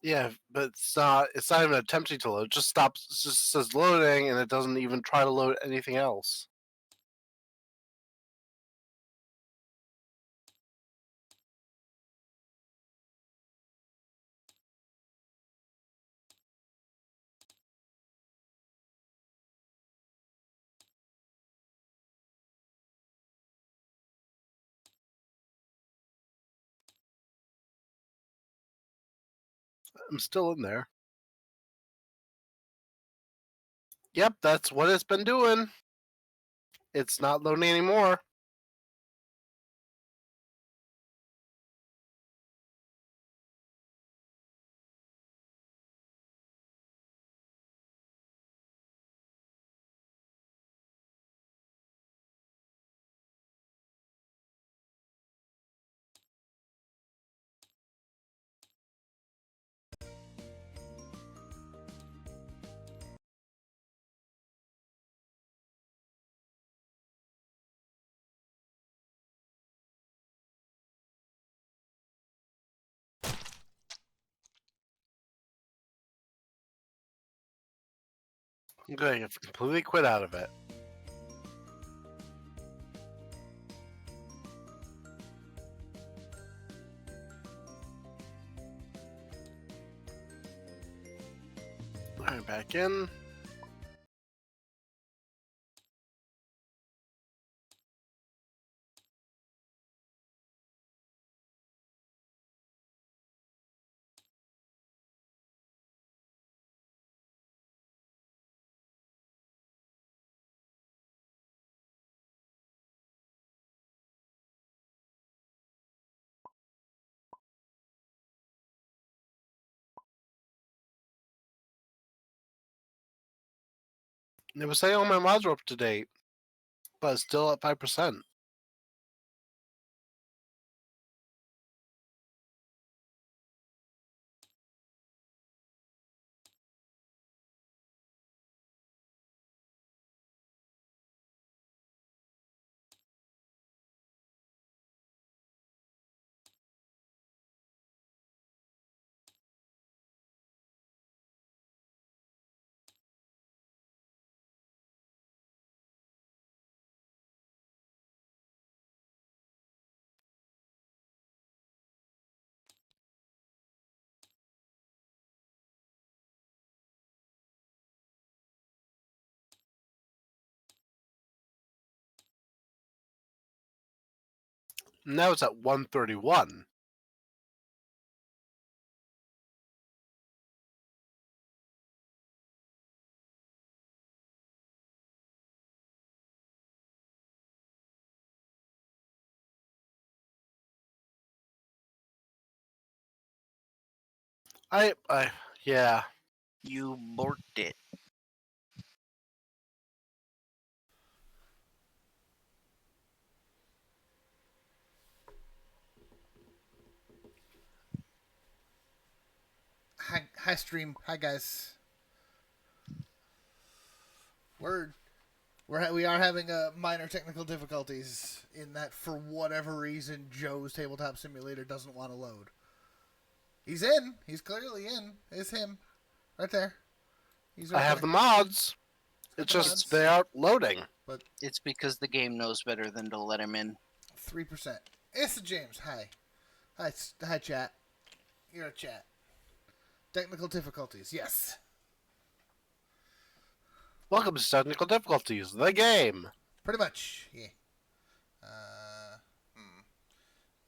Yeah, but it's not. It's not even attempting to load. It just stops. It just says loading, and it doesn't even try to load anything else. I'm still in there. Yep, that's what it's been doing. It's not loading anymore. Okay, I've completely quit out of it. Alright, back in. It was saying all my mods were up to date, but it's still at 5%. Now it's at 131. Yeah. You borked it. Hi stream. Hi guys. We are having minor technical difficulties in that for whatever reason Joe's Tabletop Simulator doesn't want to load. He's in. He's clearly in. It's him, right there. He's I right have there. the mods. Got It's the just mods, they aren't loading. but It's because the game knows better than to let him in. 3%. It's James. Hi. Hi, chat. You're a chat. Technical difficulties. Yes. Welcome to Technical Difficulties, the game. Pretty much. Yeah. Uh,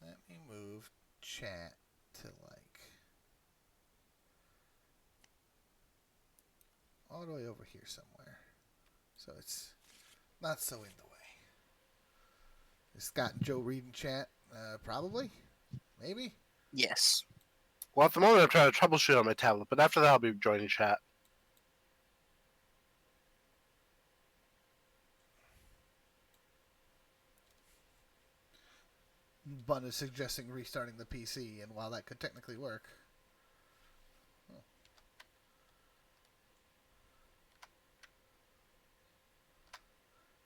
Let me move chat to like all the way over here somewhere, so it's not so in the way. Is Scott and Joe reading chat? Probably. Maybe. Yes. Well, at the moment, I'm trying to troubleshoot on my tablet, but after that, I'll be joining chat. Bun is suggesting restarting the PC, and while that could technically work,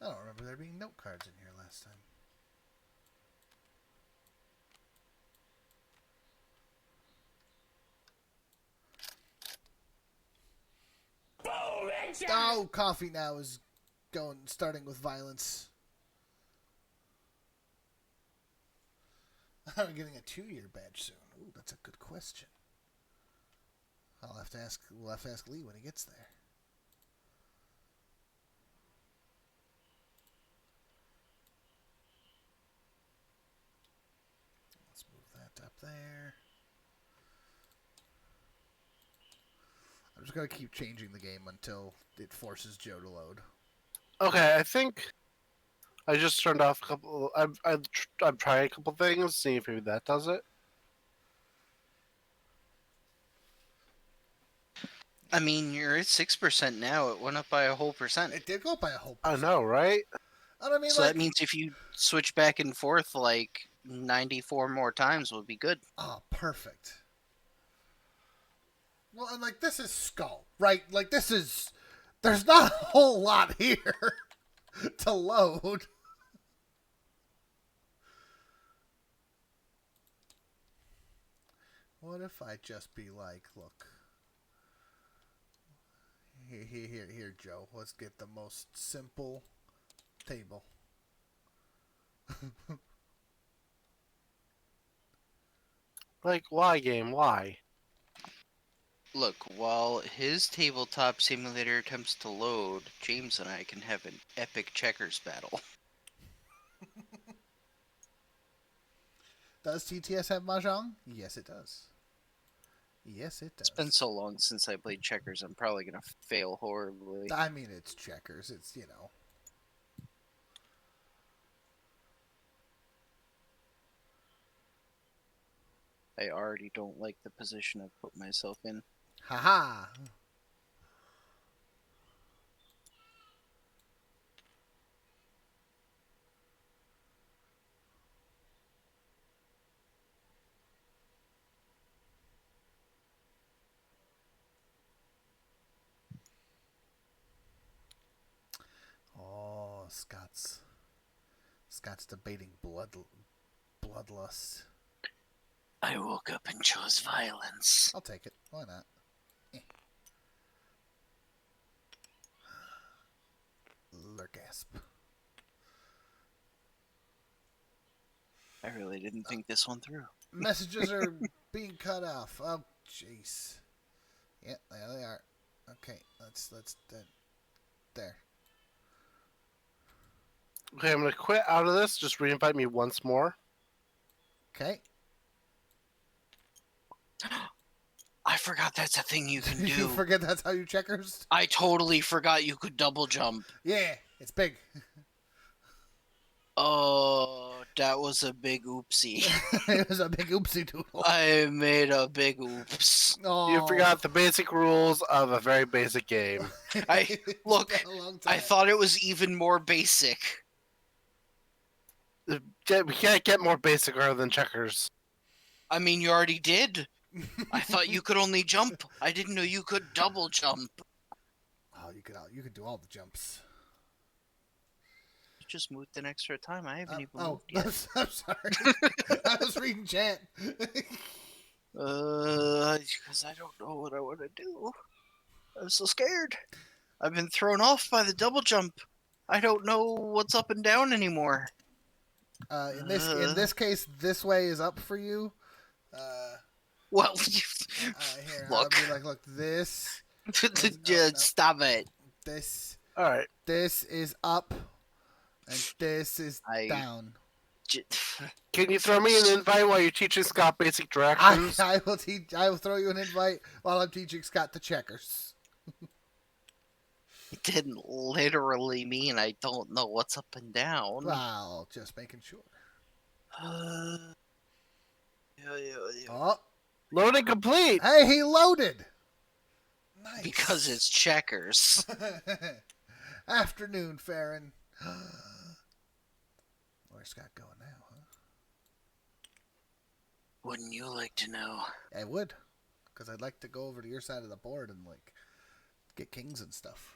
I don't remember there being note cards in here last time. Oh, coffee now is starting with violence. I'm getting a 2-year badge soon. Ooh, that's a good question. We'll have to ask Lee when he gets there. Let's move that up there. I'm just gonna keep changing the game until it forces Joe to load. Okay, I think I just turned off a couple. I've tried a couple things, see if maybe that does it. I mean, you're at 6% now. It went up by a whole percent. It did go up by a whole I percent. know, right? And I mean, So like, that means if you switch back and forth like 94 more times would be good. oh, perfect. Well, and like this is Skull, right? Like this is. There's not a whole lot here to load. What if I just be like, look, here, Joe. Let's get the most simple table. Like, why game? Why? Look, while his tabletop simulator attempts to load, James and I can have an epic checkers battle. Does TTS have Mahjong? Yes, it does. Yes, it does. It's been so long since I played checkers, I'm probably gonna fail horribly. I mean, it's checkers. It's, you know. I already don't like the position I've put myself in. Haha. Oh, Scott's debating bloodlust. I woke up and chose violence. I'll take it. Why not? Lurgasp. I really didn't think this one through. Messages are being cut off. Oh, jeez. Yeah, there they are. Okay, let's there. Okay, I'm gonna quit out of this. Just reinvite me once more. Okay. I forgot that's a thing you can do. You forget that's how you checkers? I totally forgot you could double jump. Yeah, it's big. Oh, that was a big oopsie. It was a big oopsie doodle. I made a big oops. Oh. You forgot the basic rules of a very basic game. Look, It's been a long I time. thought it was even more basic. We can't get more basic rather than checkers. I mean, you already did. I thought you could only jump. I didn't know you could double jump. Oh, you could do all the jumps. You just moved an extra time. I haven't even Oh, moved yet. I'm sorry. I was reading chat. Because I don't know what I want to do. I'm so scared. I've been thrown off by the double jump. I don't know what's up and down anymore. In this case, this way is up for you. Well, Here, look. I'll be like, look, this. Just no. stop it. This. All right. This is up, and this is down. Can you throw me an invite while you're teaching Scott basic directions? I will teach. I will throw you an invite while I'm teaching Scott the checkers. It didn't literally mean I don't know what's up and down. Well, just making sure. Yeah. Oh, Loading complete. hey, he loaded. Nice. Because it's checkers. Afternoon, Farron. Where's Scott going now, huh? Wouldn't you like to know? I would, because I'd like to go over to your side of the board and like get kings and stuff.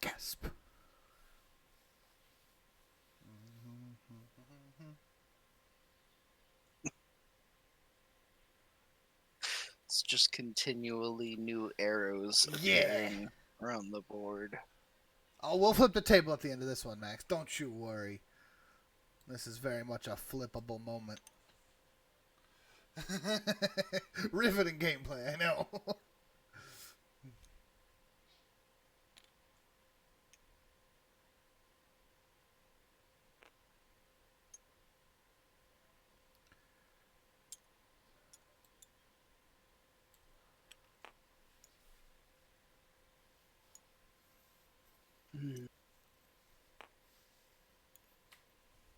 Gasp. It's just continually new arrows Yeah. appearing around the board. Oh, we'll flip the table at the end of this one, Max. Don't you worry. This is very much a flippable moment. Riveting gameplay, I know.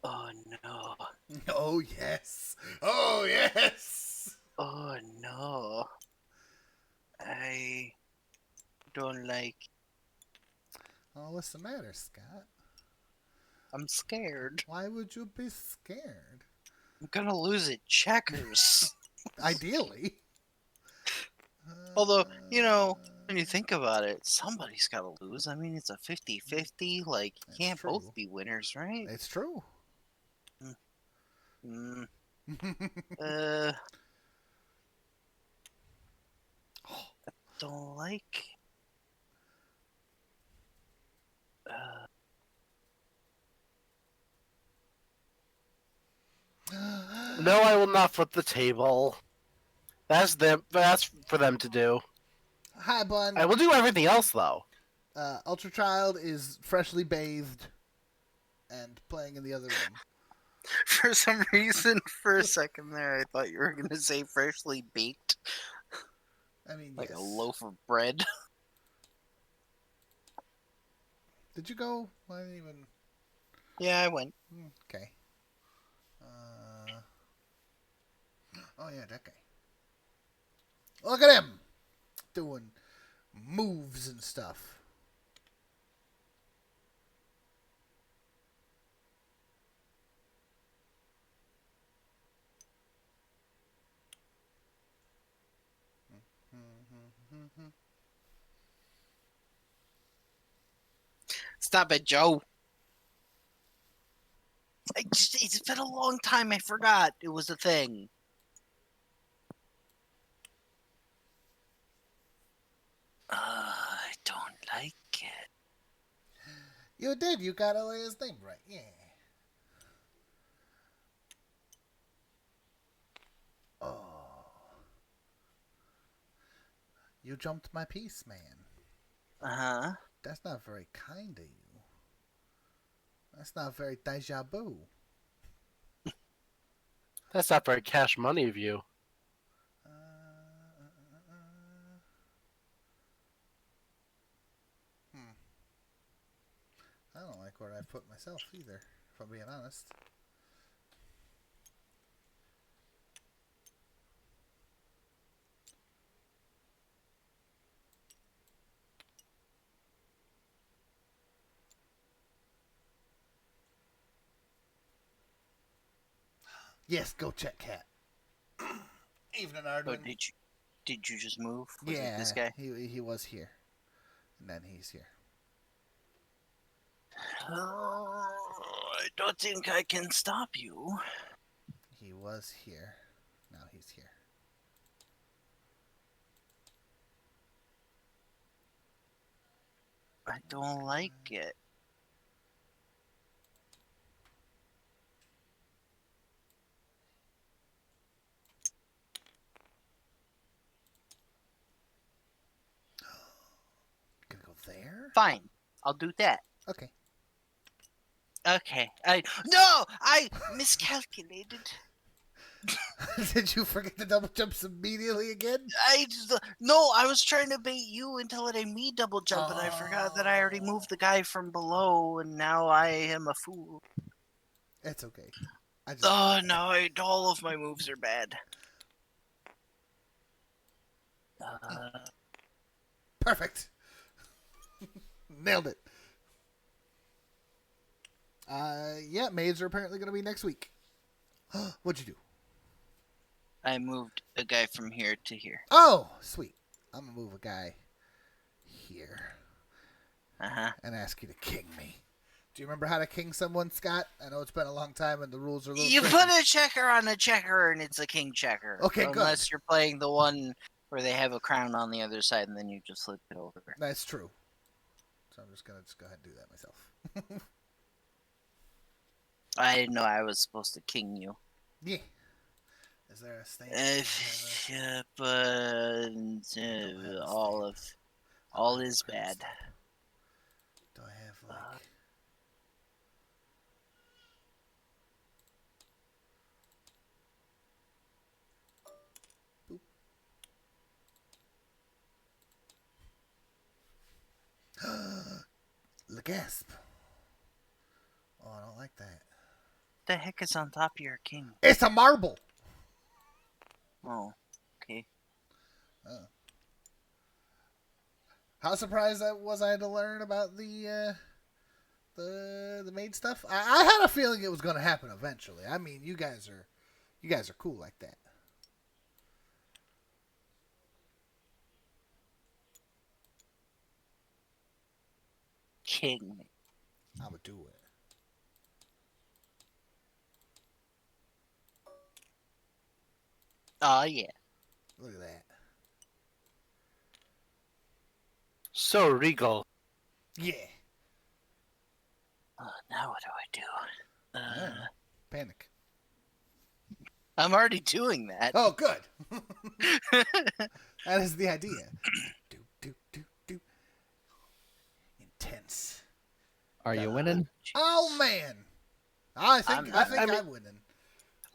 Oh no. Oh, yes. Oh, yes. Oh no. I don't like. Oh, what's the matter, Scott? I'm scared. Why would you be scared? I'm gonna lose at checkers. Ideally. Although, you know, when you think about it, somebody's gotta lose. I mean, it's a 50-50. Like, you That's can't true. both be winners, right? It's true. Mm, uh, don't like. No, I will not flip the table. That's them. That's for them to do. Hi, Bun. I will do everything else though. Ultra Child is freshly bathed and playing in the other room. For some reason, for a second there, I thought you were gonna say freshly baked, I mean, like yes. a loaf of bread. Did you go? I didn't even. Yeah, I went. Okay. Oh yeah, that guy. Look at him doing moves and stuff. Stop it, Joe. It's been a long time. I forgot it was a thing. I don't like it. You did. You got his name right. Yeah. Oh. You jumped my piece, man. Uh-huh. That's not very kind of you. That's not very deja vu. That's not very cash money of you. I don't like where I put myself either, if I'm being honest. Yes, go check cat. Evening, Oh, Arden. did you just move? Was Yeah, it this guy? he was here, and then he's here. I don't think I can stop you. He was here. Now he's here. I don't like it. Gonna go there? Fine, I'll do that. Okay. Okay. I miscalculated. Did you forget the double jumps immediately again? No, I was trying to bait you into letting me double jump, and I forgot that I already moved the guy from below, and now I am a fool. It's okay. Oh no, all of my moves are bad. Perfect. Nailed it. Yeah, maids are apparently going to be next week. What'd you do? I moved a guy from here to here. Oh, sweet. I'm going to move a guy here Uh-huh. and ask you to king me. Do you remember how to king someone, Scott? I know it's been a long time and the rules are a little You tricky. put a checker on a checker, and it's a king checker. Okay, good. Unless you're playing the one Where they have a crown on the other side, and then you just flip it over. That's true. So I'm just gonna go ahead and do that myself. I didn't know I was supposed to king you. Yeah. Is there a stamp? Yeah, but all is bad. Do I have like? The gasp. Oh, I don't like that. The heck is on top of your king? It's a marble. Oh, okay. How surprised was I to learn about the maid stuff? I had a feeling it was going to happen eventually. I mean, you guys are cool like that. King me. I would do it. Oh yeah. Look at that. So regal. Yeah. Now what do I do? Panic. I'm already doing that. Oh, good. That is the idea. Do. Intense. Are you winning? Oh man. I think I'm winning.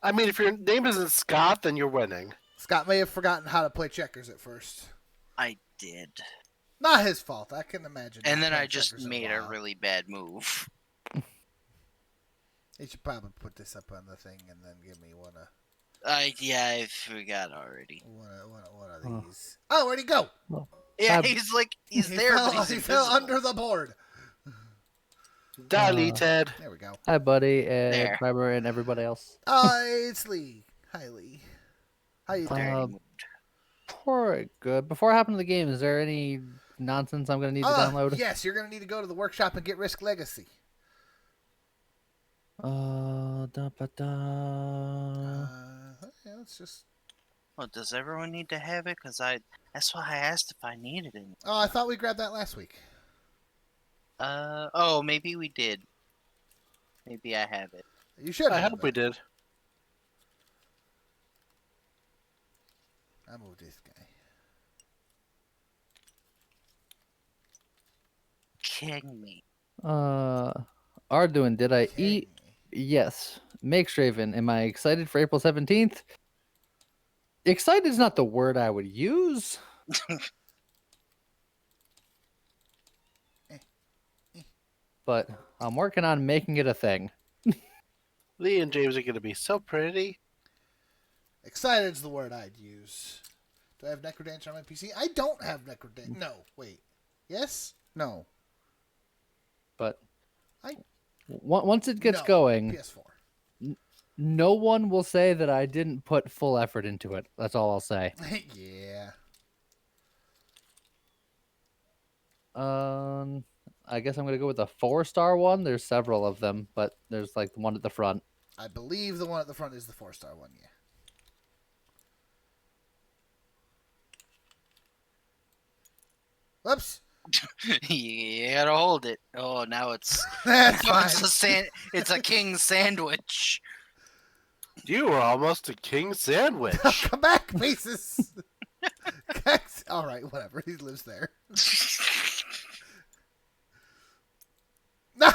I mean, if your name isn't Scott, then you're winning. Scott may have forgotten how to play checkers at first. I did. Not his fault. I can imagine. And not then I playing just checkers in made a a while. really bad move. You should probably put this up on the thing and then give me one of I forgot already. one of these. Oh, where'd he go? Yeah, Tab- he's He there, fell, but he's he invisible. fell under the board. Deleted. There we go. Hi, buddy, There. Trevor, and everybody else. It's Lee. Hi, Lee. How you doing? There he Uh, moved. Poor good. Before I hop into the game, is there any nonsense I'm gonna need to download? Yes, you're gonna need to go to the workshop and get Risk Legacy. Yeah, let's just. Oh, does everyone need to have it? That's why I asked if I needed it. Oh, I thought we grabbed that last week. Oh, maybe we did. Maybe I have it. You should. I have hope it. we did. I moved this guy. King me. Arduin, did I King eat? me. Yes. Makes Raven. Am I excited for April 17th? Excited is not the word I would use. But I'm working on making it a thing. Lee and James are going to be so pretty. Excited's the word I'd use. Do I have Necrodancer on my PC? I don't have Necrodancer. No, wait. Yes? No. But I- once it gets No. going, PS4. no one will say that I didn't put full effort into it. That's all I'll say. Yeah. I guess I'm gonna go with the 4-star one. There's several of them, but there's like the one at the front. I believe the one at the front is the 4-star one, yeah. Whoops. You gotta hold it. Oh, now it's That's now fine. it's a king sandwich. You were almost a king sandwich. Come back, Maces. All right, whatever. He lives there. No,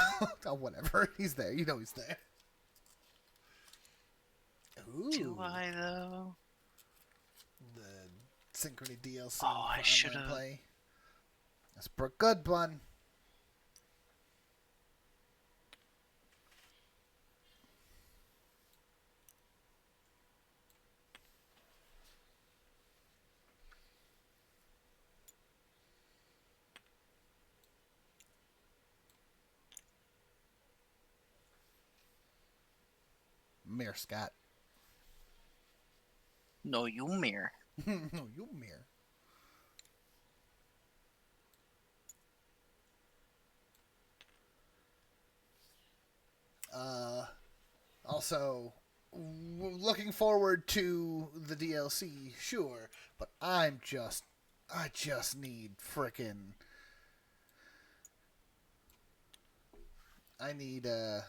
oh, whatever. He's there. You know he's there. Ooh, Do I though? the Synchrony DLC. Oh, I for should've- online play. That's good, bun. Mayor Scott. No, you mirror. No, you Mayor. Also, looking forward to the DLC, sure, but I just need frickin' I need the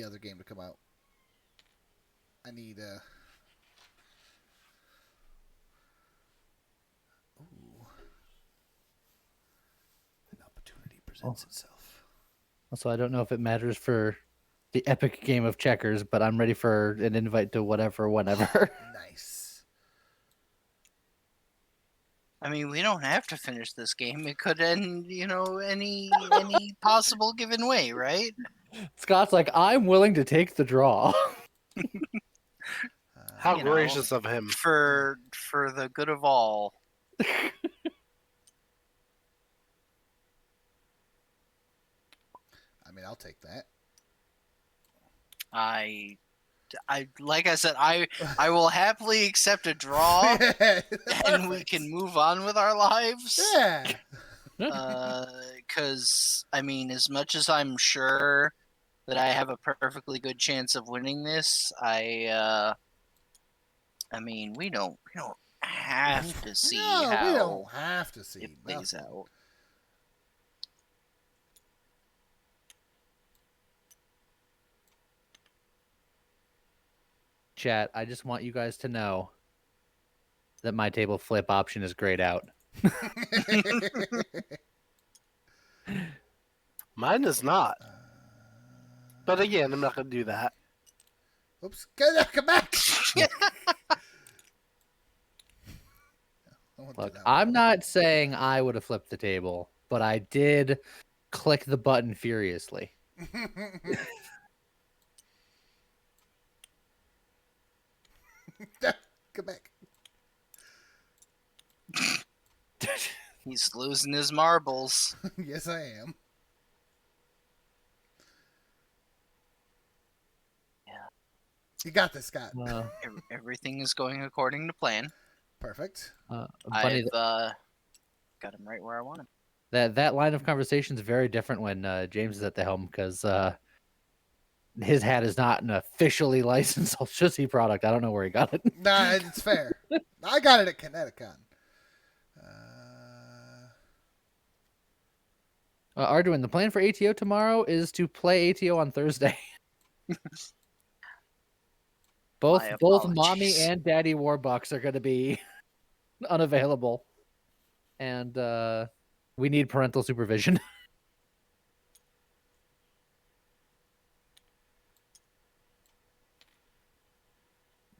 other game to come out. I need ooh, an opportunity presents itself. Also, I don't know if it matters for the epic game of checkers, but I'm ready for an invite to whatever, whenever. Nice. I mean, we don't have to finish this game. It could end, any possible given way, right? Scott's like, I'm willing to take the draw. How You know, gracious of him. For the good of all. I mean, I'll take that. I like I said, I will happily accept a draw, and we can move on with our lives. Yeah. Because I mean, as much as I'm sure that I have a perfectly good chance of winning this, I mean, we don't have to see No, how we don't have to see it plays nothing. out. Chat, I just want you guys to know that my table flip option is grayed out. Mine is not. But again, I'm not going to do that. Oops! Come back! Look, I'm not saying I would have flipped the table, but I did click the button furiously. Come back. He's losing his marbles. Yes, I am. Yeah. You got this, Scott. Everything is going according to plan. Perfect. Bunny, I've got him right where I want him. that line of conversation is very different when James is at the helm because his hat is not an officially licensed Shusy product. I don't know where he got it. Nah, it's fair. I got it at Kineticon. Arduin, the plan for ATO tomorrow is to play ATO on Thursday. both mommy apologies. and daddy Warbucks are going to be unavailable, and we need parental supervision.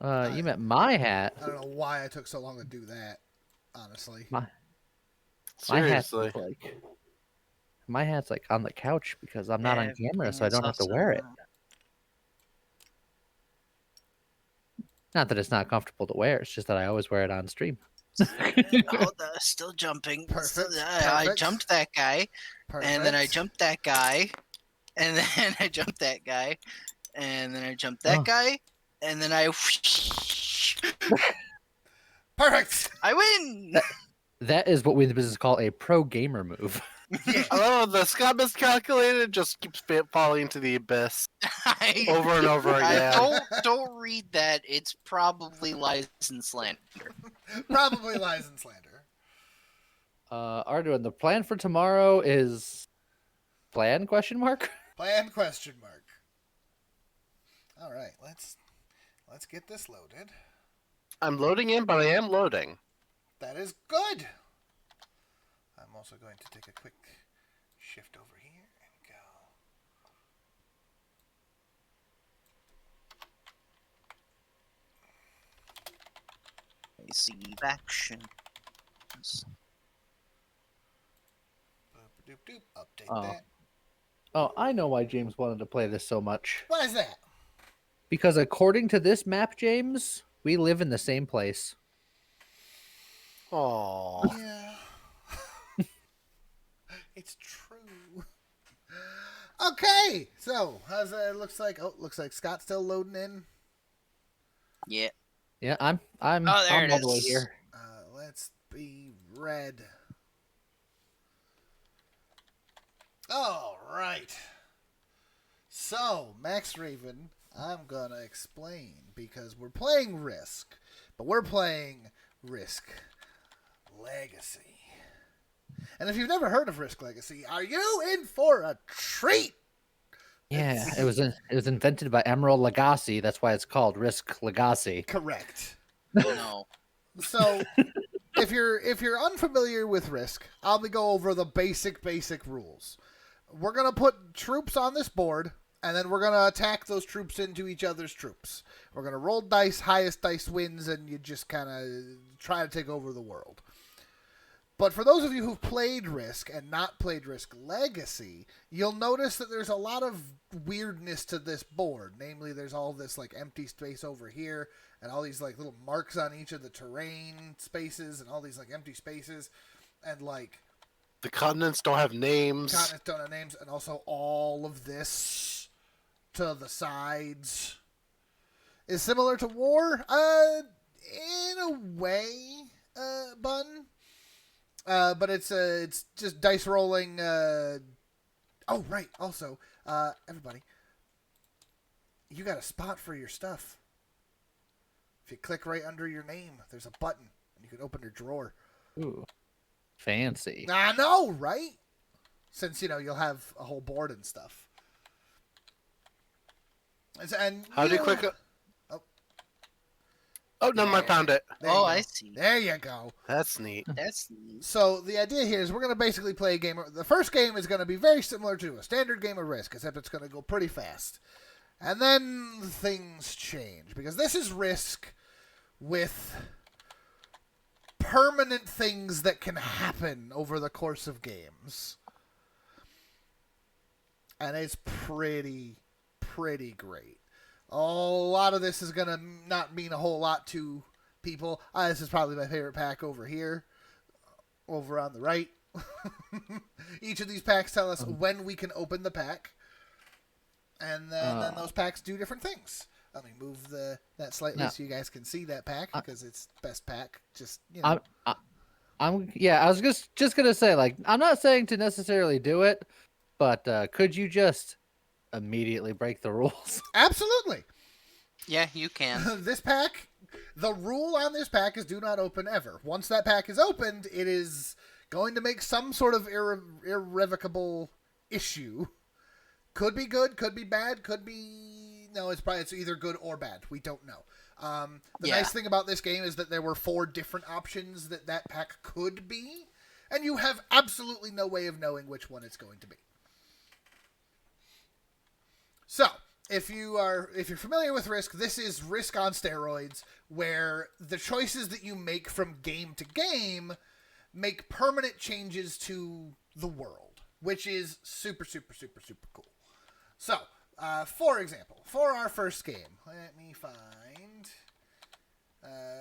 You meant my hat. I don't know why I took so long to do that, honestly. My Seriously. my hat's like on the couch because I'm not on camera, so I don't have to wear it. Not that it's not comfortable to wear, it's just that I always wear it on stream. Still jumping. Perfect. I jumped that guy, Perfect. and then I jumped that guy, and then I jumped that guy, and then I jumped that guy, and then I. Perfect. I win. That is what we in the business call a pro gamer move. Oh, the Scott miscalculated just keeps falling into the abyss over and over again. Don't read that. It's probably lies and slander. Probably lies and slander. Arduin, the plan for tomorrow is plan ? Plan ? All right, let's get this loaded. I'm loading in, but I am loading. That is good. I'm also going to take a quick shift over here and go. Save action. Boop-a-doop-doop. Update that. Oh, I know why James wanted to play this so much. Why is that? Because according to this map, James, we live in the same place. Oh. Yeah. It's true. Okay, so how's that? Looks like Scott's still loading in. Yeah. Yeah, I'm Oh, there I'm it all the way is. here. Let's be red. All right. So Max Raven, I'm gonna explain because we're playing Risk, but we're playing Risk Legacy. And if you've never heard of Risk Legacy, are you in for a treat? Yeah, it was invented by Emerald Lagasse. That's why it's called Risk Legacy. Correct. No. So, if you're unfamiliar with Risk, I'll go over the basic rules. We're gonna put troops on this board, and then we're gonna attack those troops into each other's troops. We're gonna roll dice, highest dice wins, and you just kind of try to take over the world. But for those of you who've played Risk and not played Risk Legacy, you'll notice that there's a lot of weirdness to this board. Namely, there's all this like empty space over here, and all these like little marks on each of the terrain spaces, and all these like empty spaces, and like The continents don't have names. continents don't have names, and also all of this to the sides is similar to War, in a way, Bun. But it's just dice rolling. Oh, right. Also, everybody, you got a spot for your stuff. If you click right under your name, there's a button, and you can open your drawer. Ooh, fancy. I know, right? Since, you'll have a whole board and stuff. And How do you click it? Oh, no, I found it. There you Oh, go. I see. There you go. That's neat. That's neat. So the idea here is we're going to basically play a game. The first game is going to be very similar to a standard game of Risk, except it's going to go pretty fast. And then things change, because this is Risk with permanent things that can happen over the course of games. And it's pretty great. A lot of this is going to not mean a whole lot to people. This is probably my favorite pack over here, over on the right. Each of these packs tell us when we can open the pack, and then those packs do different things. Let me move that slightly so you guys can see that pack, because it's best pack. Just I was just gonna say, like, I'm not saying to necessarily do it, but could you just immediately break the rules? Absolutely. Yeah, you can. This pack, the rule on this pack is do not open ever. Once that pack is opened, it is going to make some sort of irrevocable issue. Could be good, could be bad, could be... No, it's either good or bad. We don't know. The nice thing about this game is that there were 4 different options that pack could be, and you have absolutely no way of knowing which one it's going to be. So, if you're familiar with Risk, this is Risk on steroids, where the choices that you make from game to game make permanent changes to the world, which is super cool. So, for example, for our first game, let me find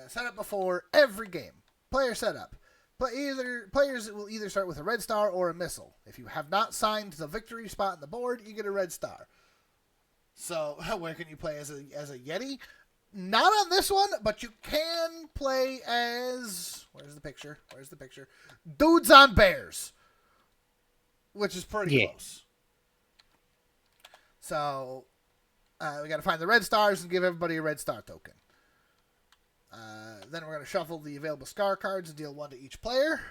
setup before every game. Player setup. Players will either start with a red star or a missile. If you have not signed the victory spot on the board, you get a red star. So, where can you play as a Yeti? Not on this one, but you can play as... Where's the picture? Dudes on bears. Which is pretty close. So, we got to find the red stars and give everybody a red star token. Then we're going to shuffle the available scar cards and deal 1 to each player.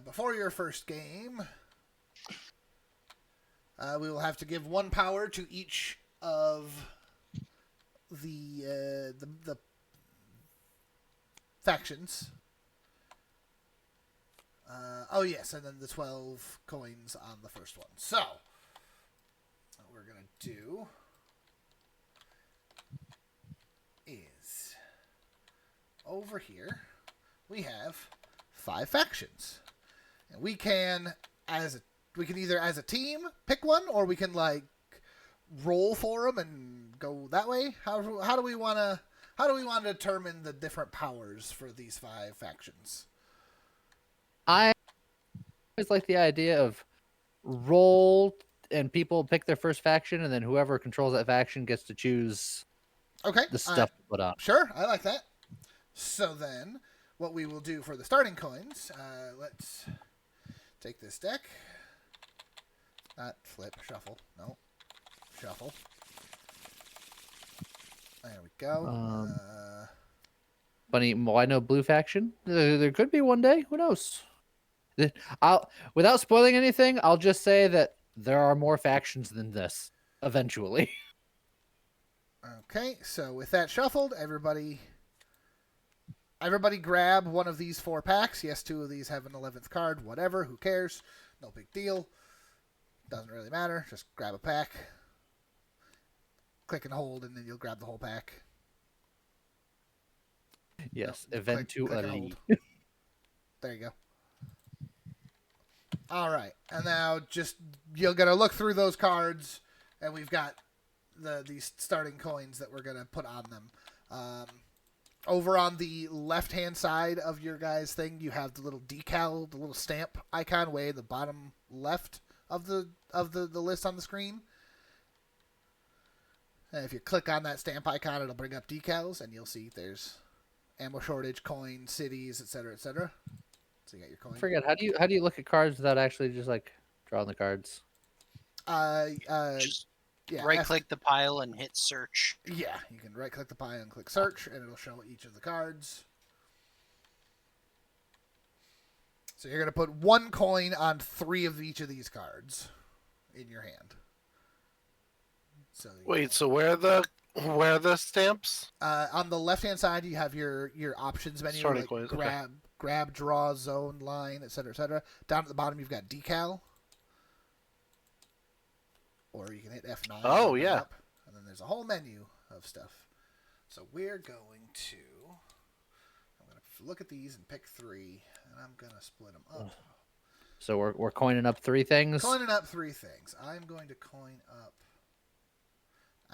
Before your first game, we will have to give 1 power to each of the factions. Oh yes, and then the 12 coins on the first one. So, what we're going to do is, over here, we have 5 factions. And we can either as a team pick one, or we can like roll for them and go that way. How do we want to determine the different powers for these 5 factions? I always like the idea of roll and people pick their first faction, and then whoever controls that faction gets to choose the stuff to put on. Sure, I like that. So then, what we will do for the starting coins, let's take this deck. Not flip, shuffle. No. Shuffle. There we go. Funny, why no blue faction? There could be one day. Who knows? Without spoiling anything, I'll just say that there are more factions than this eventually. Okay, so with that shuffled, everybody grab one of these 4 packs. Yes, 2 of these have an 11th card. Whatever, who cares? No big deal. Doesn't really matter. Just grab a pack. Click and hold, and then you'll grab the whole pack. Yes, No, eventually. There you go. All right, and now just you're gonna look through those cards, and we've got these starting coins that we're gonna put on them. Over on the left-hand side of your guys' thing, you have the little decal, the little stamp icon way at the bottom left of the list on the screen. And if you click on that stamp icon, it'll bring up decals, and you'll see there's ammo shortage, coin, cities, etc., etc. So you got your coin. I forget, how do you look at cards without actually just like drawing the cards? Just Yeah, right-click the pile and hit search. Yeah, you can right-click the pile and click search, and it'll show each of the cards. So you're going to put 1 coin on 3 of each of these cards in your hand. So Wait, so where are the stamps? on the left-hand side, you have your options menu, Starting like coins, grab, draw, zone, line, etc., etc. Down at the bottom, you've got decal. Or you can hit F9. Oh, yeah. Up, and then there's a whole menu of stuff. So we're going to... I'm going to look at these and pick 3, and I'm going to split them up. So we're coining up 3 things? Coining up 3 things. I'm going to coin up...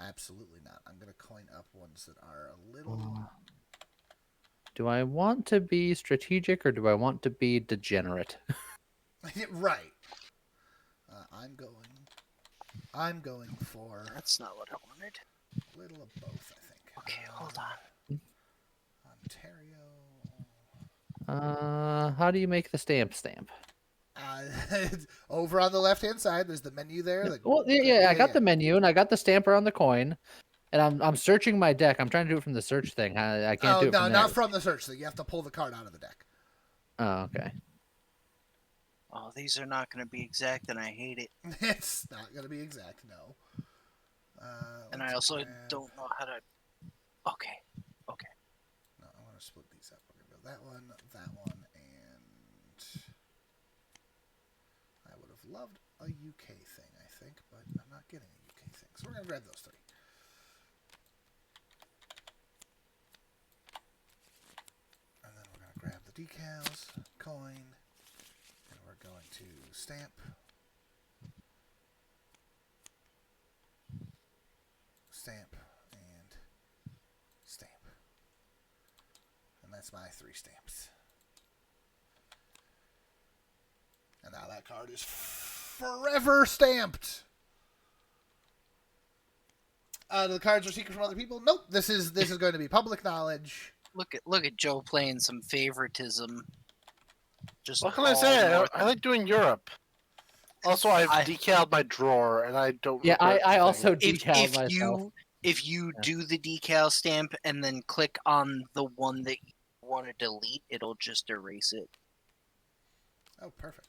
Absolutely not. I'm going to coin up ones that are a little... Do I want to be strategic, or do I want to be degenerate? Right. I'm going for That's not what I wanted. a little of both, I think. Okay, hold on. Ontario. How do you make the stamp? Over on the left-hand side, there's the menu there. Well, yeah, I got the menu, and I got the stamper on the coin, and I'm searching my deck. I'm trying to do it from the search thing. I can't do it from there. Not from the search thing. You have to pull the card out of the deck. Oh, okay. Oh, these are not going to be exact, and I hate it. It's not going to be exact, no. And I also don't know how to... Okay. No, I want to split these up. We're going to go that one, and... I would have loved a UK thing, I think, but I'm not getting a UK thing. So we're going to grab those 3. And then we're going to grab the decals, coin, and we're going to stamp. Stamp, and stamp. And that's my 3 stamps. And now that card is forever stamped. The cards are secret from other people? Nope. This is going to be public knowledge. Look at Joe playing some favoritism. Just What can I say? I like doing Europe. Also, I've decaled my drawer, and I don't. Yeah, regret I the also thing. decaled myself. If you do the decal stamp and then click on the one that you want to delete, it'll just erase it. Oh, perfect.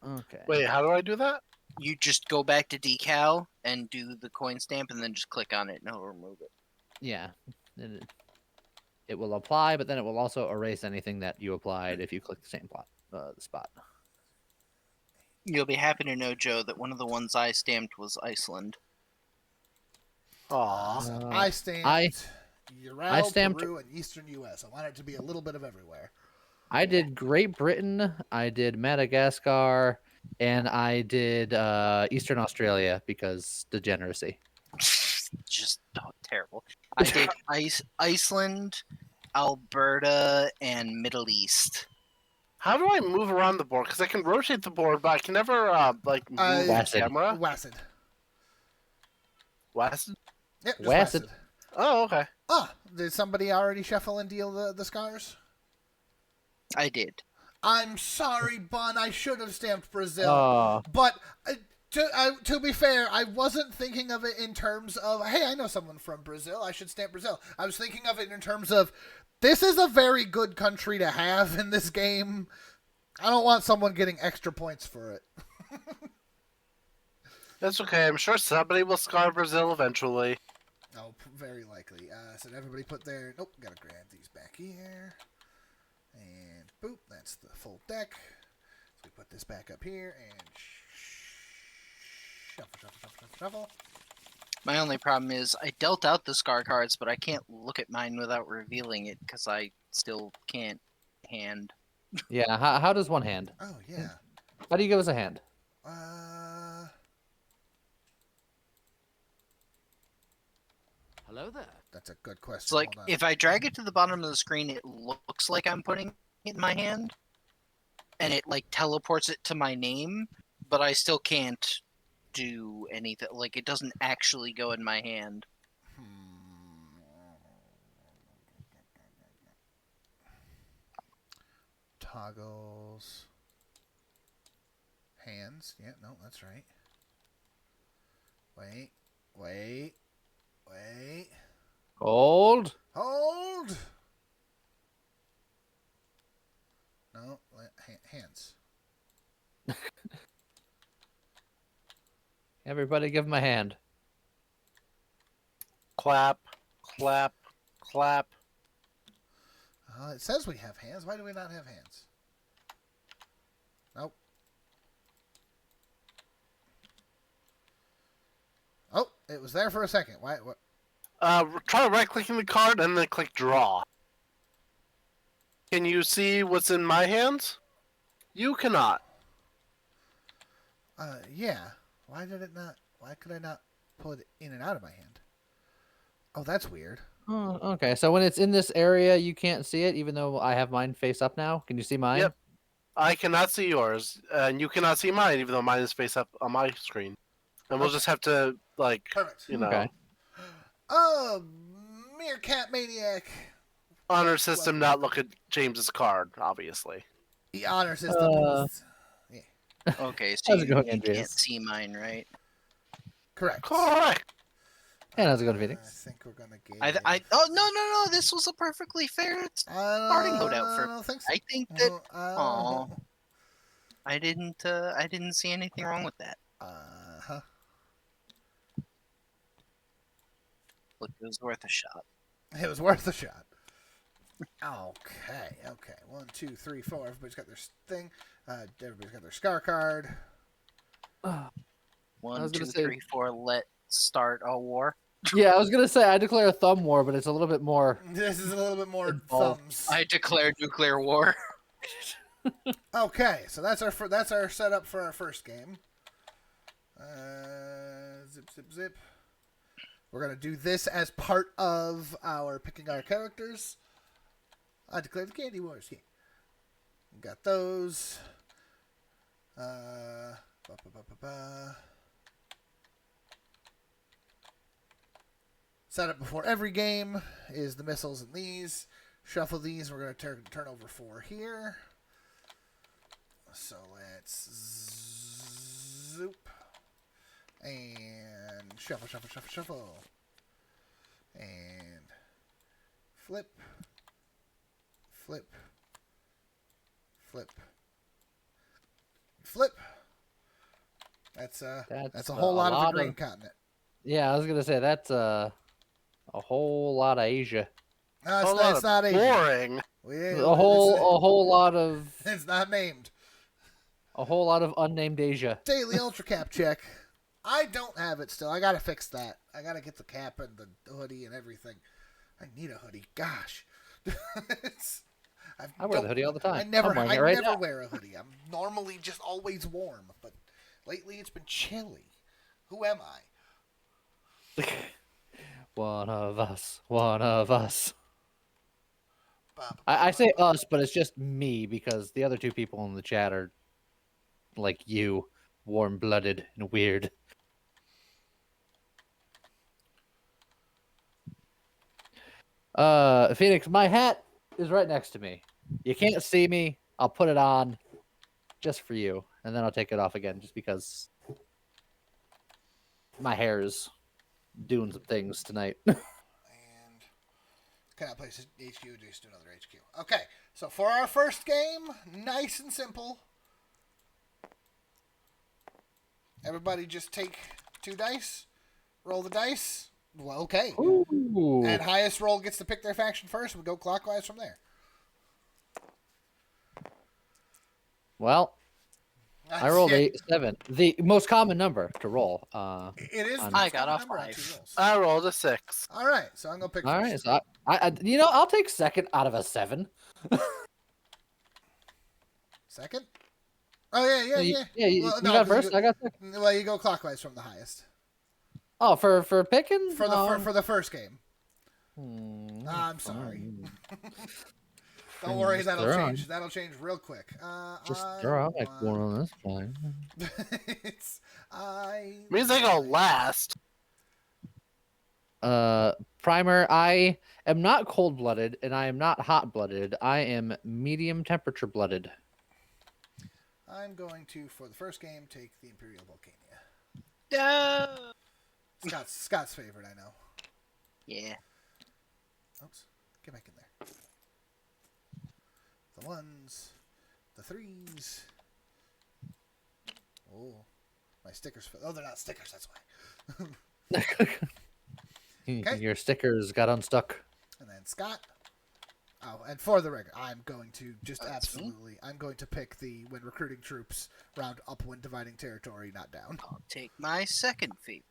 Okay. Wait, how do I do that? You just go back to decal and do the coin stamp, and then just click on it, and it'll remove it. Yeah. It will apply, but then it will also erase anything that you applied if you click the same spot. You'll be happy to know, Joe, that one of the ones I stamped was Iceland. Aww. I stamped Ural, stamped Peru, and Eastern U.S. I want it to be a little bit of everywhere. I did Great Britain, I did Madagascar, and I did Eastern Australia because degeneracy. Just terrible. I did Iceland, Alberta, and Middle East. How do I move around the board? Because I can rotate the board, but I can never move the Wacid. camera. Wacid. Wacid? Yep, just Wacid. Wacid. Oh, okay. Ah, did somebody already shuffle and deal the scars? I did. I'm sorry, Bun. I should have stamped Brazil. Oh, But to be fair, I wasn't thinking of it in terms of, hey, I know someone from Brazil. I should stamp Brazil. I was thinking of it in terms of, this is a very good country to have in this game. I don't want someone getting extra points for it. That's okay. I'm sure somebody will scar Brazil eventually. Oh, very likely. So everybody put their... Nope, gotta grab these back here. And boop, that's the full deck. So we put this back up here and shuffle. My only problem is I dealt out the scar cards, but I can't look at mine without revealing it because I still can't hand. yeah. How does one hand? Oh, yeah. How do you give us a hand? Hello there. That's a good question. It's like Hold on. if I drag it to the bottom of the screen, it looks like I'm putting it in my hand, and it like teleports it to my name, but I still can't do anything. Like it doesn't actually go in my hand. Toggles. Hands. Yeah, no, that's right. Wait. Hold. Hold! No, hands. Everybody, give him a hand. Clap, clap, clap. It says we have hands. Why do we not have hands? Nope. Oh, it was there for a second. Why? What? Try right-clicking the card and then click draw. Can you see what's in my hands? You cannot. Yeah. Why did it not? Why could I not pull it in and out of my hand? Oh, that's weird. Oh, okay. So when it's in this area, you can't see it, even though I have mine face up now. Can you see mine? Yep. I cannot see yours, and you cannot see mine, even though mine is face up on my screen. And we'll Okay. just have to, like, Perfect. you know, Okay. Oh, Meerkat Maniac. honor system, not look at James's card, obviously. The honor system. Okay, so How's it going, you Andreas? can't see mine, right? Correct. Correct. And how's it going, I Phoenix? think we're gonna get. Oh no! This was a perfectly fair starting loadout for. I don't think so. I think that. Uh, I didn't see anything wrong with that. huh. Look, it was worth a shot. It was worth a shot. Okay. 1, 2, 3, 4. Everybody's got their thing. Everybody's got their scar card. One, was two, gonna say- 3, 4. Let's start a war. Yeah, I was gonna say I declare a thumb war, but it's a little bit more. This is a little bit more Involved. thumbs. I declare nuclear war. Okay, so that's our setup for our first game. Zip. We're gonna do this as part of our picking our characters. I declare the Candy Wars. Yeah, got those. Setup before every game is the missiles and these. Shuffle these. We're gonna turn over 4 here. So let's zoop and shuffle, and flip. That's a whole lot of the green continent. Yeah, I was gonna say that's a whole lot of Asia. No, A lot it's of not Asian. boring. A whole lot of It's not named. unnamed Asia. Daily Ultra Cap check. I don't have it still. I gotta fix that. I gotta get the cap and the hoodie and everything. I need a hoodie. Gosh. I wear the hoodie all the time. I never I'm wearing it right now. wear a hoodie. I'm normally just always warm, but lately it's been chilly. Who am I? One of us. One of us. Ba, ba, I ba, say ba. us, but it's just me because the other two people in the chat are like you, warm-blooded and weird. Phoenix, my hat is right next to me. You can't see me, I'll put it on just for you, and then I'll take it off again just because my hair is doing some things tonight. And cannot place HQ, just do another HQ. Okay, so for our first game, nice and simple. Everybody just take 2 dice, roll the dice. Well, okay. Ooh. And highest roll gets to pick their faction first. We go clockwise from there. Well, I rolled 7. The most common number to roll. It is. I got a number on 5. 2 rolls. I rolled a 6. All right, so I'm gonna pick. All first. right, so I'll take second out of a 7. Second. Oh yeah. Yeah, you Well, got first. I got second. Well, you go clockwise from the highest. Oh, for picking For the first game. I'm sorry. Don't worry, that'll change. That'll change real quick. Just throw out like one on this guy. Means I go last. Primer. I am not cold-blooded, and I am not hot-blooded. I am medium temperature-blooded. I'm going to, for the first game, take the Imperial Volcania. Scott's favorite, I know. Yeah. Oops. Get back in there. The 1s. The 3s. Oh. My stickers. Oh, they're not stickers, that's why. Okay. Your stickers got unstuck. And then Scott. Oh, and for the record, I'm going to just That's me? absolutely... I'm going to pick the when recruiting troops, round up when dividing territory, not down. I'll take my second feat.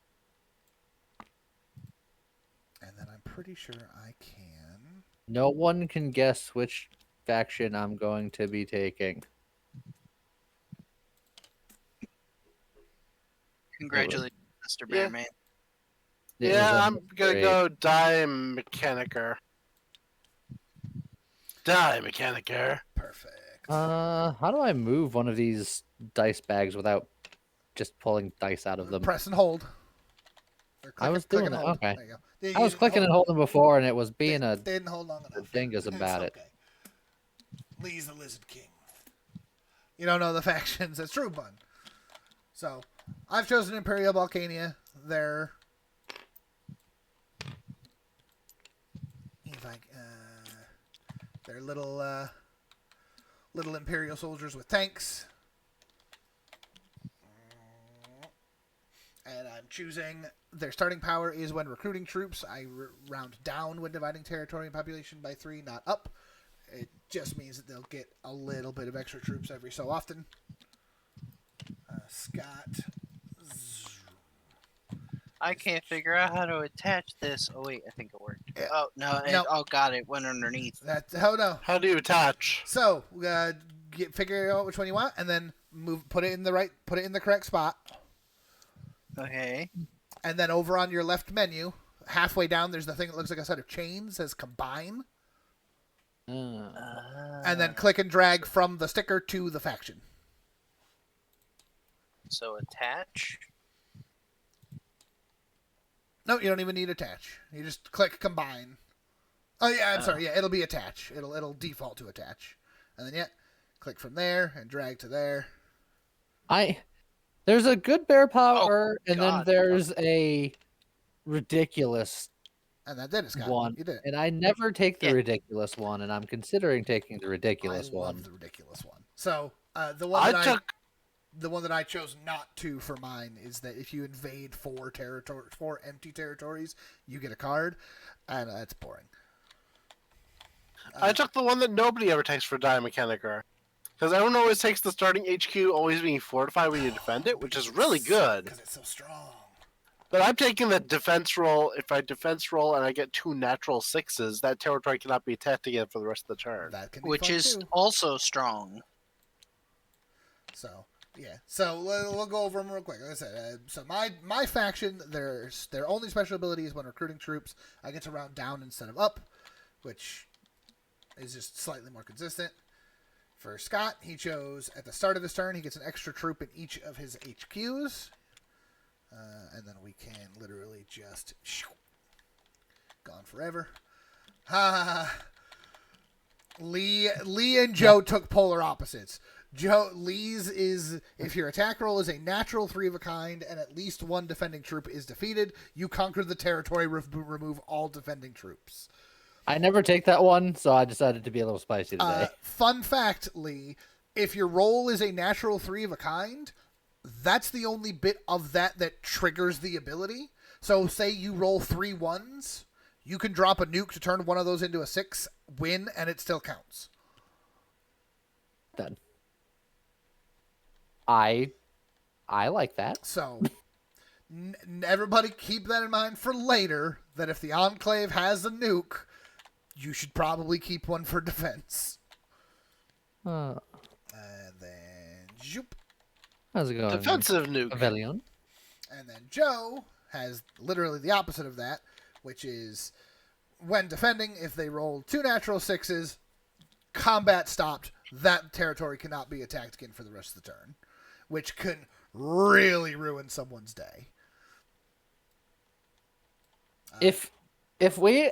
And then I'm pretty sure I can... No one can guess which faction I'm going to be taking. Congratulations, Mr. Bearman. Yeah, I'm gonna go Die Mechanicer. Die Mechanicer. Perfect. How do I move one of these dice bags without just pulling dice out of them? Press and hold. I was doing that. Okay. There you go. I was clicking and holding before, and it was being They didn't hold long enough. dingus about it. Okay. Lee's the Lizard King. You don't know the factions. That's true, bud. So, I've chosen Imperial Volcania. They're... They're little Imperial soldiers with tanks. And I'm choosing... Their starting power is when recruiting troops. I round down when dividing territory and population by 3, not up. It just means that they'll get a little bit of extra troops every so often. Scott. I can't figure out how to attach this. Oh wait, I think it worked. Yeah. Oh no! Oh god, it went underneath. Oh no. How do you attach? So figure out which one you want, and then put it in the correct spot. Okay. And then over on your left menu, halfway down, there's the thing that looks like a set of chains. Says combine. And then click and drag from the sticker to the faction. So attach. No, you don't even need attach. You just click combine. Oh yeah, I'm sorry. Yeah, it'll be attach. It'll default to attach. And then click from there and drag to there. There's a good bear power, and then God. there's a ridiculous And that did it, Scott. one. You did it. And I never take the ridiculous one, and I'm considering taking the ridiculous I one. love the ridiculous one. So the one the one that I chose not to for mine is that if you invade 4 empty territories, you get a card, and it's boring. I took the one that nobody ever takes for Die Mechanicer. Because everyone always takes the starting HQ always being fortified when you defend it, which is really good. Because it's so strong. But I'm taking the defense roll. If I defense roll and I get 2 natural 6s, that territory cannot be attacked again for the rest of the turn. That can be Which fun is too. also strong. So yeah, so we'll go over them real quick. Like I said, so my faction, their only special ability is when recruiting troops. I get to round down instead of up, which is just slightly more consistent. For Scott, he chose at the start of his turn, he gets an extra troop in each of his HQs, and then we can literally just gone forever. Lee and Joe took polar opposites. Lee's is if your attack roll is a natural 3 of a kind and at least one defending troop is defeated, you conquer the territory, remove all defending troops. I never take that one, so I decided to be a little spicy today. Fun fact, Lee, if your roll is a natural 3 of a kind, that's the only bit of that triggers the ability. So say you roll 3 1s, you can drop a nuke to turn one of those into a 6, win, and it still counts. Done. I like that. So everybody keep that in mind for later, that if the Enclave has a nuke, you should probably keep one for defense. And then zoop. How's it going? Defensive nuke. Pavilion. And then Joe has literally the opposite of that, which is when defending, if they roll 2 natural 6s, combat stopped, that territory cannot be attacked again for the rest of the turn, which can really ruin someone's day. If we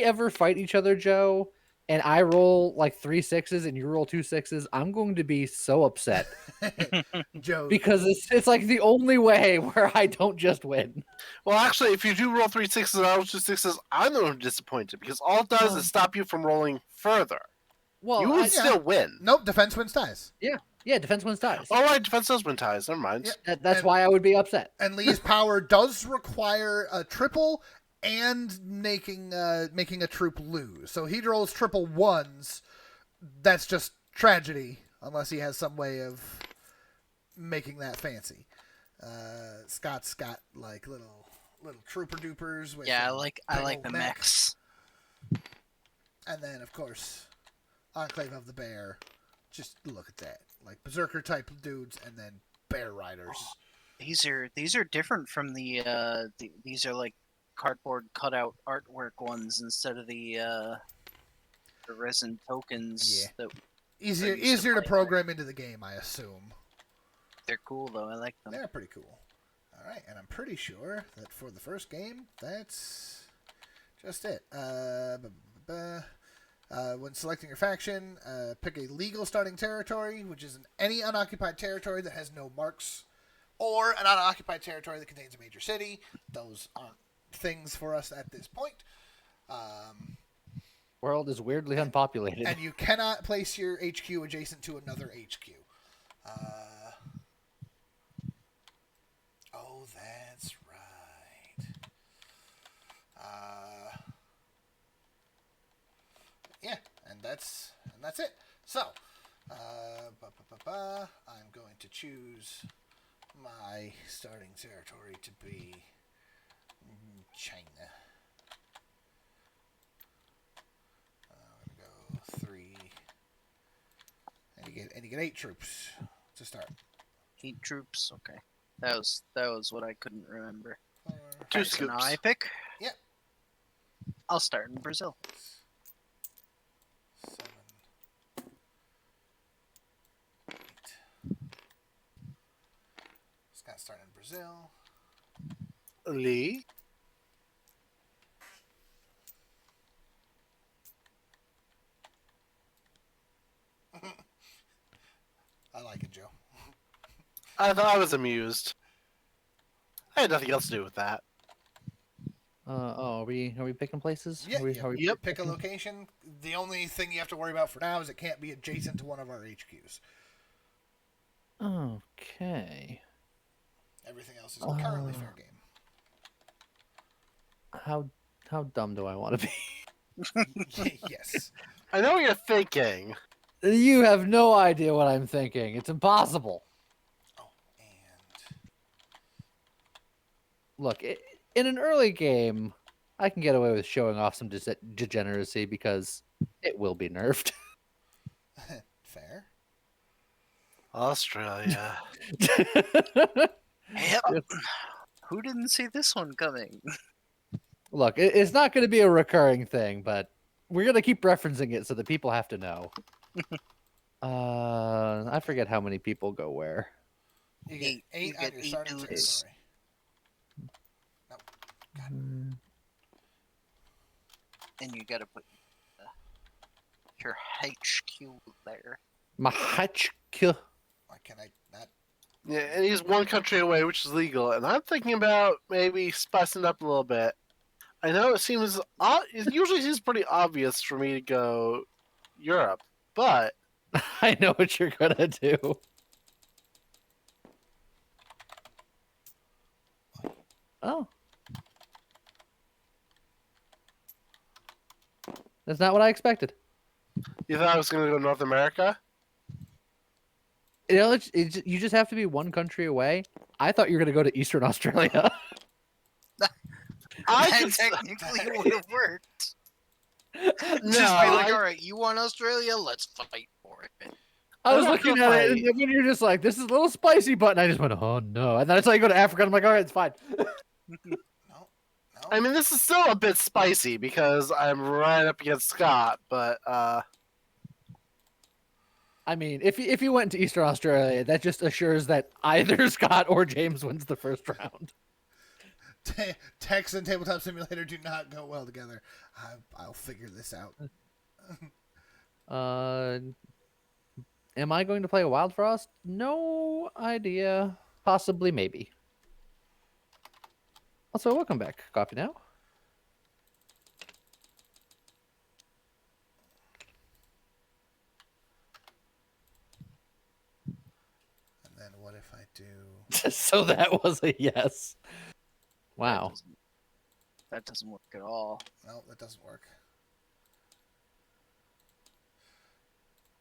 ever fight each other, Joe, and I roll like 3 6s and you roll 2 6s, I'm going to be so upset. Joe, because it's like the only way where I don't just win. Well, actually, if you do roll 3 6s and I roll 2 6s, I'm the one disappointed because all it does is stop you from rolling further. Well, you would still win. Nope, defense wins ties. Yeah, defense wins ties. All right, defense does win ties. Never mind. Yeah. That's why I would be upset. And Lee's power does require a triple and making a troop lose. So he rolls triple 1s. That's just tragedy, unless he has some way of making that fancy. Scott's got like little trooper dupers. With I like the mech. mechs. And then of course, Enclave of the Bear. Just look at that, like berserker type dudes, and then bear riders. These are different from the these are like cardboard cutout artwork ones instead of the resin tokens. Yeah. That Easier to program into the game, I assume. they're cool though. I like them. They're pretty cool. All right, and I'm pretty sure that for the first game, that's just it. When selecting your faction, pick a legal starting territory, which is any unoccupied territory that has no marks, or an unoccupied territory that contains a major city. Those aren't things for us at this point. World is weirdly unpopulated. And you cannot place your HQ adjacent to another HQ. Oh, that's right. Yeah, and that's it. So, I'm going to choose my starting territory to be China. I'm gonna go 3, and you get 8 troops to start. 8 troops. Okay, that was what I couldn't remember. 2 So now scoops. I pick. Yep. I'll start in Brazil. 7, 8. Scott starting in Brazil. Lee. I like it, Joe. I was amused. I had nothing else to do with that. Are we picking places? Yeah, Are we Yep. Pick a location. The only thing you have to worry about for now is it can't be adjacent to one of our HQs. Okay. Everything else is currently fair game. How dumb do I want to be? Yes. I know what you're thinking. You have no idea what I'm thinking. It's impossible. Oh, and Look, in an early game, I can get away with showing off some degeneracy because it will be nerfed. fair. Australia. Yep. Who didn't see this one coming? Look, it's not going to be a recurring thing, but we're going to keep referencing it so that people have to know. I forget how many people go where. You get 8 You on get your 8 starting dudes. territory. No. And you gotta put your HQ there. Mahachka. Why can I not? Yeah, and he's one country away, which is legal. And I'm thinking about maybe spicing it up a little bit. I know it usually seems pretty obvious for me to go Europe, but I know what you're gonna do. Oh. That's not what I expected. you thought I was going to go North America? You know, you just have to be one country away. I thought you were gonna go to Eastern Australia. I That could technically would have worked. No, Just be like, I- all right, you want Australia? Let's fight for it. I was I'm not looking gonna at it, and fight. then when you're just like, "This is a little spicy," button, I just went, "Oh no!" And then I saw you go to Africa, and I'm like, "All right, it's fine." No. I mean, this is still a bit spicy because I'm right up against Scott, but I mean, if you went to Eastern Australia, that just assures that either Scott or James wins the first round. Text and Tabletop Simulator do not go well together. I'll figure this out. Am I going to play a Wild Frost? No idea. Possibly, maybe. Also, welcome back, Coffee Now. And then what if I do? So that was a yes. Wow. That doesn't work at all. No, that doesn't work.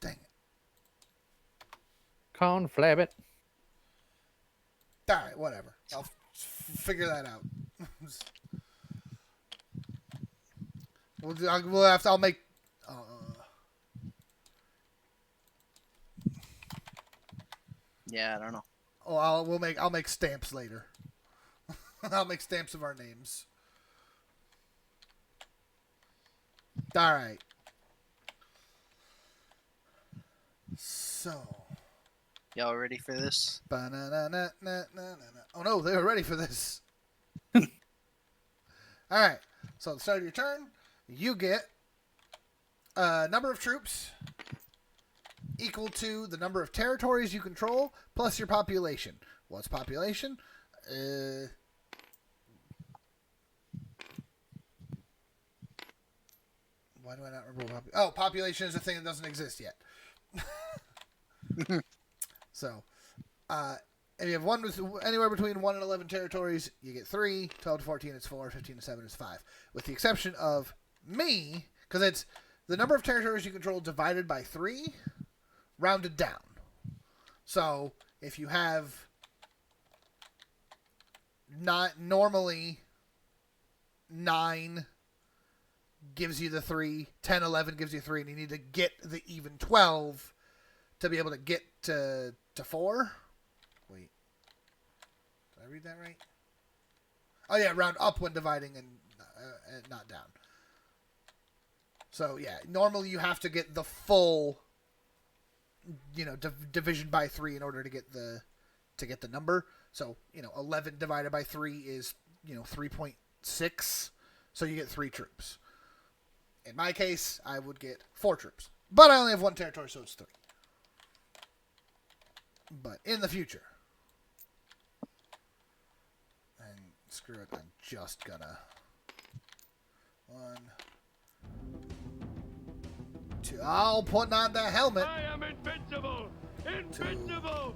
Dang it. Conflab it. All right, whatever. I'll figure that out. We'll have to. I'll make. Yeah, I don't know. I'll make stamps later. I'll make stamps of our names. All right. So. Y'all ready for this? Oh no, they were ready for this. All right. So at the start of your turn, you get a number of troops equal to the number of territories you control plus your population. What's population? Why do I not remember what population is a thing that doesn't exist yet. So, if you have one with anywhere between 1 and 11 territories, you get 3. 12 to 14 is 4. 15 to 7 is 5. With the exception of me, because it's the number of territories you control divided by 3, rounded down. So, if you have not normally 9 gives you the 3, 10, 11 gives you 3, and you need to get the even 12 to be able to get to 4. Wait. Did I read that right? Oh, yeah, round up when dividing and not down. So, yeah, normally you have to get the full, division by 3 in order to get the number. So, 11 divided by 3 is, 3.6. So you get 3 troops. In my case, I would get 4 troops. But I only have 1 territory, so it's 3. But in the future. And screw it, I'm just gonna. 1, 2. I'll put on the helmet. I am invincible! Invincible!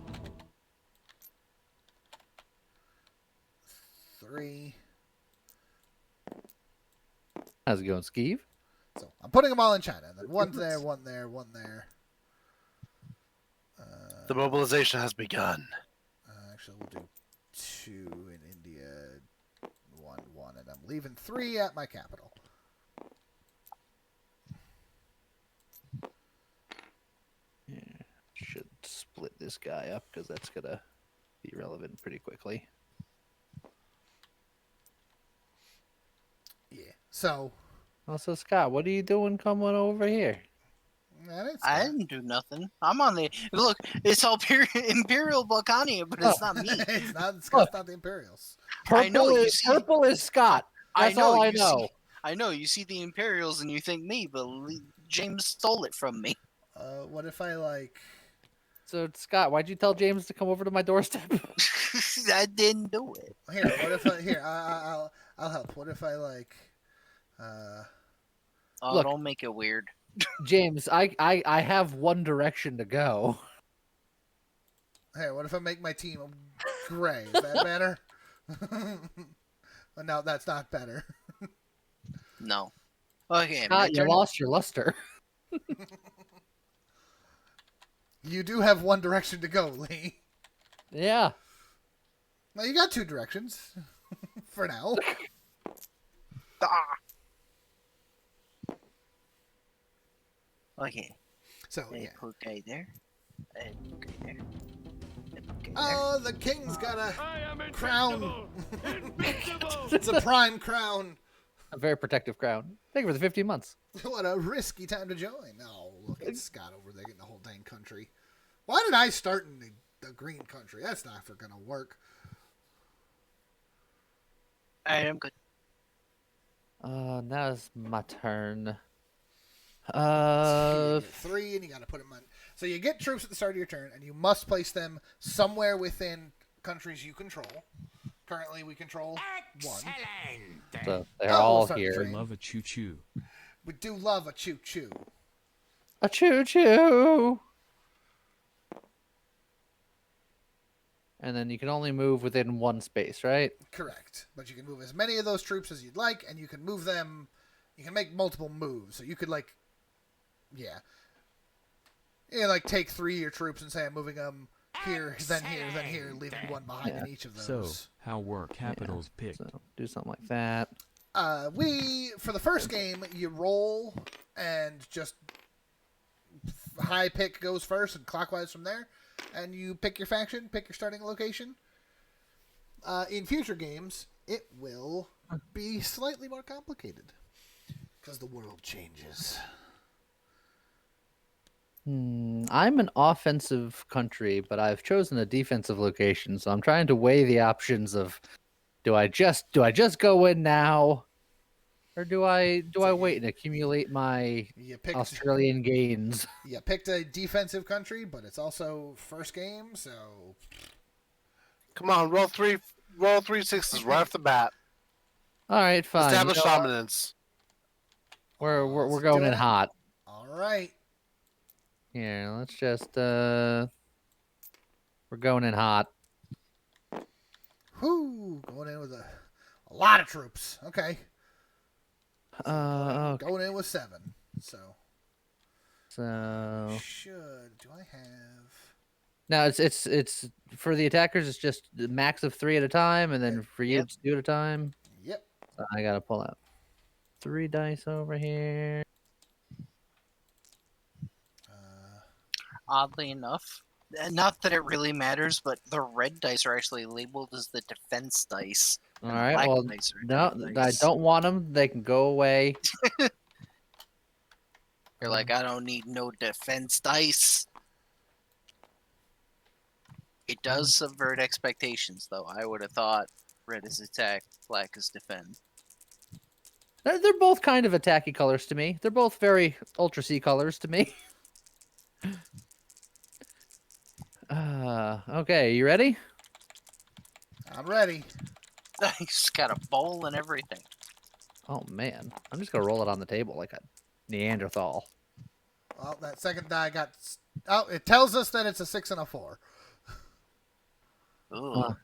3. How's it going, Skeeve? So I'm putting them all in China. And then 1 there, 1 there, 1 there. the mobilization has begun. Actually, we'll do 2 in India, 1, and I'm leaving 3 at my capital. Yeah, should split this guy up because that's gonna be relevant pretty quickly. Yeah. So. Also, Scott, what are you doing coming over here? I didn't do nothing. I'm on the look. It's all Imperial Balkania, but it's not me. It's not. Scott's not the Imperials. Purple I know, you see- purple is Scott. That's all I you know. see- I know you see the Imperials and you think me, but James stole it from me. What if I like? So Scott, why'd you tell James to come over to my doorstep? I didn't do it. Here, what if I here? I'll help. What if I like? Oh, Look. don't make it weird. James, I have one direction to go. Here, what if I make my team gray? Is that better? No, that's not better. No. Okay, my Scott, you turn. lost your luster. You do have one direction to go, Lee. Yeah. Now you got two directions for now. Ah. Okay. So I yeah. put guy there. I put guy there. I put guy there. Oh, the king's got a I am crown. invincible. It's a prime crown. A very protective crown. Thank you for the 15 months. What a risky time to join. Oh, look at Scott over there getting the whole dang country. Why did I start in the green country? That's not for gonna work. I am good. Now it's my turn. So you get 3, and you got to put them on. So you get troops at the start of your turn, and you must place them somewhere within countries you control. Currently, we control 1. So they're Oh, all we'll start the here. train. Love a choo choo. We do love a choo-choo. A choo choo. And then you can only move within one space, right? Correct. But you can move as many of those troops as you'd like, and you can move them. You can make multiple moves. So you could, like, yeah. Yeah, like, take 3 of your troops and say, I'm moving them here, then here, leaving 1 behind in each of those. So, how were capitals picked? So do something like that. For the first game, you roll and just high pick goes first and clockwise from there. And you pick your faction, pick your starting location. In future games, it will be slightly more complicated because the world changes. I'm an offensive country, but I've chosen a defensive location, so I'm trying to weigh the options of do I just go in now, or do I wait and accumulate my You picked, Australian gains? you picked a defensive country, but it's also first game, so Come on, roll three sixes right off the bat. All right, fine. Establish You know what? dominance. We're Let's going do in it. hot. All right. Here, let's just we're going in hot. Whoo, going in with a lot of troops. Okay. Okay. Going in with 7. So So do I have? now it's for the attackers. It's just the max of 3 at a time, and then for you Yep. it's 2 at a time. Yep. So I gotta pull out 3 dice over here. Oddly enough, not that it really matters, but the red dice are actually labeled as the defense dice. All and the right. black Well, dice are no, attack I dice. don't want them. They can go away. You're like, I don't need no defense dice. It does subvert expectations, though. I would have thought red is attack, black is defend. They're both kind of attacky colors to me. They're both very Ultra C colors to me. Okay, you ready? I'm ready. He's got a bowl and everything. Oh man, I'm just gonna roll it on the table like a Neanderthal. Well, that second die got. Oh, it tells us that it's a 6 and a 4. Ooh, All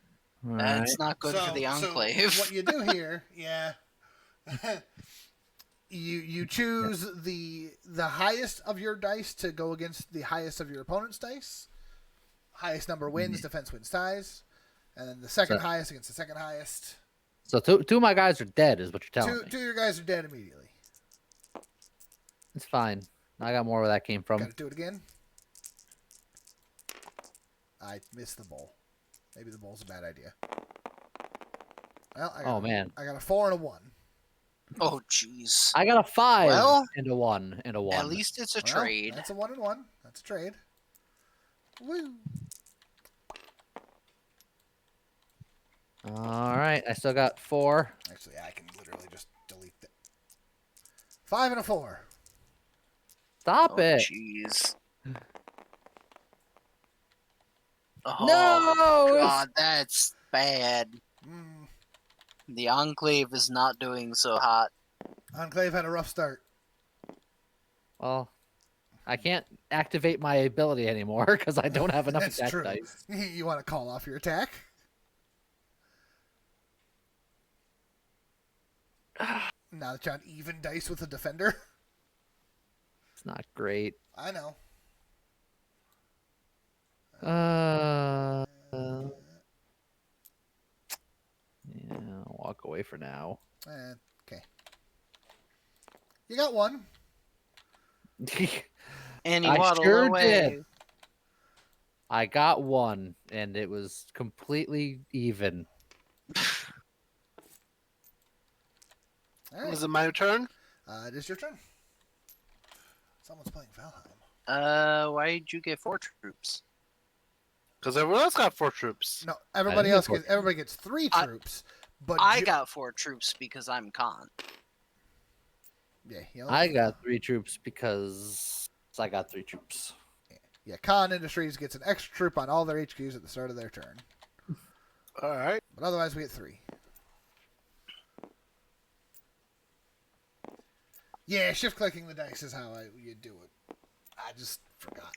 right. that's not good for the enclave. So what you do here, yeah. You choose the highest of your dice to go against the highest of your opponent's dice. Highest number wins, defense wins ties. And then the second highest against the second highest. So two of my guys are dead, is what you're telling me. Two of your guys are dead immediately. It's fine. I got more where that came from. Gotta do it again. I missed the bowl. Maybe the bowl's a bad idea. Well, Man, I got a 4 and a 1. Oh, jeez. I got a 5 Well, and a 1 and a 1. At least it's a Well, trade. That's a 1 and 1. That's a trade. Woo. All right, I still got 4. Actually, I can literally just delete that. 5 and a 4. Stop Oh, it. jeez. Oh, No! God, that's bad. Mm, The Enclave is not doing so hot. Enclave had a rough start. Well, I can't activate my ability anymore because I don't have enough That's attack true. dice. You want to call off your attack? Now that you're on even dice with a defender? It's not great. I know. Yeah, I'll walk away for now. Okay. You got one. And he I waddled sure away. did. I got one, and it was completely even. All right. Is it my turn? It is your turn. Someone's playing Valheim. Why did you get 4 troops? Because everyone else got 4 troops. No, everybody I didn't else get gets. Everybody gets 3 I- troops. But I got 4 troops because I'm Khan. Yeah, I got 3 troops because I got 3 troops. Yeah, Khan Industries gets an extra troop on all their HQs at the start of their turn. All right. But otherwise, we get 3. Yeah, shift clicking the dice is how you do it. I just forgot.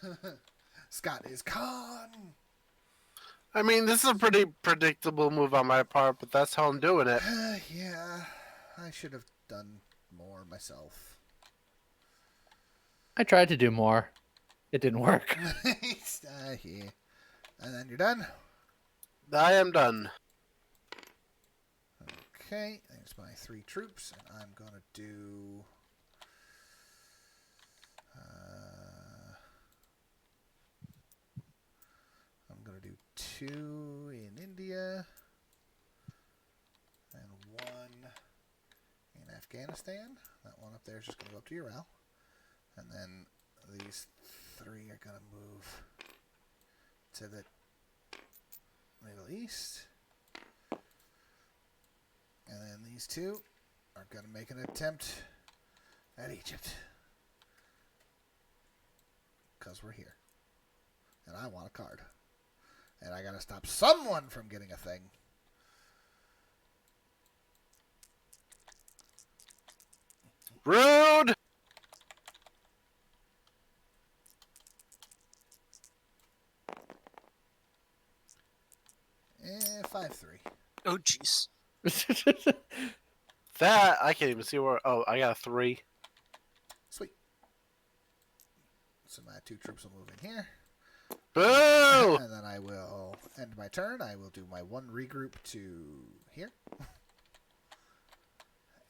Oh. Scott is Khan. I mean, this is a pretty predictable move on my part, but that's how I'm doing it. Yeah, I should have done more myself. I tried to do more. It didn't work. Yeah. And then you're done. I am done. Okay, there's my 3 troops, and I'm gonna do. I'm gonna do 2 in India and 1 in Afghanistan. That one up there is just gonna go up to Ural, and then these 3 are gonna move to the Middle East. And then these 2 are going to make an attempt at Egypt. Because we're here. And I want a card. And I got to stop someone from getting a thing. Rude! And 5-3. Oh, jeez. That, I can't even see where... Oh, I got a 3. Sweet. So my 2 troops will move in here. Boo! And then I will end my turn. I will do my 1 regroup to here.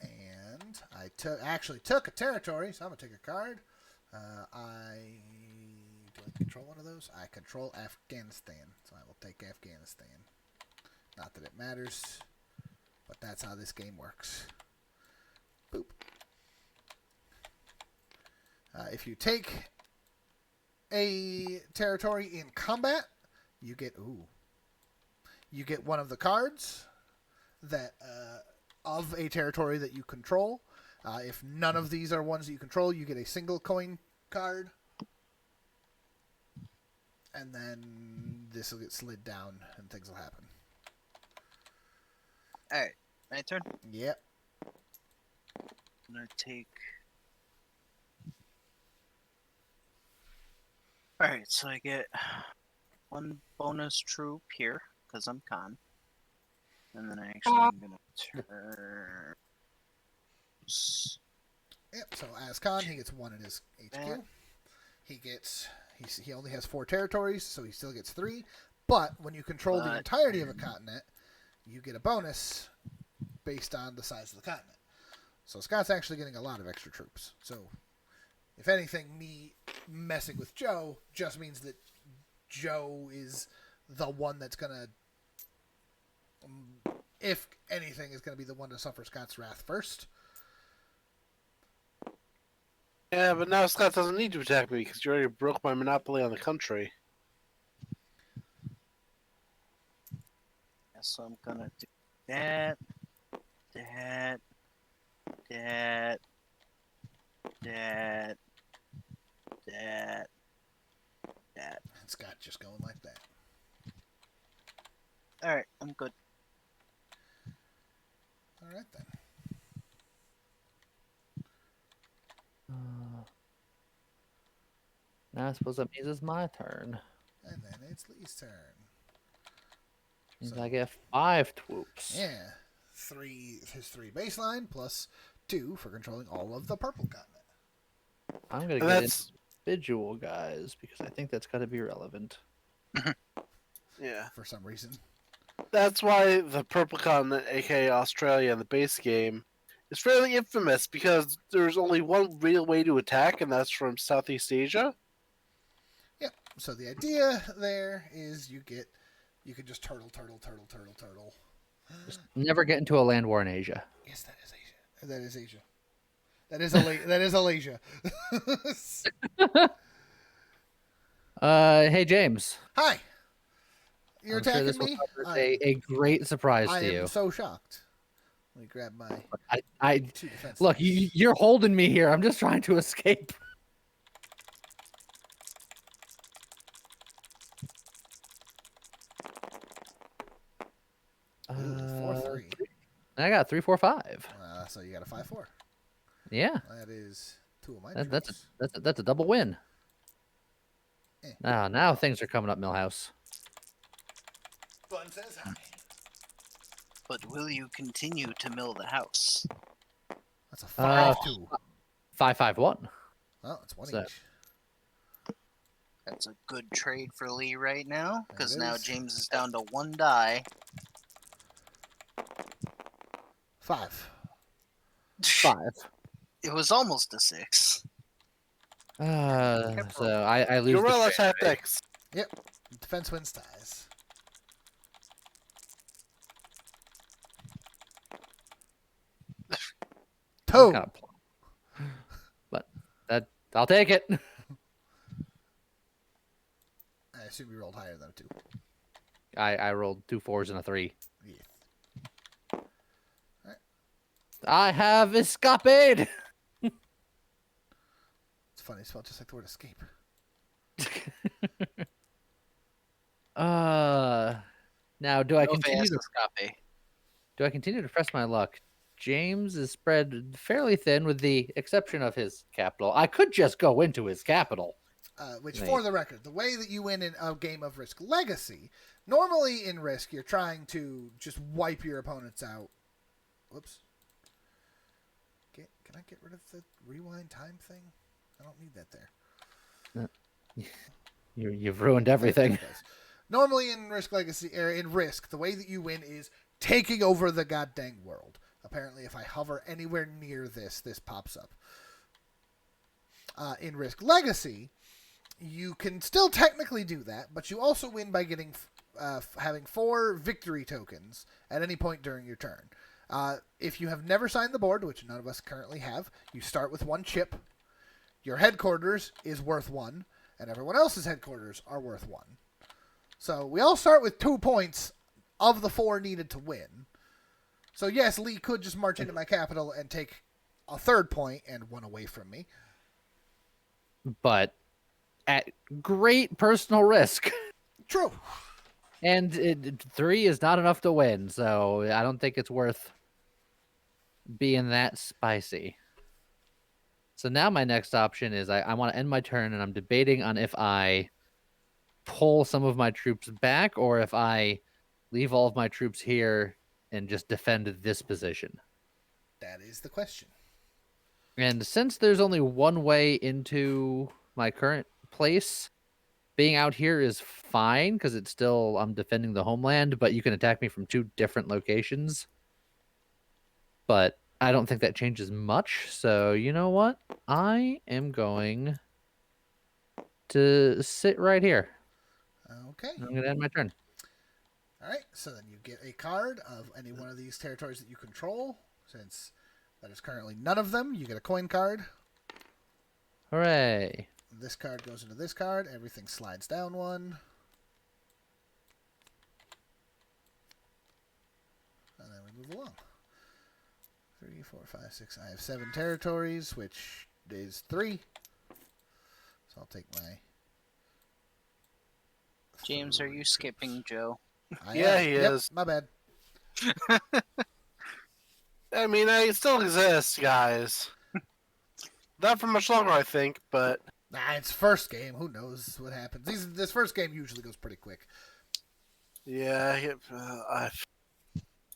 And I actually took a territory, so I'm going to take a card. Do I control one of those? I control Afghanistan, so I will take Afghanistan. Not that it matters, but that's how this game works. Boop. If you take a territory in combat, you get one of the cards that of a territory that you control. If none of these are ones that you control, you get a single coin card, and then this will get slid down and things will happen. Alright, my turn. Yep. I'm gonna take. Alright, so I get 1 bonus troop here, because I'm Khan. And then I actually am gonna turn. Yep. So as Khan, he gets 1 in his HQ. He only has 4 territories, so he still gets 3. But when you control the entirety of a continent, you get a bonus based on the size of the continent. So Scott's actually getting a lot of extra troops. So, if anything, me messing with Joe just means that Joe is the one that's going to, if anything, is going to be the one to suffer Scott's wrath first. Yeah, but now Scott doesn't need to attack me because you already broke my monopoly on the country. so I'm gonna do that, that, that, that, that, that. Scott just going like that. All right, I'm good. All right then. Now I suppose that means it's my turn. And then it's Lee's turn. Means So- I get 5 twoops. Yeah. His 3 baseline plus 2 for controlling all of the purple continent. I'm gonna And get that's individual guys because I think that's gotta be relevant. yeah. For some reason. That's why the Purple Continent, aka Australia, in the base game, is fairly infamous because there's only one real way to attack, and that's from Southeast Asia. Yep. So the idea there is you can just turtle. Just never get into a land war in Asia. Yes, that is Asia. That is Asia. That is Alasia. Hey James. Hi. You're I'm sure attacking this will me? come as a great surprise I to am you. so shocked. Let me grab my I 2 defense. look, you're holding me here. I'm just trying to escape. Ooh, 4-3. I got 3, 4, 5. So you got a 5-4. Yeah, That is 2 of my that's a double win. Eh. Now things are coming up, Millhouse. Bun says hi. But will you continue to mill the house? That's a 5-2. 5, 5, 1. Oh, it's 1 So- each. That's a good trade for Lee right now, because It now is. James is down to 1 die. 5. 5. It was almost a 6. So I lose. Guerrilla the trade, right? tactics. Defense wins ties. Toe. Kinda But I'll take it. I assume you rolled higher than a 2. I rolled 2 4s and a 3. Yeah. I have escaped. It's funny. It spelled just like the word escape. Now do I No continue to fast escape. press my luck? James is spread fairly thin with the exception of his capital. I could just go into his capital. Which, Right. for the record, the way that you win in a game of Risk Legacy, normally in Risk, you're trying to just wipe your opponents out. Whoops. Can I get rid of the rewind time thing? I don't need that there. You've ruined everything. Normally in Risk Legacy, or in Risk, the way that you win is taking over the goddamn world. Apparently, if I hover anywhere near this pops up. In Risk Legacy, you can still technically do that, but you also win by getting having 4 victory tokens at any point during your turn. If you have never signed the board, which none of us currently have, you start with 1 chip. Your headquarters is worth 1, and everyone else's headquarters are worth 1. So we all start with 2 points of the 4 needed to win. So yes, Lee could just march into my capital and take a 3rd point and 1 away from me. But at great personal risk. True. And 3 is not enough to win, so I don't think it's worth being that spicy. So now my next option is I want to end my turn, and I'm debating on if I pull some of my troops back or if I leave all of my troops here and just defend this position. That is the question. And since there's only one way into my current place, being out here is fine because it's still I'm defending the homeland, but you can attack me from 2 different locations. But I don't think that changes much. So you know what? I am going to sit right here. Okay. I'm going to end my turn. All right. So then you get a card of any one of these territories that you control. Since that is currently none of them, you get a coin card. Hooray. This card goes into this card. Everything slides down 1. along. 3, 4, 5, 6. I have 7 territories, which is 3. So I'll take my. James, are you troops. skipping Joe? Yeah, am. he Yep, is. my bad. I mean, I still exist, guys. Not for much longer, I think, but Nah, it's first game. Who knows what happens? This first game usually goes pretty quick. yeah,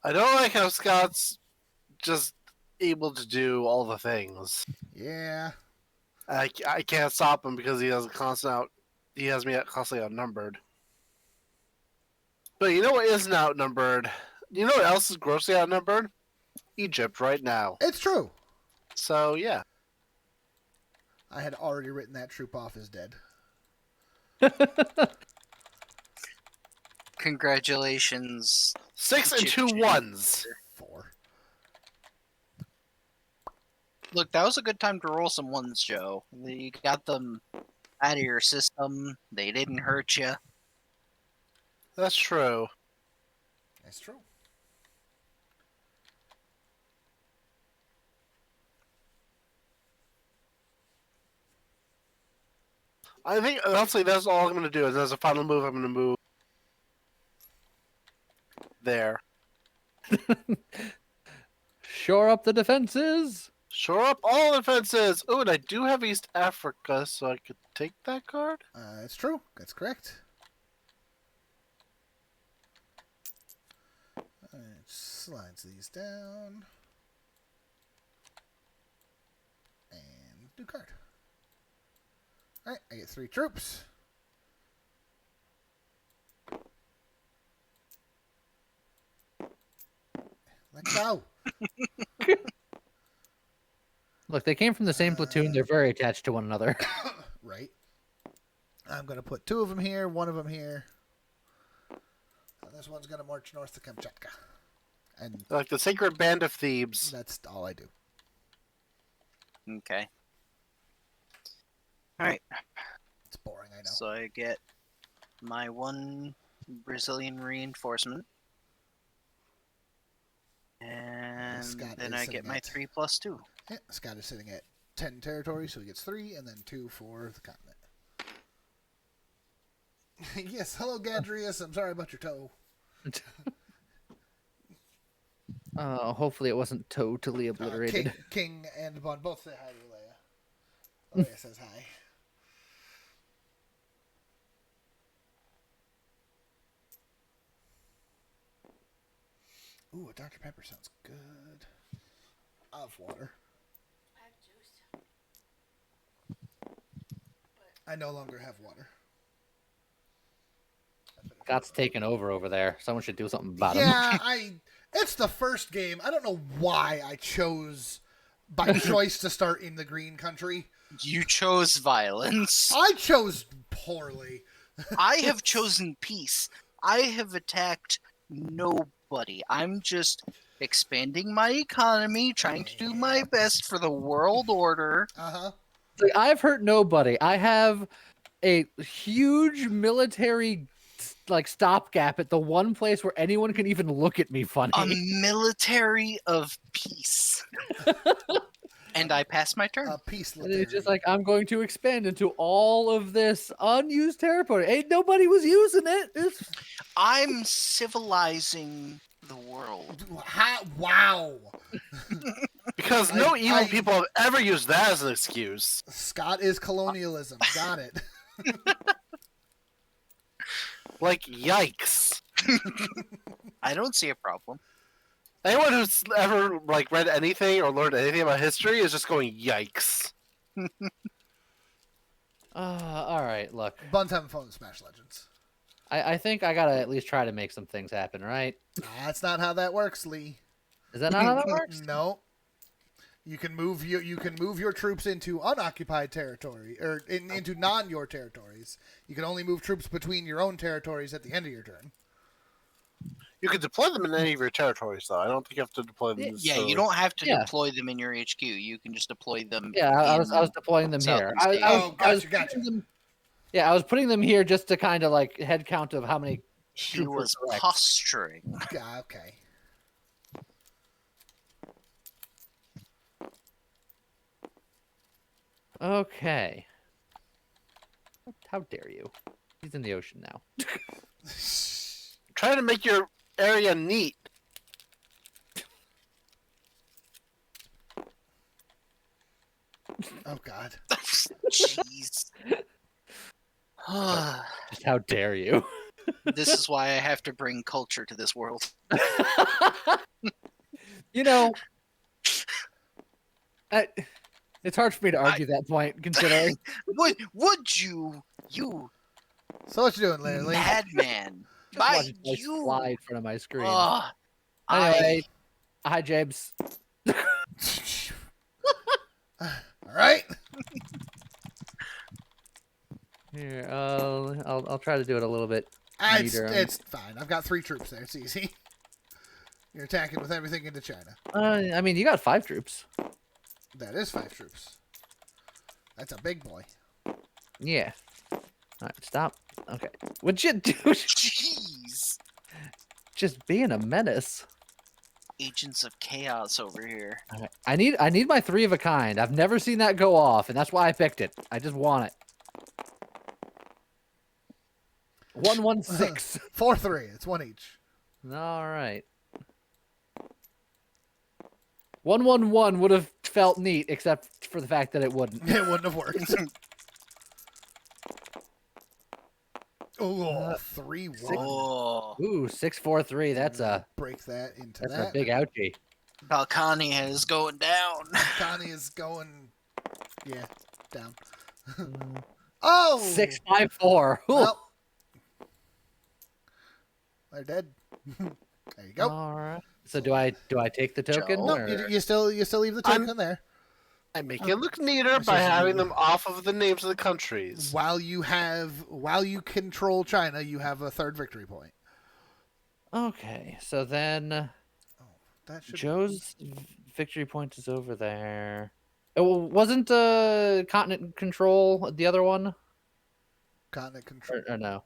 I don't like how Scott's just able to do all the things. Yeah. I can't stop him because he has he has me constantly outnumbered. But you know what isn't outnumbered? You know what else is grossly outnumbered? Egypt right now. It's true. So yeah. I had already written that troop off as dead. Congratulations. 6 and 2 Egyptian. ones. 4. Look, that was a good time to roll some ones, Joe. You got them out of your system. They didn't hurt you. That's true. That's true. I think honestly that's all I'm gonna do. Is as a final move, I'm gonna move there. Shore up the defenses. Shore up all defenses. Oh, and I do have East Africa, so I could take that card. It's true. That's correct. Alright, slides these down. And new card. Alright, I get 3 troops. Let go. Look, they came from the same platoon. They're very attached to one another. Right. I'm going to put 2 of them here, 1 of them here. And this one's going to march north to Kamchatka. And Like the Sacred Band of Thebes. that's all I do. Okay. Alright, It's boring, I know. so I get my 1 Brazilian reinforcement. And Scott then is I sitting get my at- 3+2. Yeah, Scott is sitting at 10 territory, so he gets 3, and then 2 for the continent. Yes, hello, Gadrius. I'm sorry about your toe. Hopefully it wasn't totally obliterated. King and Bond both say hi to Leia. Leia says hi. Ooh, a Dr. Pepper sounds good. I have water. I have juice. I no longer have water. Scott's taken over there. Someone should do something about him. Yeah, it's the first game. I don't know why I chose by choice to start in the green country. You chose violence. I chose poorly. I have chosen peace. I have attacked nobody. I'm just expanding my economy, trying to do my best for the world order. Uh-huh. Like, I've hurt nobody. I have a huge military stopgap at the one place where anyone can even look at me funny. A military of peace. And I pass my turn. Peace. And it's just like, I'm going to expand into all of this unused territory. Ain't nobody was using it. I'm civilizing the world. Wow. Because no I- evil people have ever used that as an excuse. Scott is colonialism. Got it. Like, yikes. I don't see a problem. Anyone who's ever read anything or learned anything about history is just going, yikes. All right, look. Bun's having fun with Smash Legends. I think I gotta at least try to make some things happen, right? That's not how that works, Lee. Is that not how that works? No. You can move your troops into unoccupied territory or into non-your territories. You can only move troops between your own territories at the end of your turn. You can deploy them in any of your territories, though. I don't think you have to deploy them. Yeah, you don't have to Yeah. deploy them in your HQ. You can just deploy them. Yeah, I was deploying them here. Southeast I was gotcha. putting them- yeah, I was putting them here just to kind of head count of how many. He troops were was correct. posturing. Yeah, okay. Okay. How dare you? He's in the ocean now. Try to make your area neat. Oh God. Jeez. Just how dare you? This is why I have to bring culture to this world. You know, it's hard for me to argue that point, considering. Would you So what you doing, Larry? madman? Just By watching dice you. fly in front of my screen. Anyway, Hi, James. All right. Here, I'll try to do it a little bit neater. It's fine. I've got 3 troops there. It's easy. You're attacking with everything into China. I mean, you got 5 troops. That is 5 troops. That's a big boy. Yeah. All right, stop. Okay. What'd you do? jeez. Just being a menace. Agents of chaos over here. All right. I need my 3 of a kind. I've never seen that go off, and that's why I picked it. I just want it. 116. 4-3. It's 1 each. All right. 111 would have felt neat, except for the fact that it wouldn't. It wouldn't have worked. Oh, 3-1. Oh, Ooh, 643. That's a Break that into that's that. a big ouchie. Balkania is going down. Connie is going, yeah, down. Oh! 654. Ooh. Well, they're dead. There you go. All right. So do I take the token? Joe? No, or- you still leave the token there I make it look neater I'm by supposed to having do- them off of the names of the countries. while you control China. You have a 3rd victory point. Okay. So then That should Joe's victory point is over there. Oh, wasn't continent control the other one? continent control. Or no?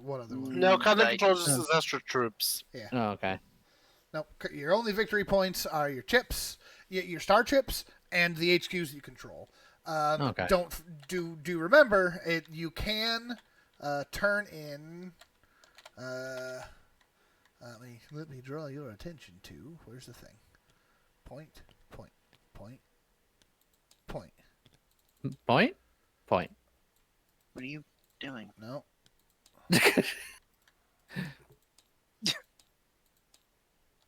What other one? No, content Like- controls just extra troops. Oh, okay. No, your only victory points are your chips, your star chips, and the HQs you control. Okay. Do remember it. You can turn in. Let me draw your attention to. Where's the thing? Point. Point? Point. What are you doing? No.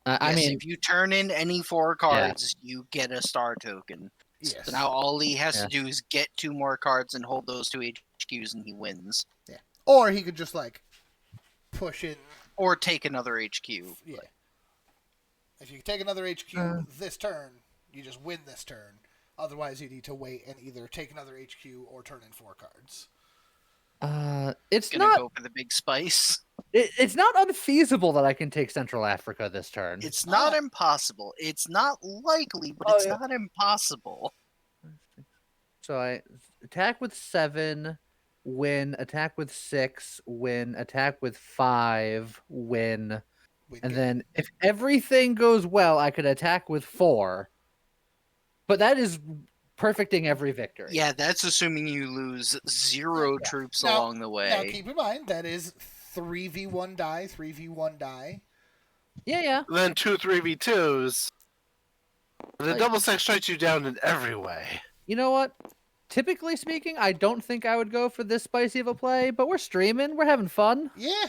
I Yes, mean, if you turn in any 4 cards, you get a star token. Yes. So now all he has Yeah. to do is get 2 more cards and hold those 2 HQs, and he wins. Or he could just like push in. Or take another HQ. Yeah. If you take another HQ this turn, you just win this turn. Otherwise, you need to wait and either take another HQ or turn in 4 cards. it's Gonna not go for the big spice. it's not unfeasible that I can take Central Africa this turn. It's not impossible. It's not likely, but it's not impossible. So I attack with 7, win. Attack with 6, win. Attack with 5, win. And then if everything goes well, I could attack with 4. But that is perfecting every victory. Yeah, that's assuming you lose 0 troops Now- along the way. Now, keep in mind, that is 3v1 die, 3v1 die. Yeah. Then 2 3v2s. The Like- double stack strikes you down in every way. You know what? Typically speaking, I don't think I would go for this spicy of a play, but we're streaming. We're having fun. Yeah.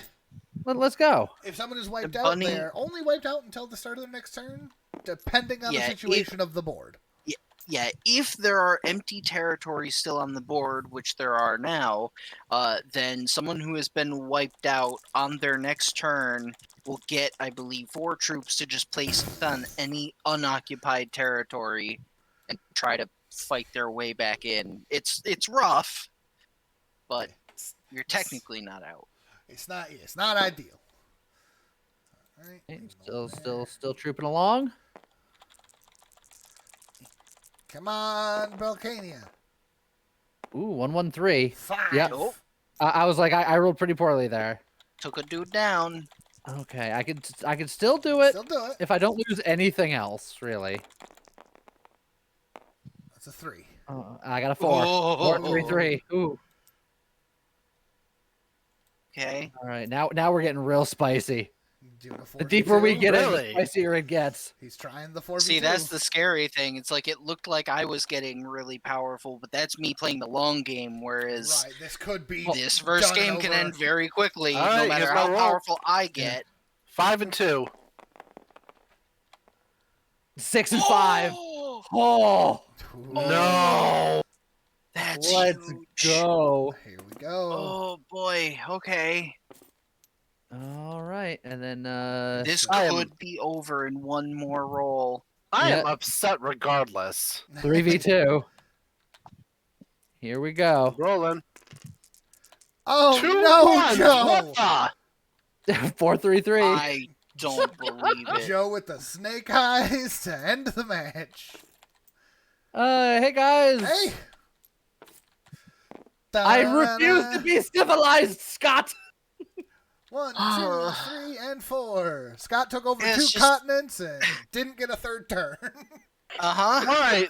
Let's go. If someone is wiped The out, bunny- they're only wiped out until the start of their next turn, depending on the Yeah, situation of the board. Yeah, if there are empty territories still on the board, which there are now, then someone who has been wiped out on their next turn will get, I believe, 4 troops to just place on any unoccupied territory and try to fight their way back in. It's rough, but you're technically not out. It's not ideal. All right. Okay, still trooping along. Come on, Balkania. Ooh, 113. 5. Yep. Nope. I was like, I rolled pretty poorly there. Took a dude down. Okay, I could still do it Still do it. if I don't lose anything else, really. That's a 3. I got a 4. Oh. 4-3-3. Ooh. Okay. All right, now we're getting real spicy. Doing a The 4v2. deeper we get in, the Really? spicier it gets. He's trying the 4v2. See, that's the scary thing. It's like it looked like I was getting really powerful, but that's me playing the long game. Whereas Right, this could be this first done game can over. end very quickly, All no right, matter here's my how roll. powerful I get. 5 and 2. 6 and 5. Oh, Oh, No. that's let's huge. go. Here we go. Oh boy. Okay. All right, and then This I am- could be over in one more roll. I am Yeah. upset regardless. 3v2. Here we go. Rolling. Oh 2 no, ones. Joe! What the? 4-3-3. I don't believe it. Joe with the snake eyes to end the match. Hey guys. Hey! I refuse to be civilized, Scott. 1, 2, 3, and 4. Scott took over Yeah, 2 it's just- continents and didn't get a third turn. Uh-huh.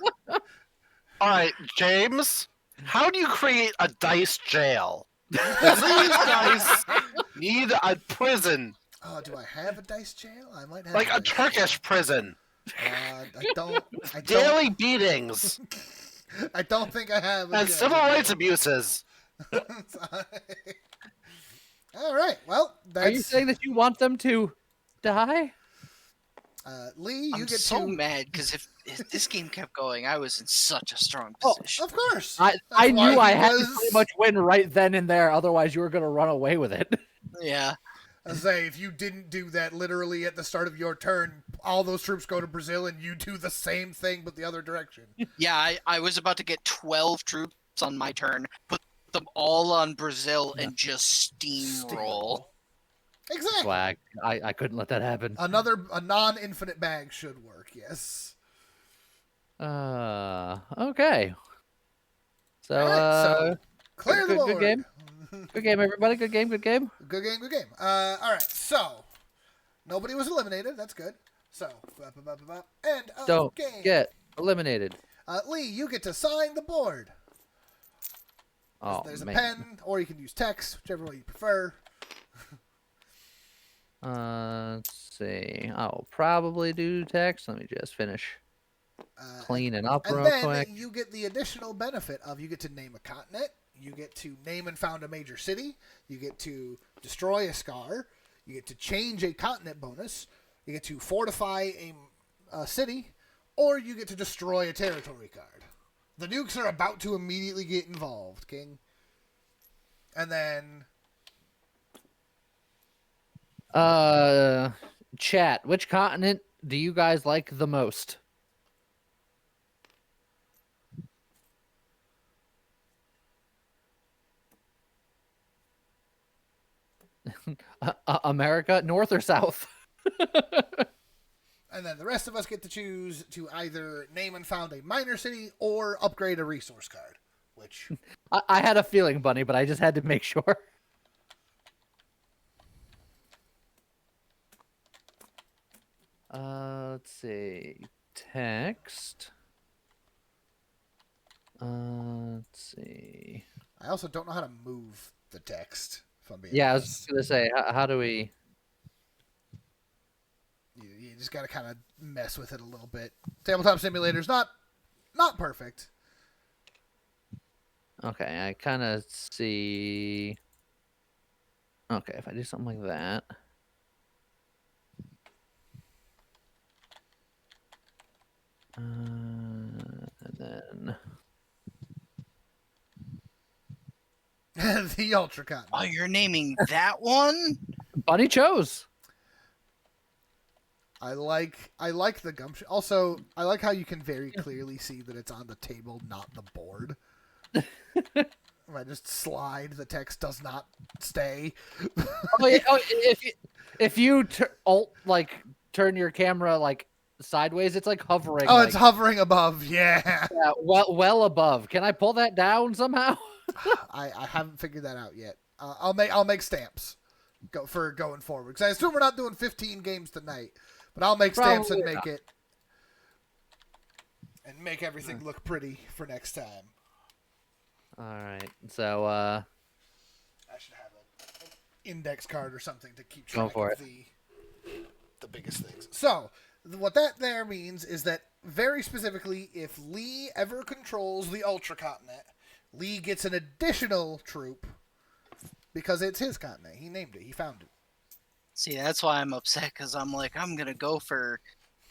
All right, James. How do you create a dice jail? 'Cause these dice need a prison, Oh, do I have a dice jail? I might have like a dice Turkish prison. jail. I don't. Daily beatings I don't think I have. A and jail. civil rights abuses. All right. Well, that's. Are you saying that you want them to die? Lee, you I'm get so to. mad because if this game kept going, I was in such a strong Oh, position. Of course. I That's why knew I he had to was- pretty much win right then and there. Otherwise, you were going to run away with it. Yeah. I say, if you didn't do that literally at the start of your turn, all those troops go to Brazil and you do the same thing but the other direction. Yeah, I was about to get 12 troops on my turn, put them all on Brazil, and just steamroll. Exactly. Swag. I couldn't let that happen. A non-infinite bag should work, yes. Okay. So, All right, so clear the good board. game. Good game, everybody. Good game. Good game. Good game, good game. All right, so nobody was eliminated. That's good. So, end of Don't game. get eliminated. Lee, you get to sign the board. Oh, There's a man. pen, or you can use text, whichever way you prefer. Let's see. I'll probably do text. Let me just finish cleaning up And real then quick. you get the additional benefit of you get to name a continent, you get to name and found a major city, you get to destroy a scar, you get to change a continent bonus, you get to fortify a city, or you get to destroy a territory card. The nukes are about to immediately get involved, King. And then Chat, which continent do you guys like the most? America, North or South? and then the rest of us get to choose to either name and found a minor city or upgrade a resource card, which I had a feeling, Bunny, but I just had to make sure. Let's see. Text. Let's see. I also don't know how to move the text, if I'm being Yeah, I was honest. just gonna say, how do we? You just got to kind of mess with it a little bit. Tabletop Simulator's not perfect. Okay, I kind of see. Okay, if I do something like that. And then The Ultra Continent. Oh, you're naming that one? Bunny chose. I like the gumption. Also, I like how you can very clearly see that it's on the table, not the board. If I just slide, the text does not stay. Oh, yeah, if you turn your camera like sideways, it's like hovering. Oh, like, it's hovering above. Yeah. yeah, well above. Can I pull that down somehow? I haven't figured that out yet. I'll make stamps going forward because I assume we're not doing 15 games tonight, but I'll make stamps and Probably make it. and make everything look pretty for next time. All right. So I should have an index card or something to keep Go track for of the biggest things. So what that there means is that very specifically, if Lee ever controls the Ultra Continent, Lee gets an additional troop because it's his continent. He named it. He found it. See, that's why I'm upset, because I'm like, I'm gonna go for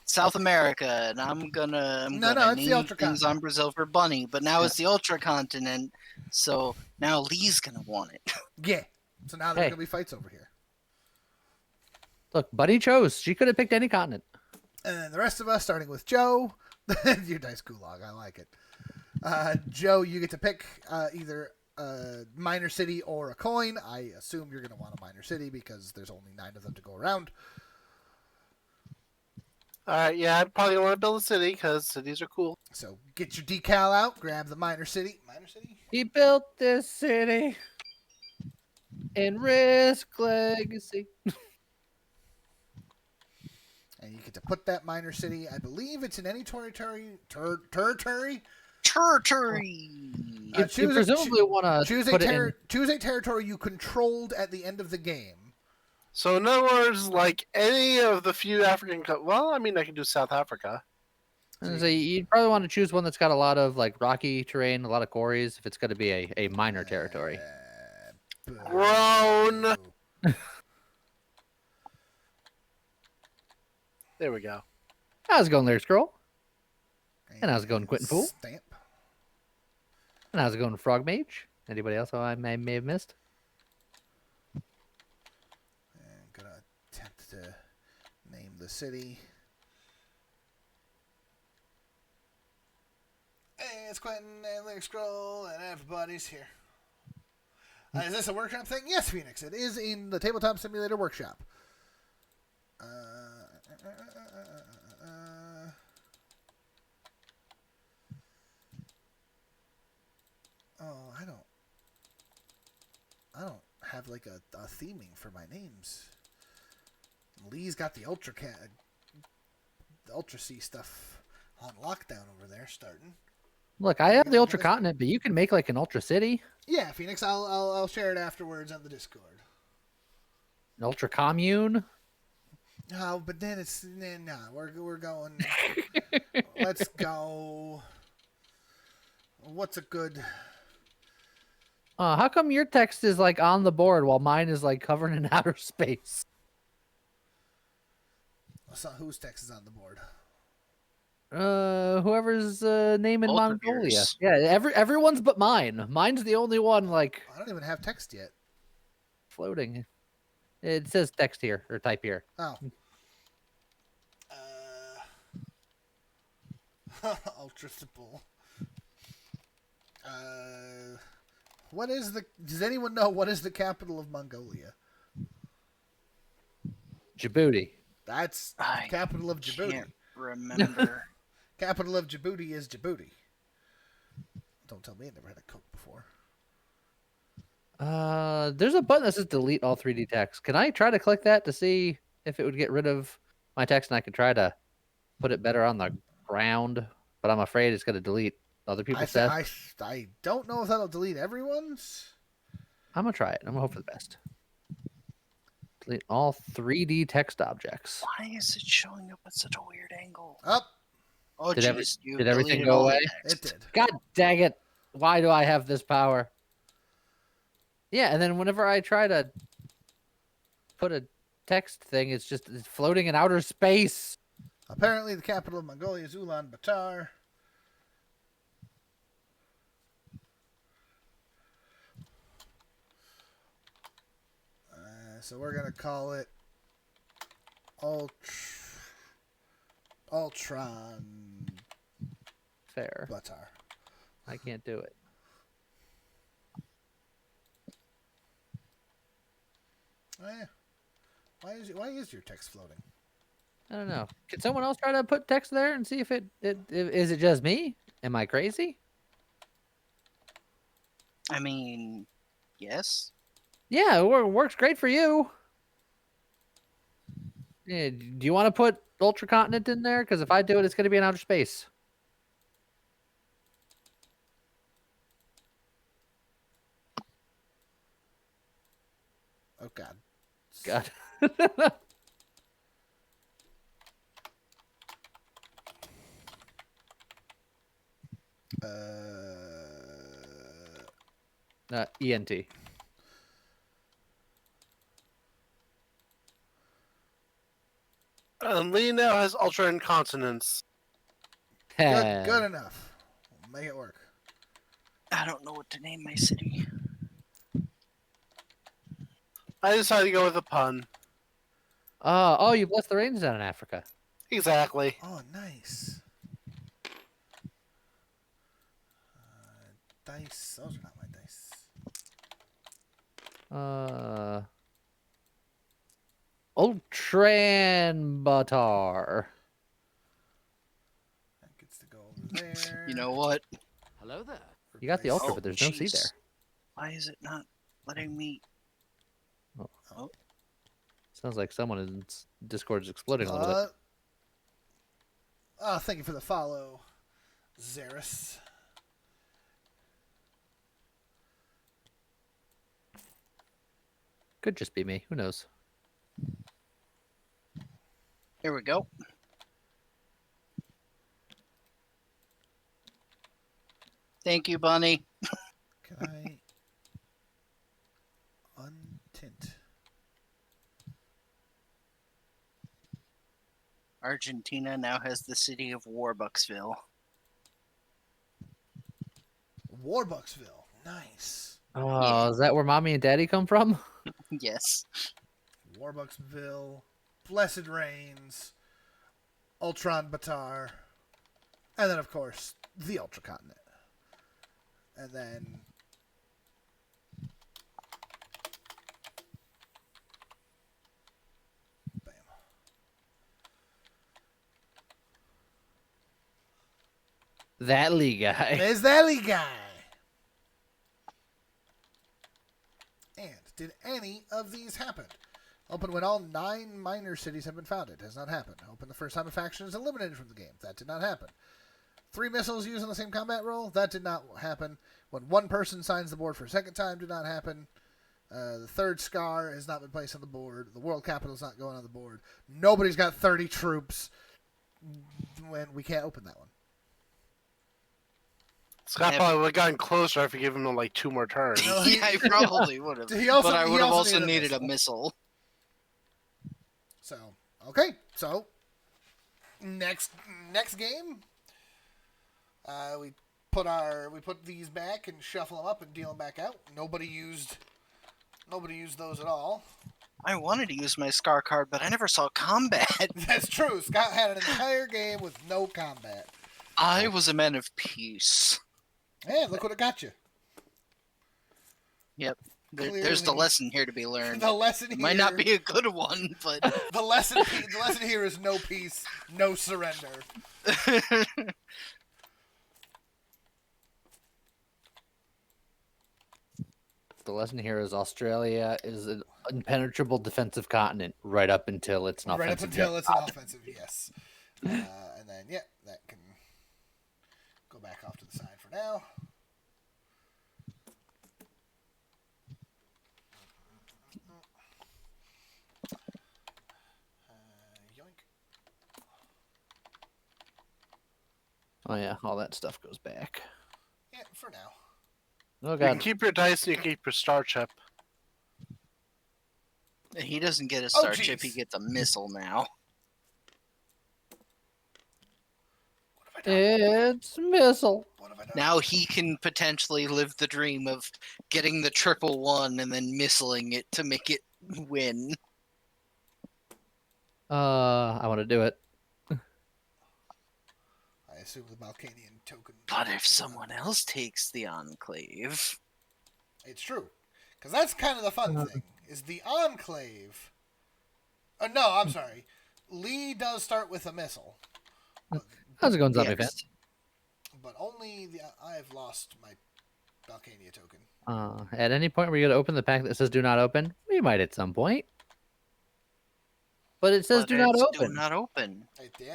South America, and I'm gonna No, it's the name Ultra things Continent. on Brazil for Bunny, but now it's the Ultra Continent, so now Lee's gonna want it. Yeah. So now there's going to be fights over here. look, Buddy chose. She could have picked any continent. And then the rest of us, starting with Joe. Your dice gulag. I like it. Joe, you get to pick either a minor city or a coin. I assume you're going to want a minor city because there's only 9 of them to go around. Alright, yeah, I probably want to build a city because cities are cool. So get your decal out, grab the minor city. Minor city? He built this city in Risk Legacy. And you get to put that minor city, I believe it's in any territory. Territory. You presumably want to choose put it in. choose a territory you controlled at the end of the game. So in other words, like any of the few African well, I mean I can do South Africa. So you'd probably want to choose one that's got a lot of like rocky terrain, a lot of quarries, if it's going to be a minor territory. Grown. There we go. How's it going there, Scroll? And how's it going, Quentin Fool? Stamp. And how's it going, Frog Mage? Anybody else who I may have missed? And gonna attempt to name the city. Hey, it's Quentin and Lyric Scroll, and everybody's here. Is this a workshop thing? Yes, Phoenix. It is in the Tabletop Simulator workshop. Oh, I don't have like a theming for my names. Lee's got the Ultra C stuff on lockdown over there starting. Look, I have the Ultra Continent, but you can make like an Ultra City. Yeah, Phoenix. I'll share it afterwards on the Discord. An Ultra Commune. No, but then it's we're going. Let's go. What's a good? How come your text is like on the board while mine is like covered in outer space? So whose text is on the board? Whoever's name in Both of Mongolia. yours. Yeah, everyone's but mine. Mine's the only one like I don't even have text yet. floating. It says text here or type here. Oh. Ultra simple. What is the? Does anyone know what is the capital of Mongolia? Djibouti. That's I capital of Djibouti. Can't remember. Capital of Djibouti is Djibouti. Don't tell me I never had a Coke before. There's a button that says delete all 3D text. Can I try to click that to see if it would get rid of my text and I could try to put it better on the ground? But I'm afraid it's going to delete other people's text. I don't know if that'll delete everyone's. I'm going to try it. I'm going to hope for the best. Delete all 3D text objects. Why is it showing up at such a weird angle? Up. Oh, Did jeez. You did everything deleted go all the away? text. It did. God dang it. Why do I have this power? Yeah, and then whenever I try to put a text thing, it's floating in outer space. Apparently, the capital of Mongolia is Ulaanbaatar. So we're gonna call it Ultron Fair. Batar. I can't do it. Oh yeah. Why is your text floating? I don't know. Can someone else try to put text there and see if is it just me? Am I crazy? I mean, yes. Yeah, it works great for you. Yeah, do you want to put Ultra Continent in there? Because if I do it, it's going to be in outer space. God. God. ENT. Lee now has ultra incontinence. Good enough. We'll make it work. I don't know what to name my city. I decided to go with a pun. Oh, you blessed the rains down in Africa. Exactly. Oh, nice. Dice. Those are not my dice. Ultranbatar. That gets to go over there. You know what? Hello there. You got the ultra, Oh, but there's no C jeez. there. Why is it not letting me? Sounds like someone in Discord is exploding a little bit. Thank you for the follow, Xeris. Could just be me. Who knows? Here we go. Thank you, Bunny. Can I untint? Argentina now has the city of Warbucksville. Warbucksville. Nice. Oh, Yeah. is that where mommy and daddy come from? Yes. Warbucksville. Blessed Rains. Ultron Batar. And then, of course, the Ultra Continent. And then... Bam. That Lee guy. There's that Lee guy. And did any of these happen? Open when all 9 minor cities have been founded. Has not happened. Open the first time a faction is eliminated from the game. That did not happen. 3 missiles used on the same combat roll. That did not happen. When 1 person signs the board for a second time, did not happen. The third Scar has not been placed on the board. The World Capital is not going on the board. Nobody's got 30 troops. When we can't open that one. Scott probably would have gotten closer if you gave him like 2 more turns. No, Yeah, I probably would have. He also- But I he would have also also needed a needed a missile. So, okay. So, next game, we put these back and shuffle them up and deal them back out. Nobody used those at all. I wanted to use my Scar card, but I never saw combat. That's true. Scott had an entire game with no combat. I was a man of peace. Hey, look what it got you. Yep. There's the Clearly- lesson here to be learned. The lesson here Might not be a good one, but the lesson here is no peace, no surrender. The lesson here is Australia is an impenetrable defensive continent right up until it's an Right up offensive. until it's an offensive, yes. And then, yeah, that can go back off to the side for now. Yoink. Oh yeah, all that stuff goes back. Yeah, for now. Oh You can god. keep your dice and you can keep your star chip. he doesn't get a Oh, star chip, he jeez. gets a missile now. What have I done? It's missile. What have I done? Now he can potentially live the dream of getting the 111 and then missiling it to make it win. I want to do it. I assume the Balkanian token. But if someone else takes the Enclave... It's true. Because that's kind of the fun thing, is the Enclave... no, I'm sorry. Lee does start with a missile. How's it going, zombie fan? Yes. But only I've lost my Balkania token. At any point where you got to open the pack that says "Do not open," we might at some point. But it says But "Do not it's open." Do not open.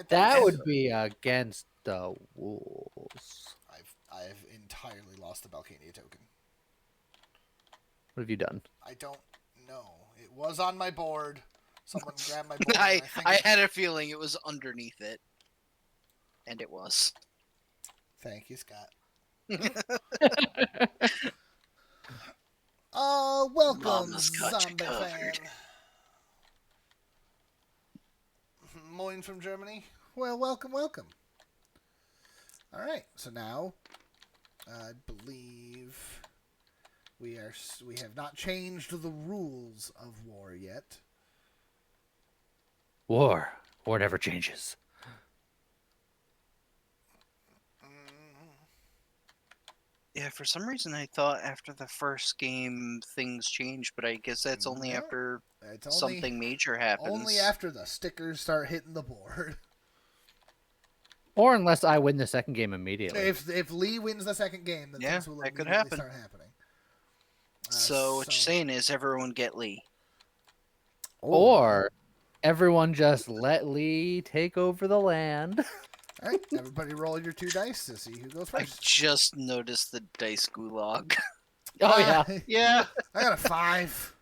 That would be against the rules. I've entirely lost the Balkania token. What have you done? I don't know. It was on my board. Someone grabbed my board. I and I think I had a feeling it was underneath it, and it was. Thank you, Scott. Welcome, Mama's got you zombie fan. covered. Moin from Germany. Well, welcome. All right, so now I believe we have not changed the rules of war yet. War never changes. Yeah, for some reason I thought after the first game things changed, but I guess that's only No, after It's only, something major happens. only after the stickers start hitting the board. Or unless I win the second game immediately. If Lee wins the second game, then Yeah, things will that could immediately happen. start happening. So what you're saying is everyone get Lee. Or everyone just let Lee take over the land. All right, everybody roll your 2 dice to see who goes I first. just noticed the dice gulag. Oh, yeah. Yeah. I got a 5.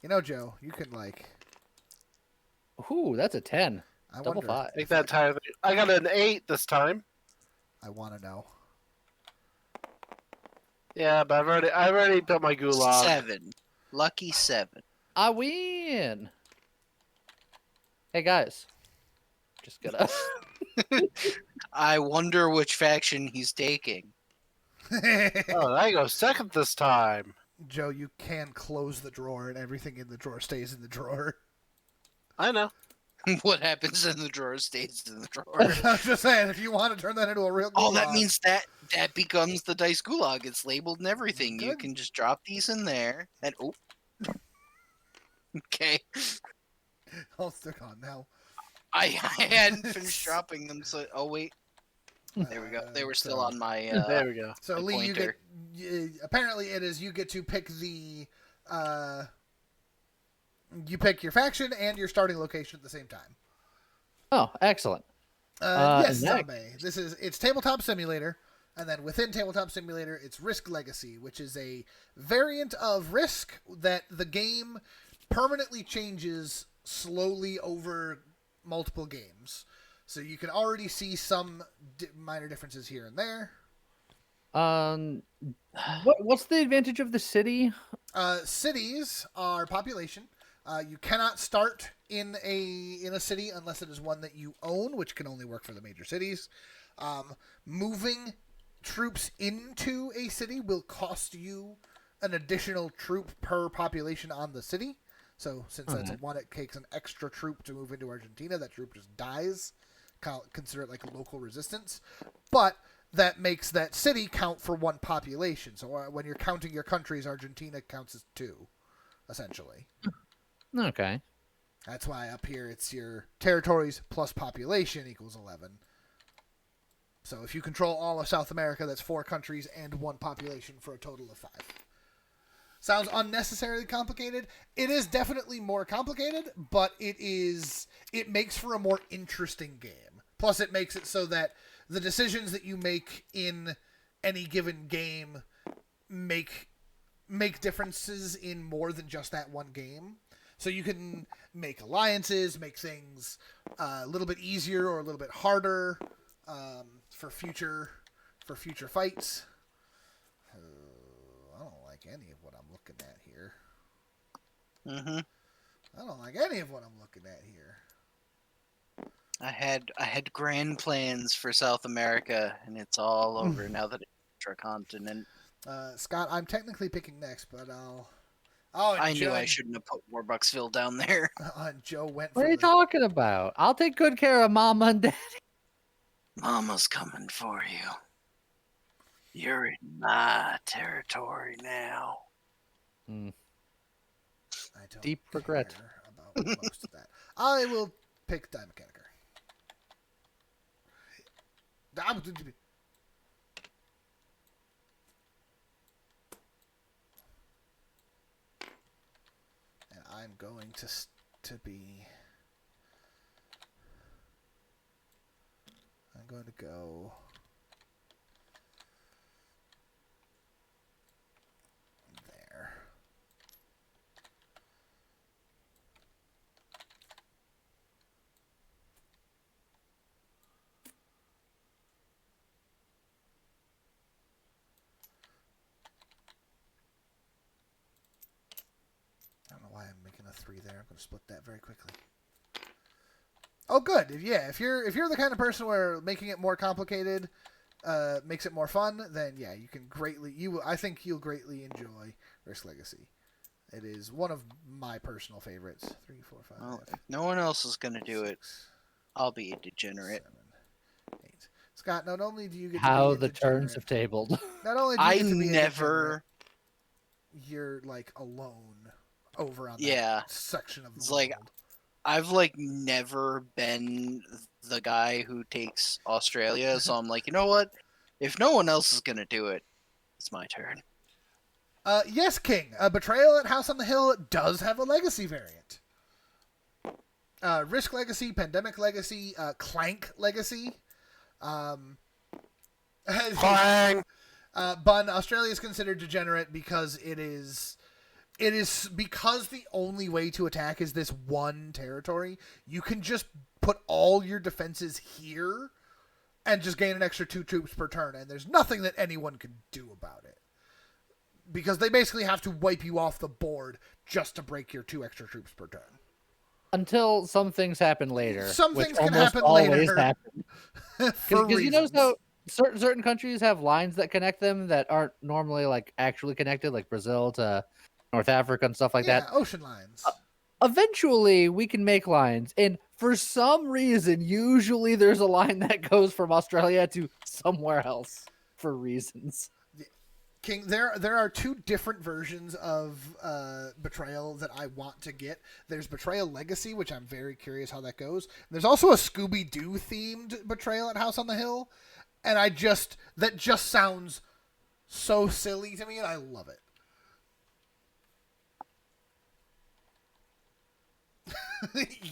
You know, Joe, you can Ooh, that's a 10. I Double wonder. 5. Take that time. I got an 8 this time. I want to know. Yeah, but I've already built my gulag. 7. Lucky 7. I win. Hey, guys. Just gonna... I wonder which faction he's taking. Oh, I go second this time. Joe, you can close the drawer and everything in the drawer stays in the drawer. I know. What happens in the drawer stays in the drawer. I was just saying, if you want to turn that into a real Oh, that gulag- means that becomes the dice gulag. It's labeled and everything. You Good. can just drop these in there and oh. Okay. Oh, they're gone now. I hadn't finished dropping them, so oh wait. There we go. They were still So- on my There we go. So my Lee, pointer. apparently it is you get to pick you pick your faction and your starting location at the same time. Oh, excellent. Yes, and that- zombie. It's Tabletop Simulator, and then within Tabletop Simulator, it's Risk Legacy, which is a variant of Risk that the game permanently changes slowly over multiple games. So you can already see some minor differences here and there. What's the advantage of the city? Cities are population. You cannot start in a city unless it is one that you own, which can only work for the major cities. Moving troops into a city will cost you an additional troop per population on the city. So since that's one, it takes an extra troop to move into Argentina. That troop just dies. Consider it like a local resistance. But that makes that city count for one population. So when you're counting your countries, Argentina counts as 2, essentially. Okay. That's why up here it's your territories plus population equals 11. So if you control all of South America, that's 4 countries and 1 population for a total of 5. Sounds unnecessarily complicated. It is definitely more complicated, but it makes for a more interesting game. Plus it makes it so that the decisions that you make in any given game make differences in more than just that one game. So you can make alliances, make things a little bit easier or a little bit harder for future fights. I don't like any of what I'm looking at here. I don't like any of what I'm looking at here. I had grand plans for South America, and it's all over now that it's a continent. Scott, I'm technically picking next, but I'll. Oh, and I Joe, knew I shouldn't have put Warbucksville down there. And Joe went What for are you the. talking about? I'll take good care of Mama and Daddy. Mama's coming for you. You're in my territory now. I don't Deep regret. care about most of that. I will pick Die Mechaniker. And I'm going to be. I'm going to go. There. you there. I'm going to split that very quickly. Oh, good. If you're the kind of person where making it more complicated makes it more fun, then yeah, you can greatly. I think you'll greatly enjoy Risk Legacy. It is one of my personal favorites. 3, 4, 5. Well, if no one else is gonna do it, I'll be a degenerate. 7, 8. Scott, not only do you get How to be the a turns degenerate, have tabled. not only do you I get to be a never. degenerate, you're like alone over on Yeah. that section of the It's world. like I've like never been the guy who takes Australia, so I'm like, you know what? If no one else is gonna do it, it's my turn. Yes, King. Betrayal at House on the Hill does have a legacy variant. Risk Legacy, Pandemic Legacy, Clank Legacy. Clang! Bun, Australia is considered degenerate because it is because the only way to attack is this one territory. You can just put all your defenses here and just gain an extra 2 troops per turn, and there's nothing that anyone can do about it. Because they basically have to wipe you off the board just to break your 2 extra troops per turn. Until some things happen later. Some which things can almost happen always later. happen. For Because you know, reasons. so certain countries have lines that connect them that aren't normally like actually connected, like Brazil to North Africa and stuff like yeah, that. ocean lines. Eventually, we can make lines, and for some reason, usually there's a line that goes from Australia to somewhere else for reasons. King, there are 2 different versions of Betrayal that I want to get. There's Betrayal Legacy, which I'm very curious how that goes. There's also a Scooby-Doo themed Betrayal at House on the Hill, and that just sounds so silly to me, and I love it.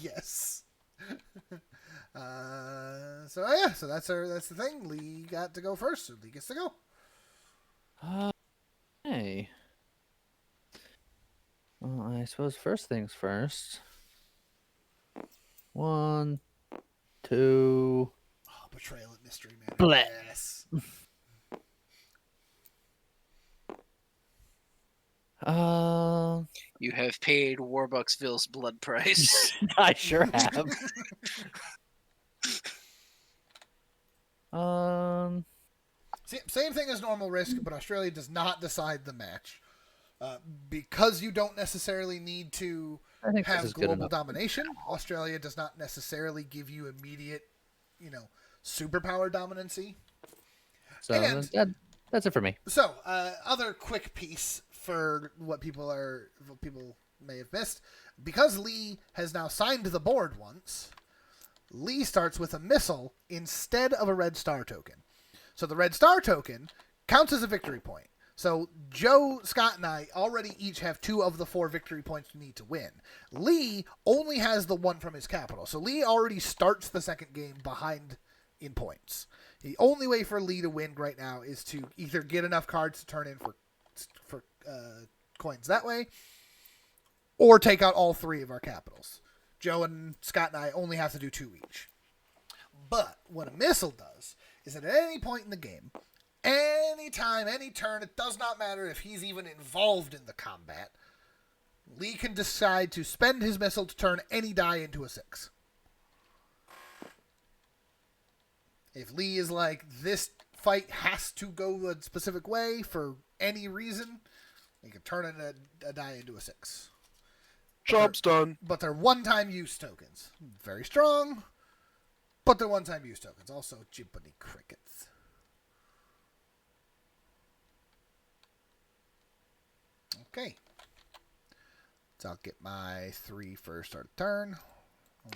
Yes. So that's the thing. Lee got to go first, so Lee gets to go. Hey. Well, I suppose first things first. 1, 2. Oh, Betrayal at Mystery Man. Bleh. Yes. You have paid Warbucksville's blood price. I sure have. Same thing as normal Risk, but Australia does not decide the match. Because you don't necessarily need to I think this have is good global enough. domination, Australia does not necessarily give you immediate, superpower dominancy. So And- that's it for me. So, other quick piece for what people may have missed. Because Lee has now signed the board once, Lee starts with a missile instead of a red star token. So the red star token counts as a victory point. So Joe, Scott, and I already each have 2 of the 4 victory points we need to win. Lee only has the 1 from his capital. So Lee already starts the second game behind in points. The only way for Lee to win right now is to either get enough cards to turn in for coins that way, or take out all 3 of our capitals. Joe and Scott and I only have to do 2 each. But what a missile does is that at any point in the game, anytime, any turn, it does not matter if he's even involved in the combat, Lee can decide to spend his missile to turn any die into a 6. If Lee is like, this fight has to go a specific way for any reason, he can turn a die into a 6. Job's done. But they're one-time use tokens. Very strong, but they're one-time use tokens. Also, jibbity crickets. Okay. So I'll get my 3 first start of turn. 1,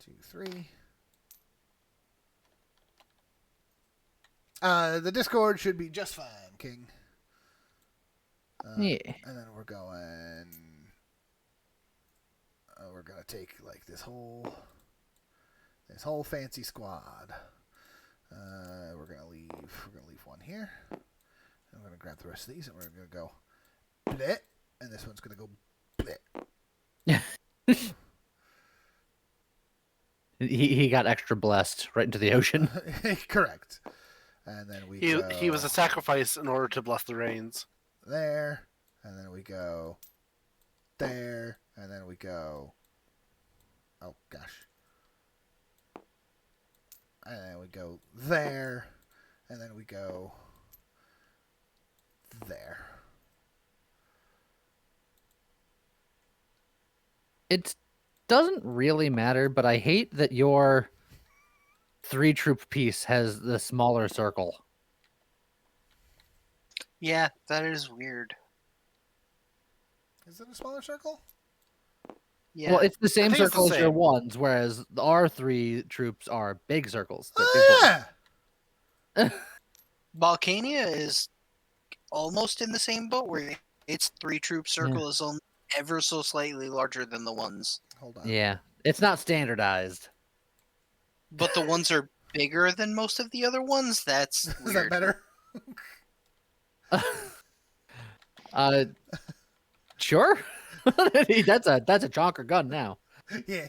2, 3. The Discord should be just fine, King. Yeah. And then we're going... we're going to take, like, this whole fancy squad. We're going to leave 1 here. And we're going to grab the rest of these, and we're going to go bleh, and this one's going to go bleh. He got extra blessed right into the ocean. Correct. And then He was a sacrifice in order to bless the rains. there, and then we go there, and then we go. Oh gosh. And then we go there, and then we go there. It doesn't really matter, but I hate that your 3-troop piece has the smaller circle. Yeah, that is weird. Is it a smaller circle? Yeah. Well, it's the same think it's the circle as your same. ones, whereas our 3 troops are big circles. They're big Oh, yeah. Volcania is almost in the same boat where its 3-troop circle is only ever so slightly larger than the ones. Hold on. Yeah, it's not standardized. But the ones are bigger than most of the other ones. That's Is weird. that better? Sure. that's a chonker gun now. Yeah.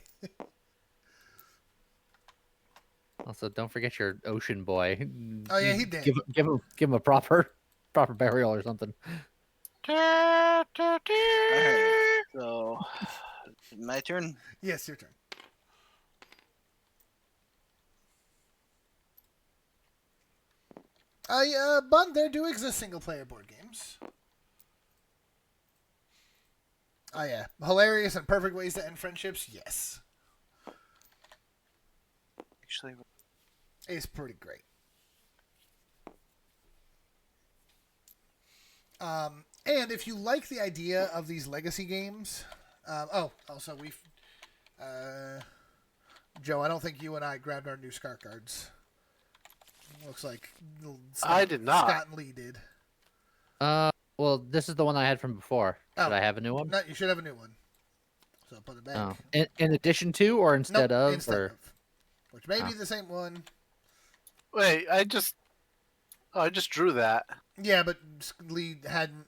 Also, don't forget your ocean boy. Oh yeah, he did. Give him a proper burial or something. Alright, so my turn. Yes, your turn. But there do exist single-player board games. Oh yeah, hilarious and perfect ways to end friendships. Yes, Actually, it's pretty great. And if you like the idea of these legacy games, also we've, Joe, I don't think you and I grabbed our new SCAR cards. Looks like I did not. Scott and Lee did. Well, this is the one I had from before. Should I have a new one? No, you should have a new one. So put it back. Oh, in addition to or instead Nope, of, instead or of, which may be the same one. Wait, I just drew that. Yeah, but Lee hadn't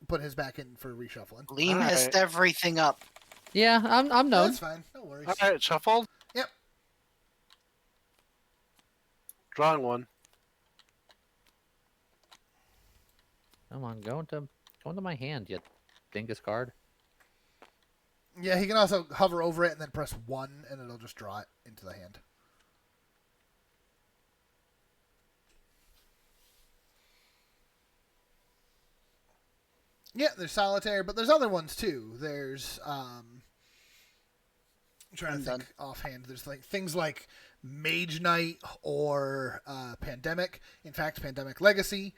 put his back in for reshuffling. Lee messed Alright. everything up. yeah, I'm known. That's fine. No worries. All right, shuffled. Yep. Drawing one. Come on, go into my hand, you dingus card. Yeah, he can also hover over it and then press 1, and it'll just draw it into the hand. Yeah, there's solitaire, but there's other ones too. There's I'm trying to think offhand. There's like things like Mage Knight or Pandemic. In fact, Pandemic Legacy.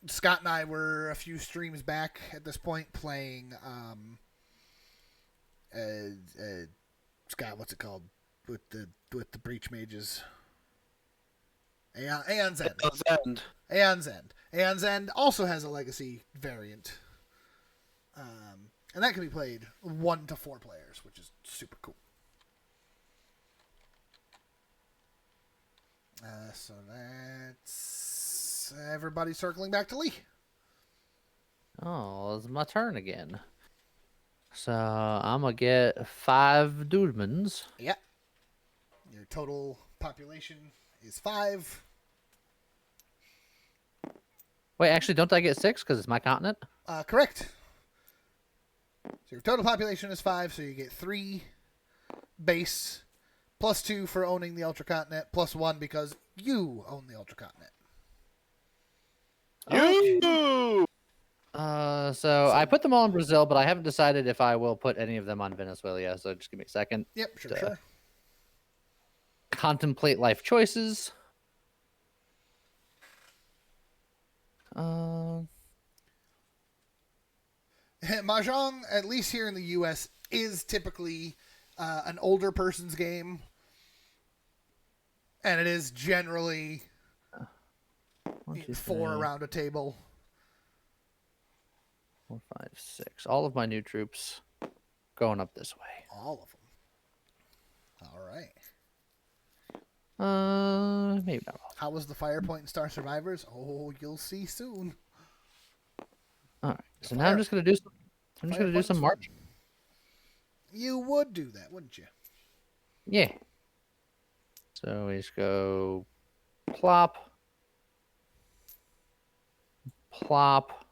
Scott and I were a few streams back at this point playing Scott, what's it called with the breach mages? Aeon's End. Aeon's End. Aeon's End also has a legacy variant, and that can be played 1 to 4 players, which is super cool. So that's everybody circling back to Lee. Oh, it's my turn again. So I'm gonna get 5 Doodmans. Yeah. Your total population is 5. Wait, actually, don't I get 6 because it's my continent? Correct. So your total population is 5, so you get 3 base, plus 2 for owning the Ultra Continent, plus 1 because you own the Ultra Continent. You. So I put them all in Brazil, but I haven't decided if I will put any of them on Venezuela. So just give me a second. Yep, sure. Contemplate life choices. Mahjong, at least here in the U.S., is typically an older person's game, and it is generally 4 around a table. 4, 5, 6. All of my new troops going up this way. All of them. All right. Maybe not all. How was the Firepoint in Star Survivors? Oh, you'll see soon. All right. So now I'm just gonna do some. I'm just gonna do some march. You would do that, wouldn't you? Yeah. So we just go plop, plop,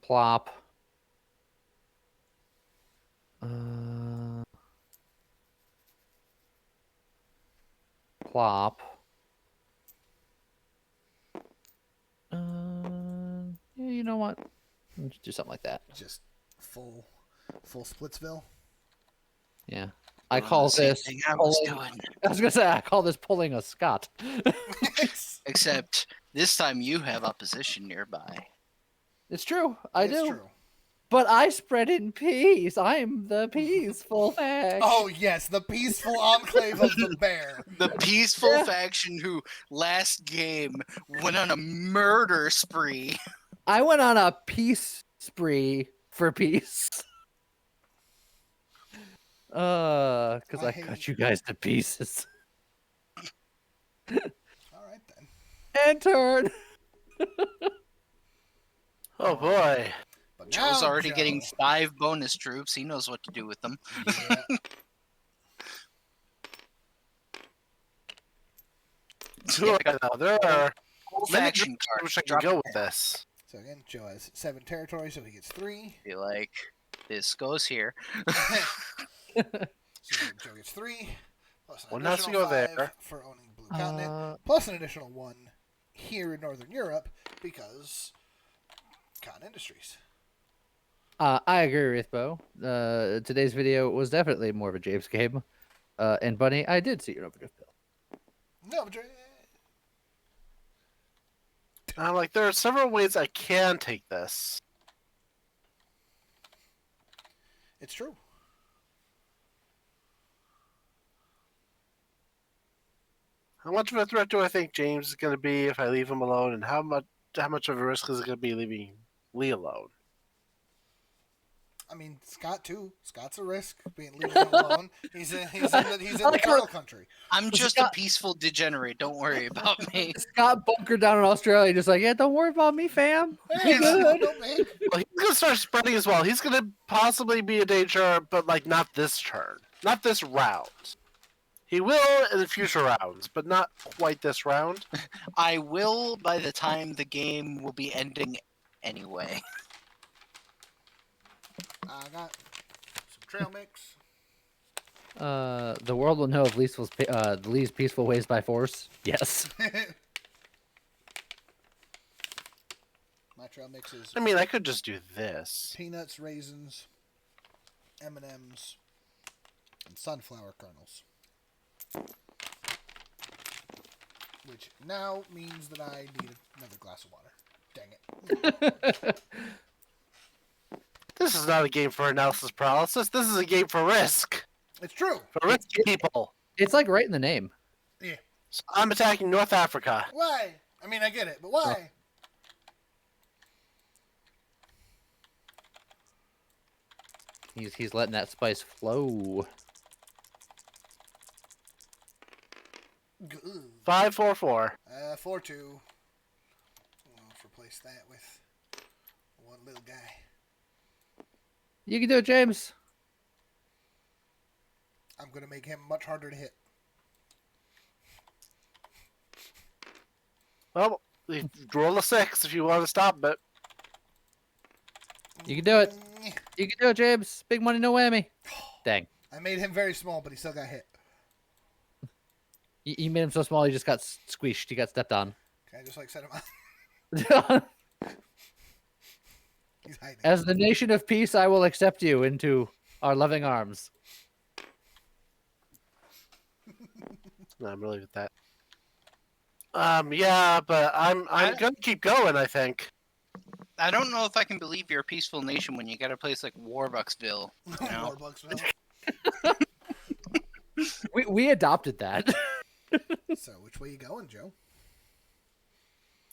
Plop. Plop. Yeah, you know what? Let's do something like that. Just full Splitsville. Yeah. I Doing call the same this thing I was pulling. doing. I was gonna say I call this pulling a Scot. Except this time you have opposition nearby. It's true. I It's do. true. But I spread in peace. I'm the peaceful fact. Oh yes, the peaceful enclave of the bear. The peaceful Yeah. faction who last game went on a murder spree. I went on a peace spree for peace. Because I cut you guys to pieces. All right then. And turn. Oh boy. But Joe's now, already Joe. getting 5 bonus troops. He knows what to do with them. Yeah. There are Whole many faction directions which I card. can go with this. So again, Joe has 7 territories, so he gets 3. Be like, this goes here. So Joe gets 3. Plus an One has to additional go 5 there. for owning Blue Continent. Plus an additional 1 here in Northern Europe because Cotton Industries. I agree with Bo. Today's video was definitely more of a James game. And Bunny, I did see your overdrive bill. No, but I'm like, there are several ways I can take this. it's true. How much of a threat do I think James is going to be if I leave him alone, and how much of a risk is it going to be leaving Lee alone? I mean, Scott too. Scott's a risk being leaving him alone. He's in the turtle country. I'm just a peaceful degenerate. Don't worry about me. Scott bunkered down in Australia, just like, yeah, don't worry about me, fam. Hey, Good. no, man. Well, he's going to start spreading as well. He's going to possibly be a danger, but like not this turn, not this round. He will in the future rounds, but not quite this round. I will by the time the game will be ending anyway. I got some trail mix. The world will know of Lee's peaceful ways by force. Yes. My trail mix is I mean, I could just do this. peanuts, raisins, M&Ms, and sunflower kernels. Which now means that I need another glass of water. Dang it. This is not a game for analysis paralysis. This is a game for risk. It's true. For risky people. It's like right in the name. Yeah. So I'm attacking North Africa. Why? I mean, I get it, but why? He's letting that spice flow. 544. 4-2. Let's replace that with one little guy. You can do it, James. I'm going to make him much harder to hit. Well, roll a 6 if you want to stop it. You can do it. You can do it, James. Big money, no whammy. Dang. I made him very small, but he still got hit. You made him so small, he just got squished. He got stepped on. Can I just set him out? He's hiding. As the nation of peace, I will accept you into our loving arms. No, I'm really with that. Yeah, but I'm gonna keep going, I think. I don't know if I can believe you're a peaceful nation when you got a place like Warbucksville. You know? Warbucksville. We adopted that. So, which way you going, Joe?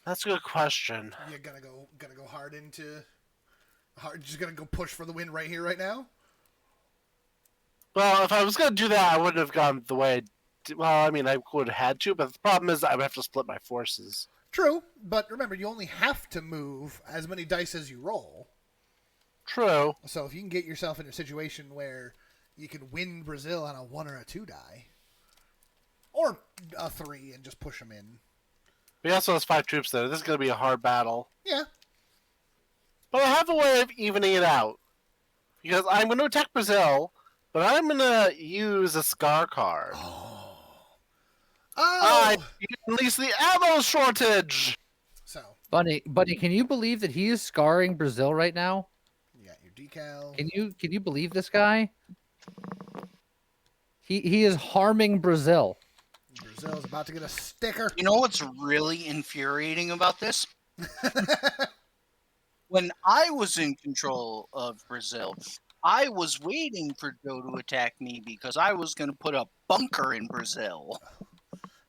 That's a good question. You gonna go hard into just gonna go push for the win right here, right now? Well, if I was gonna do that, I wouldn't have gone the way. Well, I mean, I would have had to, but the problem is I would have to split my forces. True, but remember, you only have to move as many dice as you roll. True. So if you can get yourself in a situation where you can win Brazil on a 1 or a 2 die, or a 3 and just push them in. But he also has 5 troops there. This is gonna be a hard battle. Yeah. But I have a way of evening it out. Because I'm going to attack Brazil, but I'm going to use a Scar card. I Oh! unleash the ammo shortage! So, Bunny, can you believe that he is scarring Brazil right now? you got your decal. Can you believe this guy? He is harming Brazil. Brazil's about to get a sticker. You know what's really infuriating about this? When I was in control of Brazil, I was waiting for Joe to attack me because I was going to put a bunker in Brazil.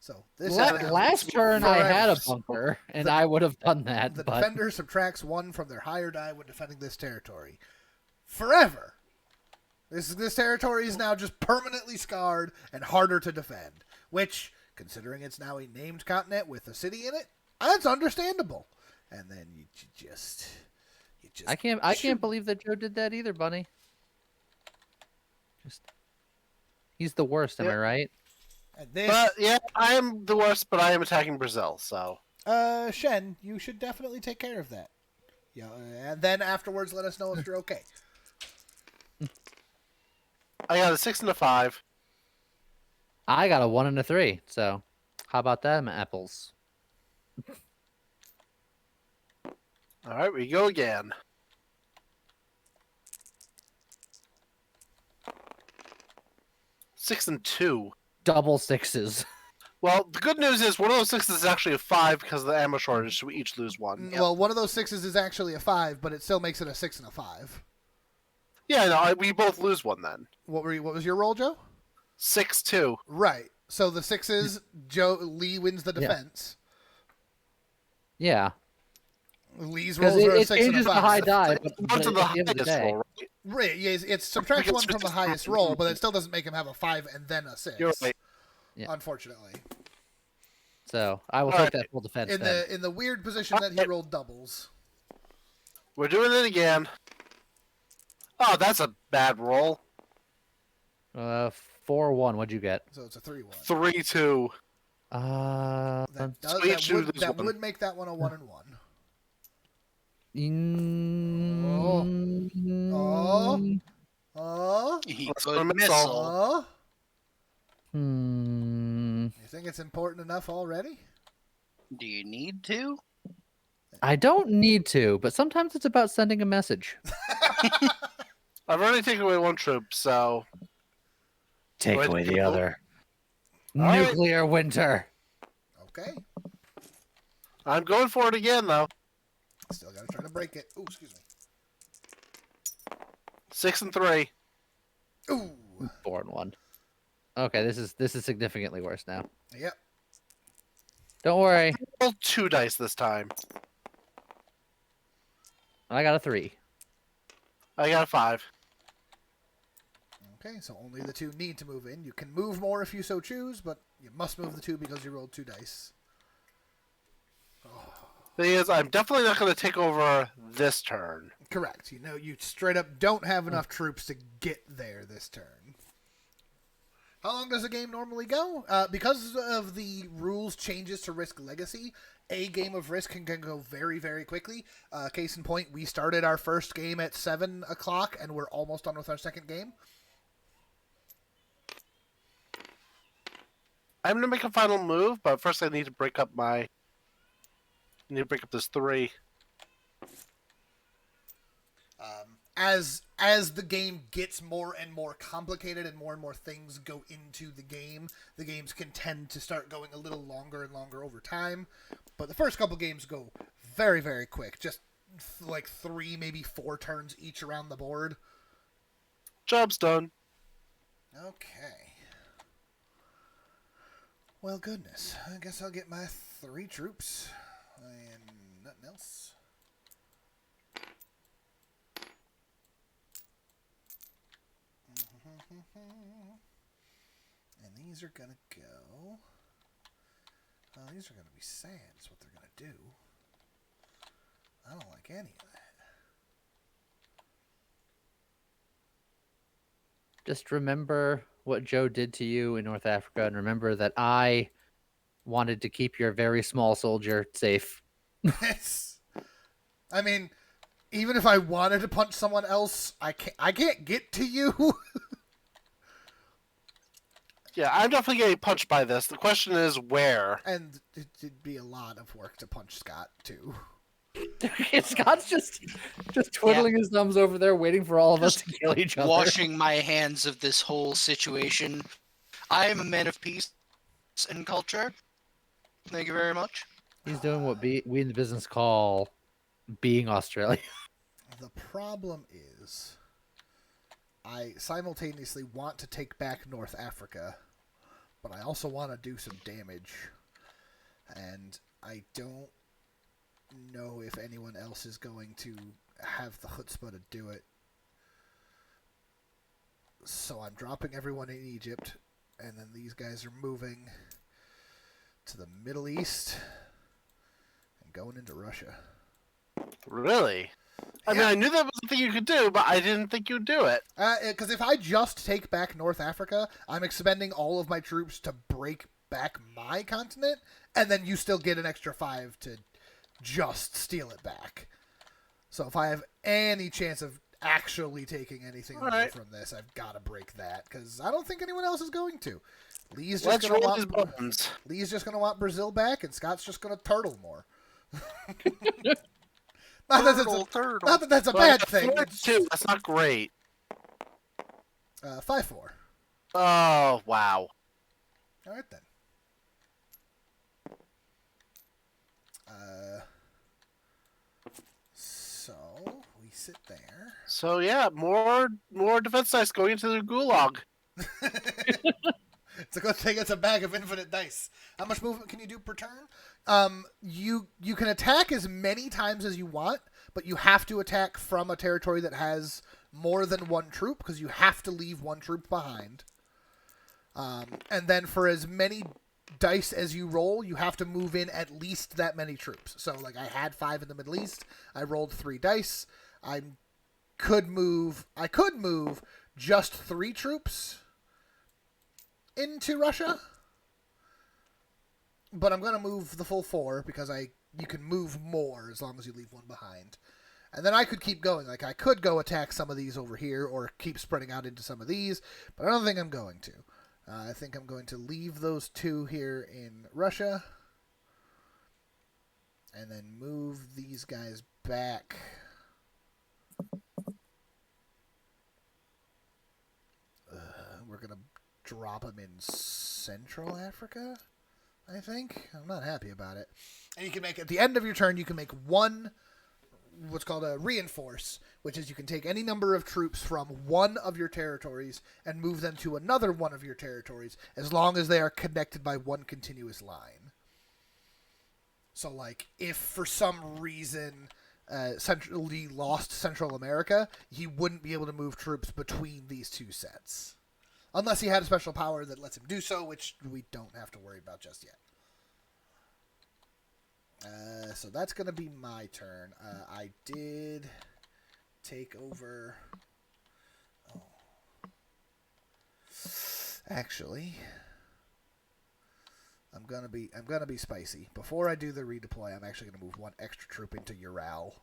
So this is now Last turn I had a forever. bunker, and I would have done that. the but defender subtracts 1 from their higher die when defending this territory. Forever. This territory is now just permanently scarred and harder to defend. Which, considering it's now a named continent with a city in it, that's understandable. And then you just I can't believe that Joe did that either, Bunny. He's the worst, am I right? And this, But yeah, I am the worst, but I am attacking Brazil, so. Shen, you should definitely take care of that. Yeah, and then afterwards, let us know if you're okay. I got a 6 and a 5. I got a 1 and a 3. So, how about them apples? Alright, we go again. 6 and 2. Double sixes. Well, the good news is one of those 6s is actually a 5 because of the ammo shortage, so we each lose 1. Well, one of those 6s is actually a 5, but it still makes it a 6 and a 5. Yeah, no, we both lose 1 then. What was your roll, Joe? 6-2. Right. So the 6s, Lee wins the defense. Yeah. Lee's Because rolls are a it 6 and a changes the 5. high die, but One to at the the end of the highest day, roll, right? Right, yeah, it subtracts 1 from the highest roll, but it still doesn't make him have a 5 and then a 6. You're right. Yeah. Unfortunately. so I will All take right. that full defense. In the weird position that he rolled doubles. We're doing it again. Oh, that's a bad roll. 4-1. What'd you get? So it's a 3-1. 3-2. That, we each do this that one. would make that one a 1 and 1. Oh. He Let's could go to missile. missile. Oh. Hmm. You think it's important enough already? Do you need to? I don't need to, but sometimes it's about sending a message. I've already taken away 1 troop, so. Take Go ahead away and the go. other. All right. Nuclear winter. Okay. I'm going for it again, though. Still gotta try to break it. Ooh, excuse me. 6 and 3. Ooh. 4-1. Okay, this is significantly worse now. Yep. Don't worry, Roll 2 dice this time. I got a 3. I got a 5. Okay, so only the 2 need to move in. You can move more if you so choose, but you must move the 2 because you rolled 2 dice. Thing is, I'm definitely not going to take over this turn. Correct. You know, you straight up don't have enough troops to get there this turn. How long does a game normally go? Because of the rules changes to Risk Legacy, a game of Risk can go very, very quickly. Case in point, we started our first game at 7 o'clock, and we're almost done with our second game. I'm going to make a final move, but first I need to break up this 3. As the game gets more and more complicated and more things go into the games can tend to start going a little longer and longer over time. But the first couple games go very, very quick. Just like 3, maybe 4 turns each around the board. Job's done. Okay. Well, goodness. I guess I'll get my 3 troops. And nothing else. And these are gonna go. These are gonna be sand, is what they're gonna do. I don't like any of that. Just remember what Joe did to you in North Africa, and remember that I wanted to keep your very small soldier safe. I mean, even if I wanted to punch someone else, I can't get to you. Yeah, I'm definitely getting punched by this. The question is where. And it'd be a lot of work to punch Scott too. Scott's just twiddling his thumbs over there, waiting for all of us to kill each other. Washing my hands of this whole situation. I am a man of peace and culture. Thank you very much. He's doing what we in the business call being Australian. The problem is, I simultaneously want to take back North Africa, but I also want to do some damage. And I don't know if anyone else is going to have the chutzpah to do it. So I'm dropping everyone in Egypt, and then these guys are moving to the Middle East and going into Russia. Really? I mean, I knew that was a thing you could do, but I didn't think you'd do it. Because if I just take back North Africa, I'm expending all of my troops to break back my continent, and then you still get an extra 5 to just steal it back. So if I have any chance of actually taking anything away from this, I've got to break that, because I don't think anyone else is going to. Lee's just going to want Brazil back, and Scott's just going to turtle more. Not that that's a bad thing. That's not great. 5-4. Oh, wow. All right, then. So we sit there. So yeah, more defense dice going into the gulag. It's a good thing it's a bag of infinite dice. How much movement can you do per turn? You can attack as many times as you want, but you have to attack from a territory that has more than one troop, because you have to leave one troop behind. And then for as many dice as you roll, you have to move in at least that many troops. So, like, I had 5 in the Middle East. I rolled 3 dice. I could move just 3 troops into Russia, but I'm going to move the full 4 because you can move more as long as you leave one behind. And then I could keep going. Like, I could go attack some of these over here or keep spreading out into some of these, but I don't think I'm going to. I think I'm going to leave those 2 here in Russia and then move these guys back. We're going to drop them in Central Africa, I think. I'm not happy about it. And you can make, at the end of your turn, you can make one, what's called a reinforce, which is you can take any number of troops from one of your territories and move them to another one of your territories, as long as they are connected by one continuous line. So, like, if for some reason Lee lost Central America, he wouldn't be able to move troops between these 2 sets. Unless he had a special power that lets him do so, which we don't have to worry about just yet. So that's going to be my turn. I did take over... Oh. Actually, I'm gonna be spicy. Before I do the redeploy, I'm actually going to move 1 extra troop into Ural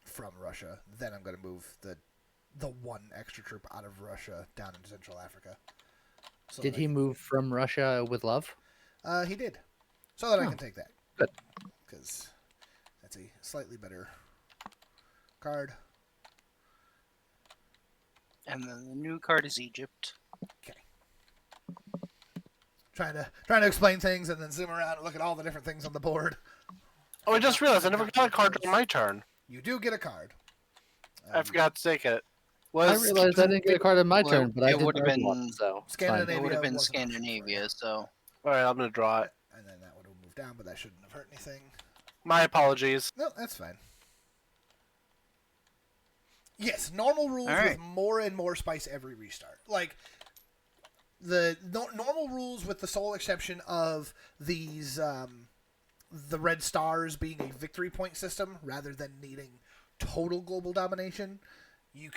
from Russia. Then I'm going to move the 1 extra troop out of Russia down into Central Africa. So did he move from Russia with love? He did. So that I can take that. Good. Because that's a slightly better card. And then the new card is Egypt. Okay. Trying to explain things and then zoom around and look at all the different things on the board. Oh, I just realized I never got a card on my turn. You do get a card. I forgot to take it. I realized I didn't get a card on my turn, but I did would have been one, so Scandinavia. It would have been wasn't an option for Scandinavia, you. so All right, I'm gonna draw it. And then that would have moved down, but that shouldn't have hurt anything. My apologies. No, that's fine. Yes, normal rules with more and more spice every restart. Like, the normal rules with the sole exception of these, the red stars being a victory point system rather than needing total global domination. You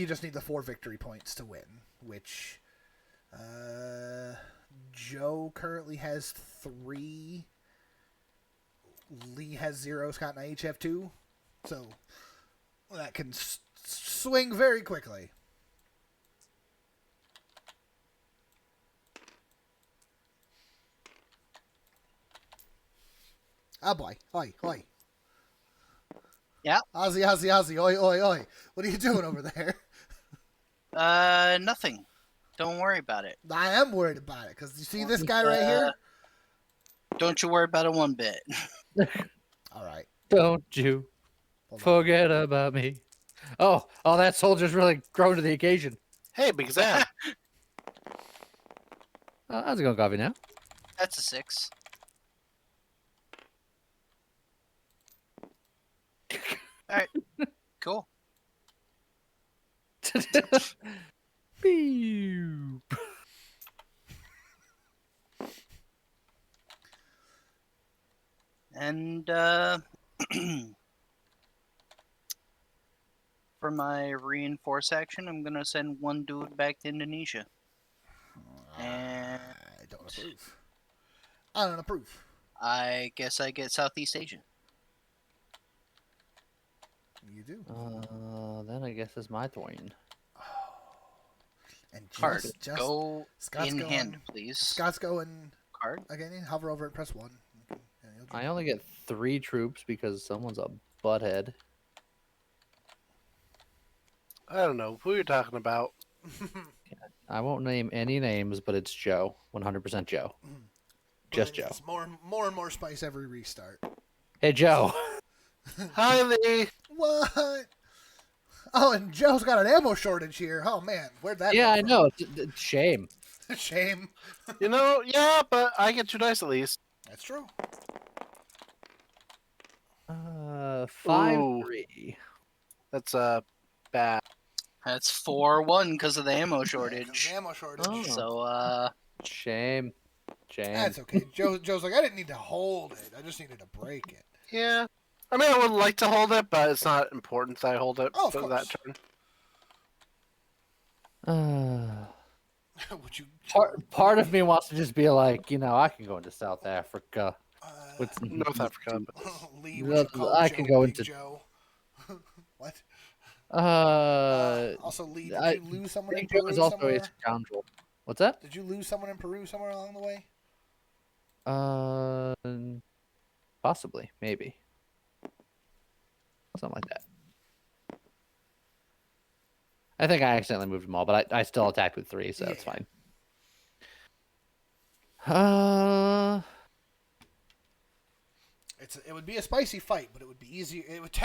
just need the 4 victory points to win, which Joe currently has 3. Lee has 0, Scott and I each have 2. So that can swing very quickly. Oh boy. Oi, oi. Yeah. Ozzy, Ozzy, Ozzy. Oi, oi, oi. What are you doing over there? Nothing. Don't worry about it. I am worried about it because you see this guy right here? Don't you worry about it one bit. All right. Don't you Hold on. forget about me. Oh, that soldier's really grown to the occasion. Hey, Big Sam. How's it going, Coffee, now? That's a 6. Alright. Cool. Pew. And for my reinforce action, I'm gonna send one dude back to Indonesia. And I don't approve. I don't approve. I guess I get Southeast Asia. You do. Then I guess it's my turn. And Card. just Go Scott's in going, hand, please. Scott's going Card. again. Hover over and press 1. And he'll I only get 3 troops because someone's a butthead. I don't know who you're talking about. I won't name any names, but it's Joe. 100% Joe. Just Joe. It's more and more spice every restart. Hey, Joe. Hi, Lee. What? Oh, and Joe's got an ammo shortage here. Oh man, where'd that? Yeah, I come know. It's shame. from? Shame. You know, yeah, but I get 2 dice at least. That's true. 5-3. That's bad. That's 4-1 because of the ammo Yeah, 'cause shortage. the ammo shortage. Oh. So Shame. Shame. That's okay. Joe's like, I didn't need to hold it. I just needed to break it. Yeah. I mean, I would like to hold it, but it's not important that I hold it Oh, of for that course. Uh, Would you? part of me wants to just be like, I can go into South Africa. With North Africa. But Lee, would you call I Joe can go Big into. Joe? What? Uh, Also, Lee, did I- you lose someone in Big Joe Peru is also somewhere? a scoundrel. What's that? Did you lose someone in Peru somewhere along the way? Possibly, maybe, something like that. I think I accidentally moved them all, but I still attacked with 3, so Yeah, it's yeah. fine. It would be a spicy fight, but it would be easier. It would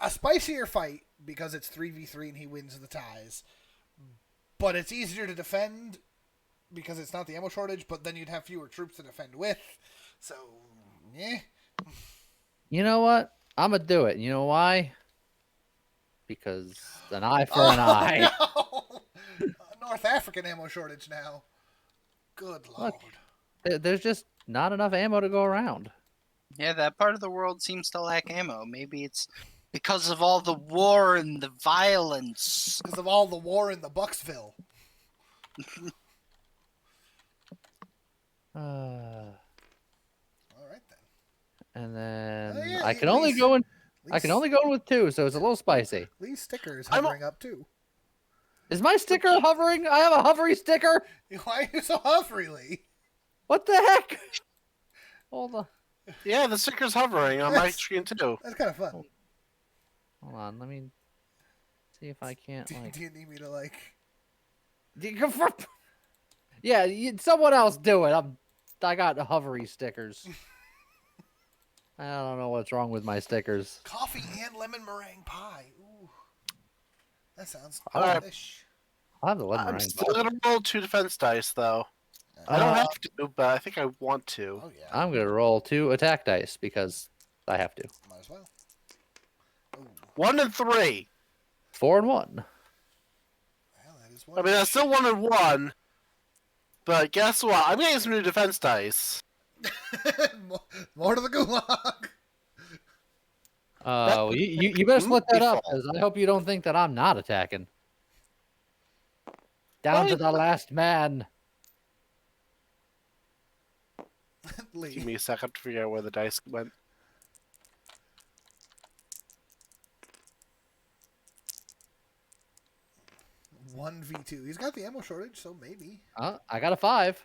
a spicier fight because it's 3v3 and he wins the ties. But it's easier to defend because it's not the ammo shortage. But then you'd have fewer troops to defend with. So yeah. You know what? I'm gonna do it. You know why? Because an eye for an eye. No! North African ammo shortage now. Good lord. There's just not enough ammo to go around. yeah, that part of the world seems to lack ammo. Maybe it's because of all the war and the violence. Because of all the war in the Bucksville. Uh, All right then. and then Oh, yeah, I can only go in. I can only go in with 2, so it's a little spicy. Lee's sticker is I'm hovering up too. Is my sticker hovering? I have a hovery sticker. Why are you so hovery, Lee? What the heck? Hold on. yeah, the sticker's hovering on my Yes. screen too. That's kind of fun. Hold on. Let me see if I can't Do like. you need me to like? Yeah, someone else do it. I got hovery stickers. I don't know what's wrong with my stickers. Coffee and lemon meringue pie. Ooh, that sounds All right. delish. I'll have the lemon I'm meringue. still gonna roll 2 defense dice though. I don't have to, but I think I want to. Oh yeah, I'm gonna roll 2 attack dice because I have to. might as well. Ooh, 1 and 3. 4 and 1. well, that is I one. mean, that's still 1 and 1. But guess what? I'm getting some new defense dice. More to the gulag. Well, you better split that up Default. because I hope you don't think that I'm not attacking. Down to Right. the last man. Give Lee, me a second to figure out where the dice went. 1v2. He's got the ammo shortage, so maybe. I got a 5.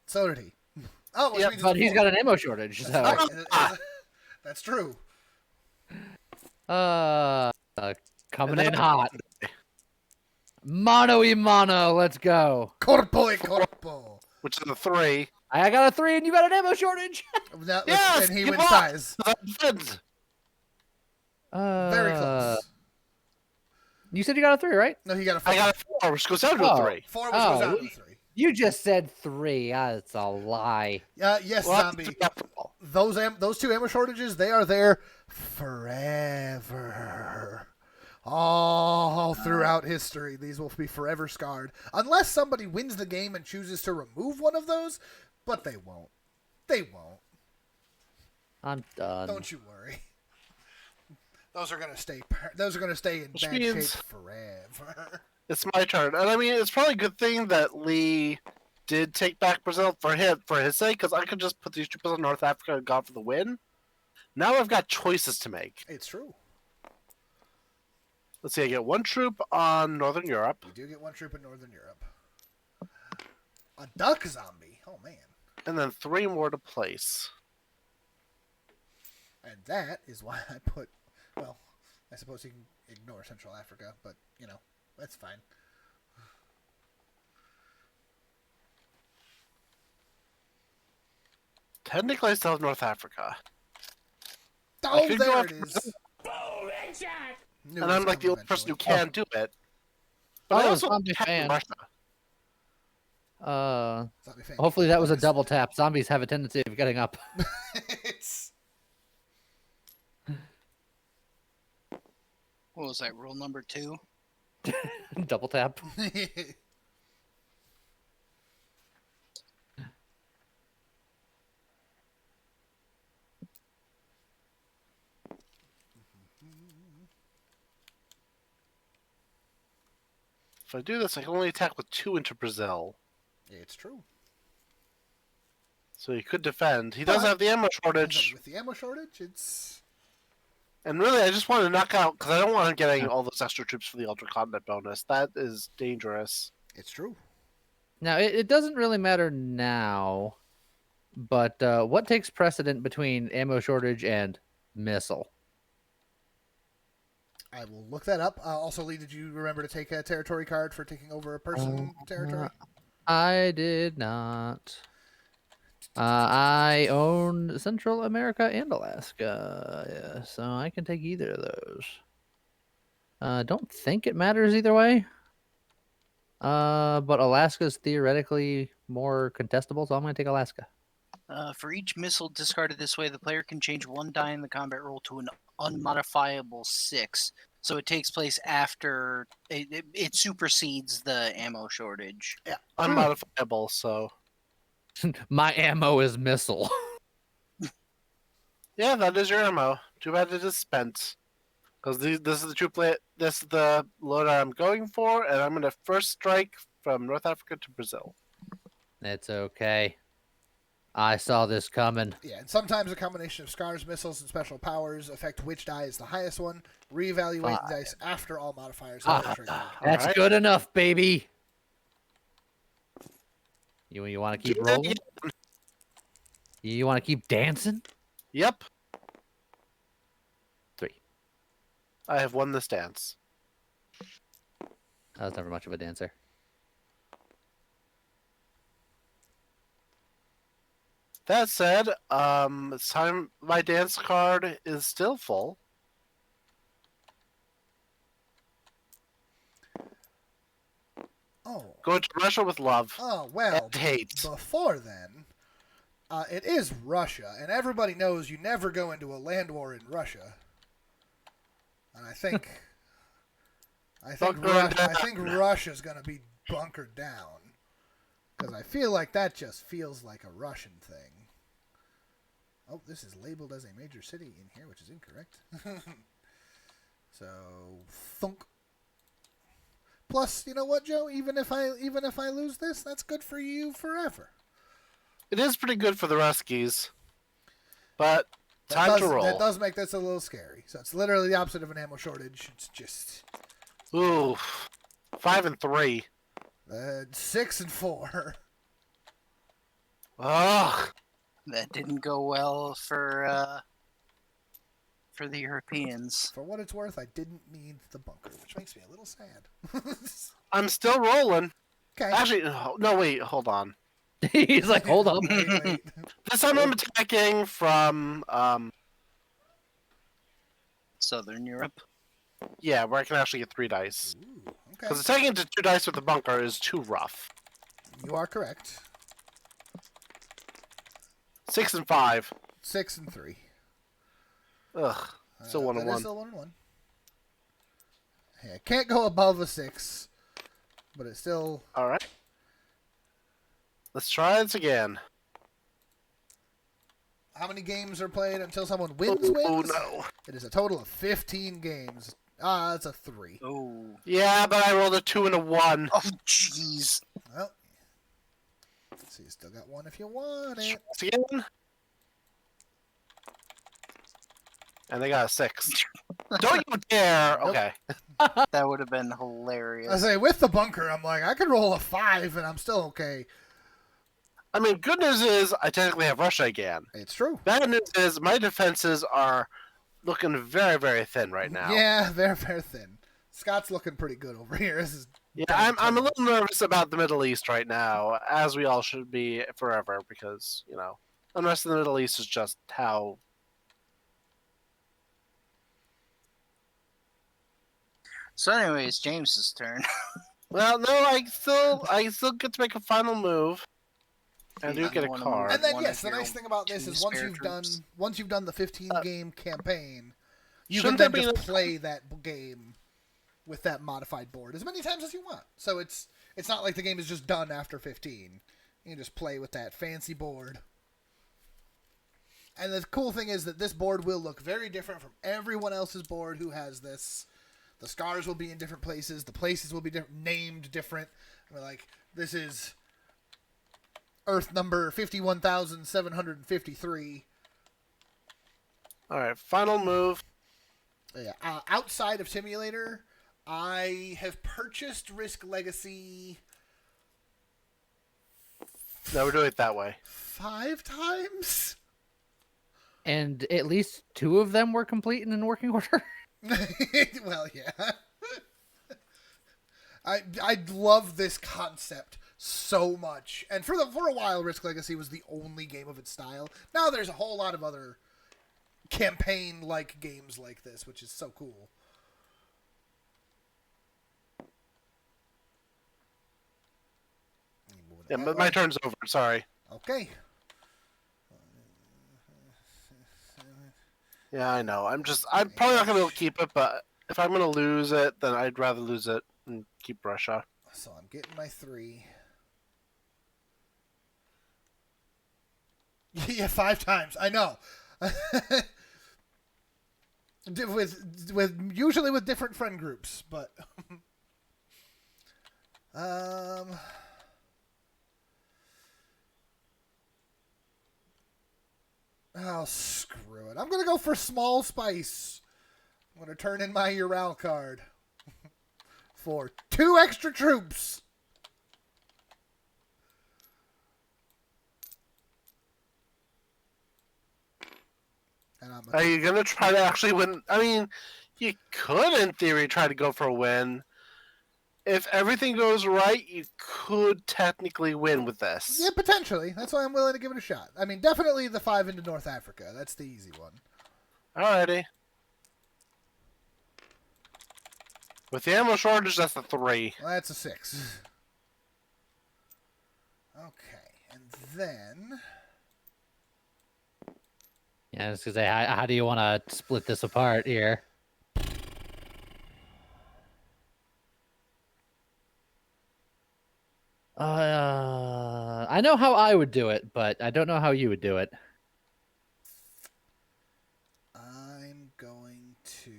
So did he. Oh, which Yeah, means it's But he's 4. got an ammo shortage. That's So. right. That's true. Coming And in that- hot. Mano y mano. Let's go. Corpo e corpo. Which is a 3. I got a 3 and you got an ammo shortage. Yes, and he give wins up! ties. Defense. Very close. You said you got a 3, right? No, he got a 4. I got a 4, which goes down to a 3. 4, which goes down to a 3. You just said 3. That's a lie. Yes, Well, Zombie. that's Those 2 ammo shortages, they are there forever. All throughout history, these will be forever scarred. Unless somebody wins the game and chooses to remove one of those, but they won't. They won't. I'm done. Don't you worry. Those are gonna stay. Those are gonna stay in Which bad means- shape forever. It's my turn, and I mean it's probably a good thing that Lee did take back Brazil for his sake, because I could just put these troops on North Africa and go for the win. Now I've got choices to make. It's true. Let's see, I get 1 troop on Northern Europe, We do get 1 troop in Northern Europe. A duck zombie. Oh man. and then 3 more to place. And that is why I put. Well, I suppose you can ignore Central Africa, but you know that's fine. Technically, I still have North Africa. Oh, could go there it after is. Brazil. Knew And it I'm was like the coming only person who eventually. can do it. But I Oh, also zombie have fan. Russia. Zombie fan. Hopefully that was a double tap. Zombies have a tendency of getting up. It's What was that? Rule number 2? Double tap. If I do this, I can only attack with 2 into Brazil. it's true. So he could defend. He does But- have the ammo shortage. With the ammo shortage, it's And really, I just want to knock out, because I don't want him getting all those extra troops for the Ultra Continent bonus. That is dangerous. true. Now, it doesn't really matter now, but what takes precedent between ammo shortage and missile? I will look that up. Also, Lee, did you remember to take a territory card for taking over a person territory? I did not. I own Central America and Alaska, yeah, so I can take either of those. Don't think it matters either way. But Alaska's theoretically more contestable, so I'm going to take Alaska. For each missile discarded this way, the player can change 1 die in the combat roll to an unmodifiable 6. So it takes place after it supersedes the ammo shortage. Yeah, unmodifiable, so... My ammo is missile. Yeah, that is your ammo. Too bad it is spent. Because this is the troop this is the load I'm going for, and I'm going to first strike from North Africa to Brazil. It's okay. I saw this coming. Yeah, and sometimes a combination of scars, missiles, and special powers affect which die is the highest one. Reevaluate the dice after all modifiers have been triggered. That's Alright. good enough, baby. You want to keep Do that rolling? You want to keep dancing? Yep, 3. I have won this dance. I was never much of a dancer. That said, it's time my dance card is still full. Oh. Go to Russia with love Oh, well, and hate. before then, it is Russia, and everybody knows you never go into a land war in Russia. And I think Russia's going to be bunkered down. Because I feel like that just feels like a Russian thing. Oh, this is labeled as a major city in here, which is incorrect. So, thunk. Plus, you know what, Joe? Even if I lose this, that's good for you forever. It is pretty good for the Ruskies. But time to roll. That does make this a little scary. So it's literally the opposite of an ammo shortage. It's just Ooh. 5 and 3. 6 and 4. Ugh. That didn't go well for the Europeans. For what it's worth, I didn't need the bunker, which makes me a little sad. I'm still rolling. Okay. Actually, no, wait, hold on. He's like, hold up. Wait. This time I'm attacking from, Southern Europe. yeah, where I can actually get 3 dice. Ooh, okay. Because attacking into 2 dice with the bunker is too rough. You are correct. 6 and 5. 6 and 3. Ugh. Still 1 and That is 1. still 1 and 1. Hey, I can't go above a 6, but it's still. Alright. Let's try this again. How many games are played until someone wins? Oh, Wins? no. It is a total of 15 games. That's a 3. Oh. Yeah, but I rolled a 2 and a 1. Oh, jeez. Well, so you still got 1 if you want it. Once again. And they got a 6. Don't you dare! Nope. Okay. That would have been hilarious. I say, with the bunker, I'm like, I could roll a 5 and I'm still okay. I mean, good news is I technically have Russia again. It's true. Bad news is my defenses are looking very, very thin right now. Yeah, they're very thin. Scott's looking pretty good over here. This is Yeah, I'm a little nervous about the Middle East right now, as we all should be forever, because, you know, unrest in the Middle East is just how... So, anyways, James's turn. Well, no, I still get to make a final move. I do get a Wanna card. And then One yes, of the your nice thing about this two is spare troops. once you've done the 15 game campaign, you Shouldn't can there then be just play that game with that modified board as many times as you want. So it's not like the game is just done after 15. You can just play with that fancy board. And the cool thing is that this board will look very different from everyone else's board who has this. The scars will be in different places. The places will be named different. I mean, like, this is Earth number 51,753. Alright, final move. Yeah. Outside of Simulator, I have purchased Risk Legacy No, we're doing it that way. 5 times. And at least 2 of them were complete and in working order. Well, yeah. I love this concept so much, and for a while, Risk Legacy was the only game of its style. Now there's a whole lot of other campaign-like games like this, which is so cool. Yeah, my turn's over, sorry. Okay. Yeah, I know. I'm probably not going to be able to keep it, but if I'm going to lose it, then I'd rather lose it and keep Russia. So I'm getting my 3. Yeah, 5 times. I know. with usually with different friend groups, but oh, screw it. I'm going to go for Small Spice. I'm going to turn in my Ural card for 2 extra troops. And Are you going to try to actually win? I mean, you could, in theory, try to go for a win. If everything goes right, you could technically win with this. Yeah, potentially. That's why I'm willing to give it a shot. I mean, definitely the 5 into North Africa. That's the easy one. Alrighty. With the ammo shortage, that's the 3. Well, that's a 6. Okay, and then... Yeah, I was gonna say, how do you want to split this apart here? I know how I would do it, but I don't know how you would do it. I'm going to...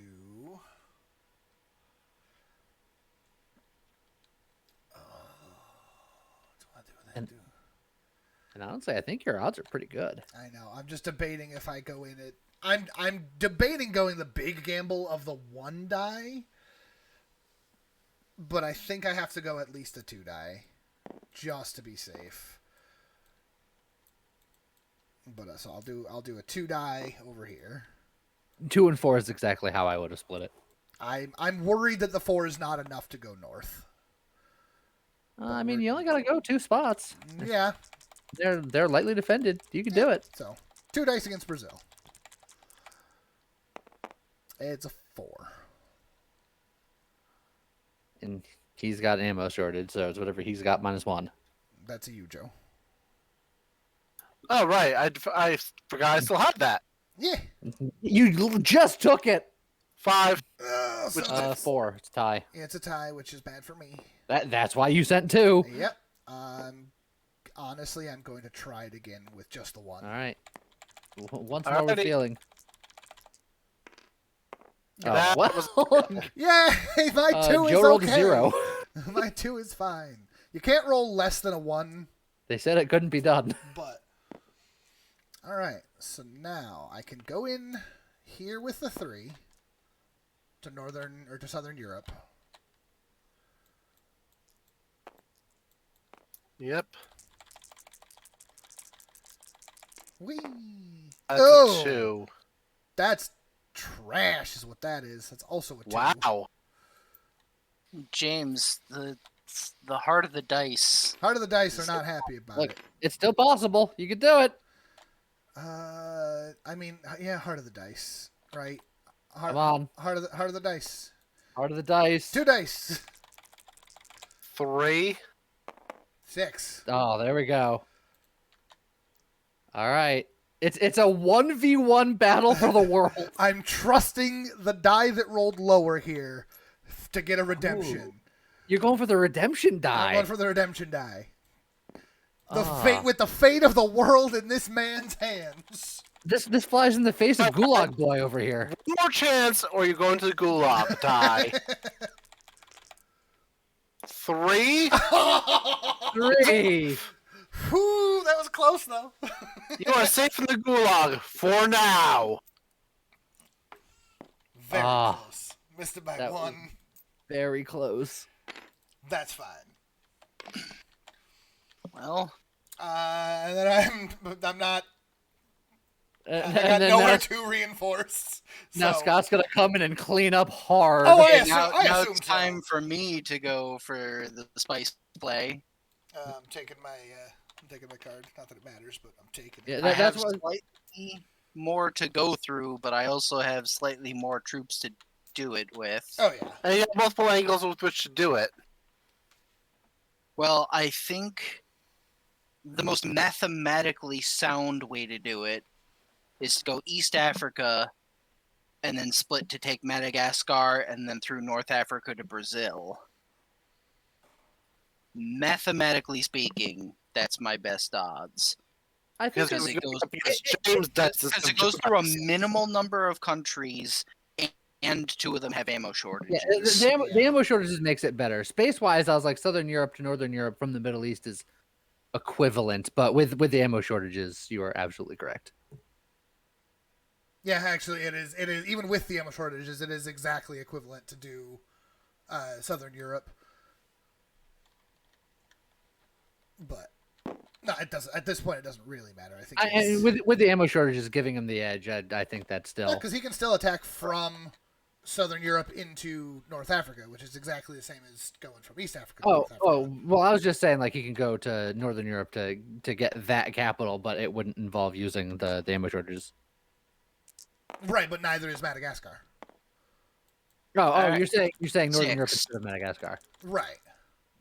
what do I do with that? And honestly, I think your odds are pretty good. I know. I'm just debating if I go in it. I'm debating going the big gamble of the 1 die. but I think I have to go at least a 2 die, just to be safe. But so I'll do a 2 die over here. 2 and 4 is exactly how I would have split it. I'm worried that the 4 is not enough to go north. I mean, you only gotta go 2 spots. Yeah. They're lightly defended. You can do it. So 2 dice against Brazil. It's a 4. And he's got an ammo shortage, so it's whatever he's got -1. That's a you, Joe. Oh, right. I forgot I still had that. Yeah. You just took it. 5. So 4. It's a tie. yeah, it's a tie, which is bad for me. That's why you sent 2. Yep. Honestly, I'm going to try it again with just the 1. All right. Once more with Alrighty. feeling. That Well, Yeah, my 2 is Joe rolled okay. a 0. My 2 is fine. You can't roll less than a 1, They said it couldn't be done. but all right. So now I can go in here with the 3 to northern or to southern Europe. Yep. Whee! That's Oh! a 2. That's trash, is what that is. That's also a 2. Wow. James, the heart of the dice. Heart of the dice are not happy about Look, it. it's still possible. You can do it. I mean, yeah, heart of the dice, right? Heart, Come on. Heart of the dice. Heart of the dice. 2 dice. 3. 6. Oh, there we go. All right. It's a 1v1 battle for the world. I'm trusting the die that rolled lower here to get a redemption. You're going for the redemption I'm die. going for the redemption die. The Ah. fate with the fate of the world in this man's hands. This flies in the face of Gulag Boy over here. One more chance, or you're going to the gulag. Die. 3. 3. Whew, that was close though. You are safe in the gulag for now. Very Ah. close. Missed it by That was- 1. Very close. That's fine. Well, And then I'm not. I And got then nowhere now, to reinforce. now so- Scott's gonna come in and clean up hard. Oh, okay, I now assumed it's so. time for me to go for the spice play. I'm taking my card. Not that it matters, but I'm taking it. Yeah, I have that's what. slightly more to go through, but I also have slightly more troops to do it with. Oh yeah. And you have multiple angles with which to do it. Well, I think the most mathematically sound way to do it is to go East Africa and then split to take Madagascar and then through North Africa to Brazil. Mathematically speaking, that's my best odds. I think Because it's, it goes James does this. because it goes through a minimal number of countries, and 2 of them have ammo yeah, shortages. the ammo shortages makes it better. Space wise, I was like Southern Europe to Northern Europe from the Middle East is equivalent, but with the ammo shortages, you are absolutely correct. Yeah, actually, it is. It is even with the ammo shortages, it is exactly equivalent to do Southern Europe. But no, it doesn't. At this point, it doesn't really matter. I think With the ammo shortages giving him the edge, I think that's still. because he can still attack from Southern Europe into North Africa, which is exactly the same as going from East Africa to North Africa. Well, I was just saying, like, he can go to Northern Europe to get that capital, but it wouldn't involve using the ammo shortages. Right, but neither is Madagascar. Alright. You're saying Northern Europe 6. instead of Madagascar. Right.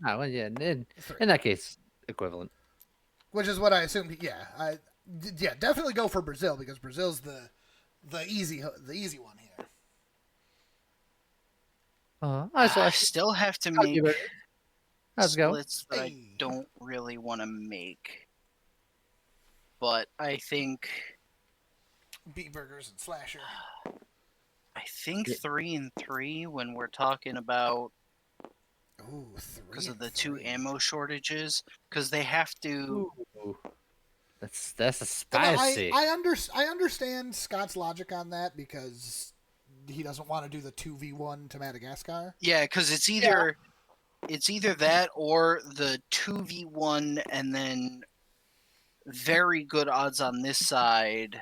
Oh, well, yeah, in 3. that case, equivalent. Which is what I assumed. Yeah, definitely go for Brazil because Brazil's the easy one here. I still have to make Let's go. splits that I Hey. don't really want to make. But I think Beet burgers and slasher. 3 and 3 when we're talking about Ooh, 3. because of the 2 ammo shortages, because they have to. Ooh. That's a No, spicy. I understand Scott's logic on that because he doesn't want to do the 2v1 to Madagascar. Yeah, because it's either it's either that or the 2v1 and then very good odds on this side,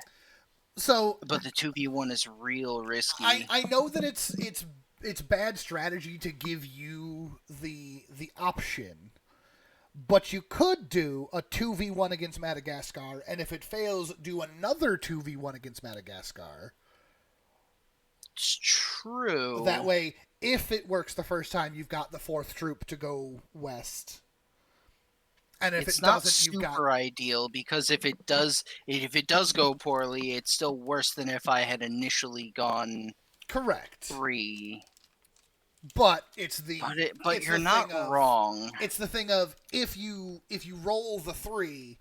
So but the 2v1 is real risky. I know that it's bad strategy to give you the option, but you could do a 2v1 against Madagascar, and if it fails, do another 2v1 against Madagascar. It's true. That way, if it works the first time, you've got the 4th troop to go west. And if it's it not doesn't, you've super got... ideal, because if it does go poorly, it's still worse than if I had initially gone Correct. 3. But it's the... But it's you're the not thing of- wrong. It's the thing of, if you roll the 3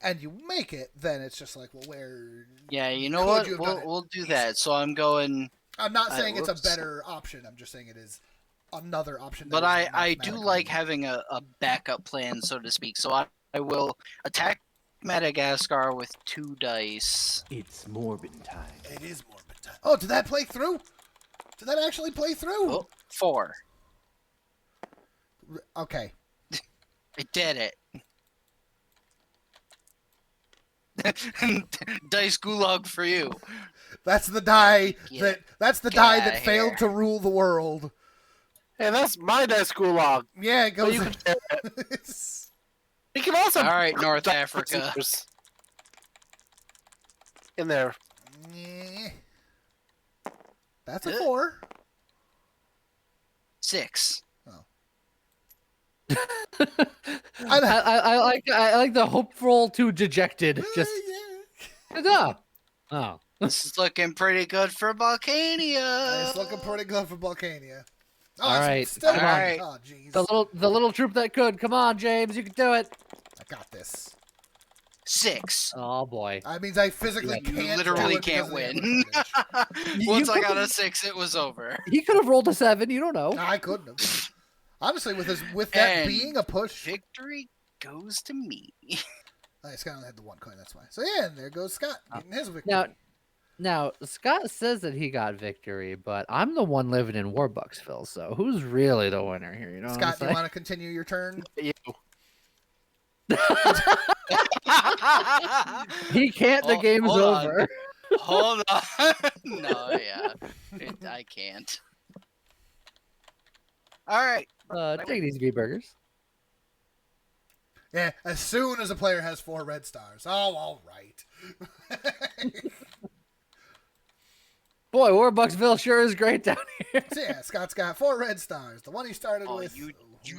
and you make it, then it's just like, well, where... Yeah, you know could what? you have done it We'll do that. So I'm going... I'm not saying it's a whoops. better option. I'm just saying it is another option. But that is I do like mathematically- having a backup plan, so to speak. So I will attack Madagascar with 2 dice. It's Morbin time. It is morbid time. Oh, did that play through? Did that actually play through? Oh, 4. Okay. It did it. Dice gulag for you. That's the die Get- that's the get die outta that failed here. to rule the world. Hey, that's my dice gulag. Yeah, it But goes. you can, you can also All right, North dice Africa. procedures in there. Yeah. That's a Uh. 4. 6. I like the hopeful to dejected. Just no. Oh. This is looking pretty good for Balkania. It's looking pretty good for Balkania. Oh, All it's right. Still All right. Oh, jeez. The little troop that could. Come on, James, you can do it. I got this. 6. Oh boy. That means I physically You can't. literally do it because can't of the win. advantage. Once I got could've- a 6, it was over. He could have rolled a 7. You don't know. I couldn't have. Honestly, with that And being a push, Victory goes to me. Scott only had the 1 coin. That's why. So yeah, and there goes Scott getting his victory. Now Scott says that he got victory, but I'm the one living in Warbucksville. So who's really the winner here? You know, Scott, do what you I'm want to continue your turn? You. saying? He can't. The game's hold on. over. Hold on. No, yeah. I can't. All right. Take these V-burgers. Yeah, as soon as a player has 4 red stars. Oh, all right. Boy, Warbucksville sure is great down here. So yeah, Scott's got 4 red stars. The one he started Oh, with. you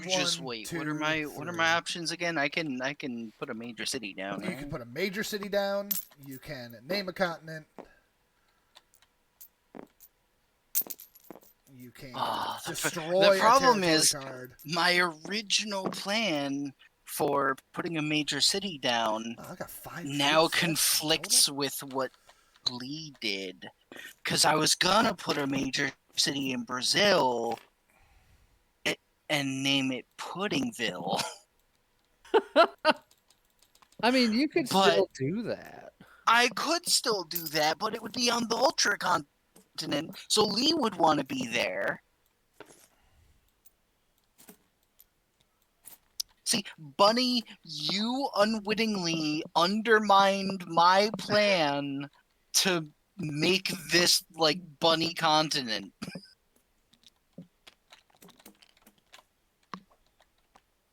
just 1, wait. 2, What are my 3. options again? I can put a major city down. You Right? can put a major city down. You can name a continent. You can Ah, destroy the problem a territory is- card. My original plan for putting a major city down Oh, I got 5 now troops. conflicts with what Lee did, because I was gonna put a major city in Brazil and name it Puddingville. I mean, you could But- still do that. I could still do that, but it would be on the Ultra continent, so Lee would want to be there. See, Bunny, you unwittingly undermined my plan to make this like Bunny continent.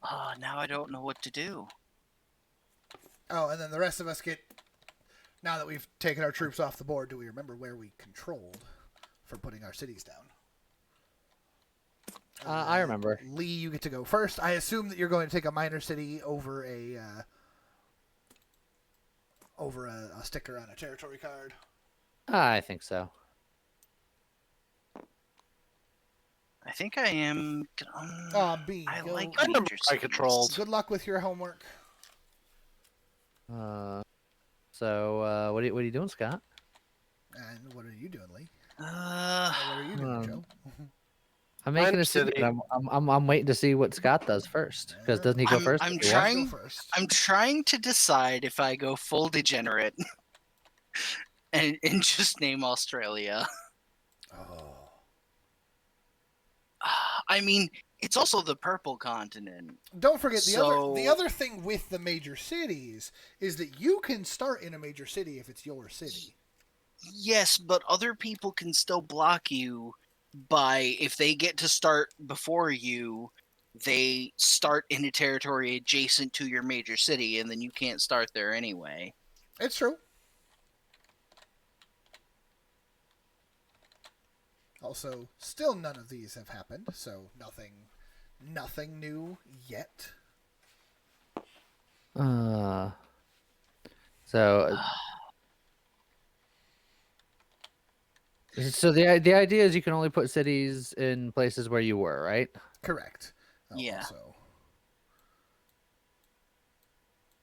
Oh, now I don't know what to do. Oh, and then the rest of us get. Now that we've taken our troops off the board, do we remember where we controlled for putting our cities down? I remember. Lee, you get to go first. I assume that you're going to take a minor city over a sticker on a territory card. I think so. I think I am. B. I go. like I remember major I cities. controlled. Good luck with your homework. So what are you doing, Scott? And what are you doing, Lee? Or what are you Um, doing, Joe? I'm making I'm a city. sitting- I'm waiting to see what Scott does first. Because doesn't he go first? I'm if he wants? trying- Go first. I'm trying to decide if I go full degenerate and just name Australia. Oh. I mean, It's also the purple continent. Don't forget the So- other thing with the major cities is that you can start in a major city if it's your city. Yes, but other people can still block you by if they get to start before you, they start in a territory adjacent to your major city, and then you can't start there anyway. It's true. Also, still none of these have happened, so nothing new yet. So the idea is you can only put cities in places where you were, right? Correct. Yeah. Also,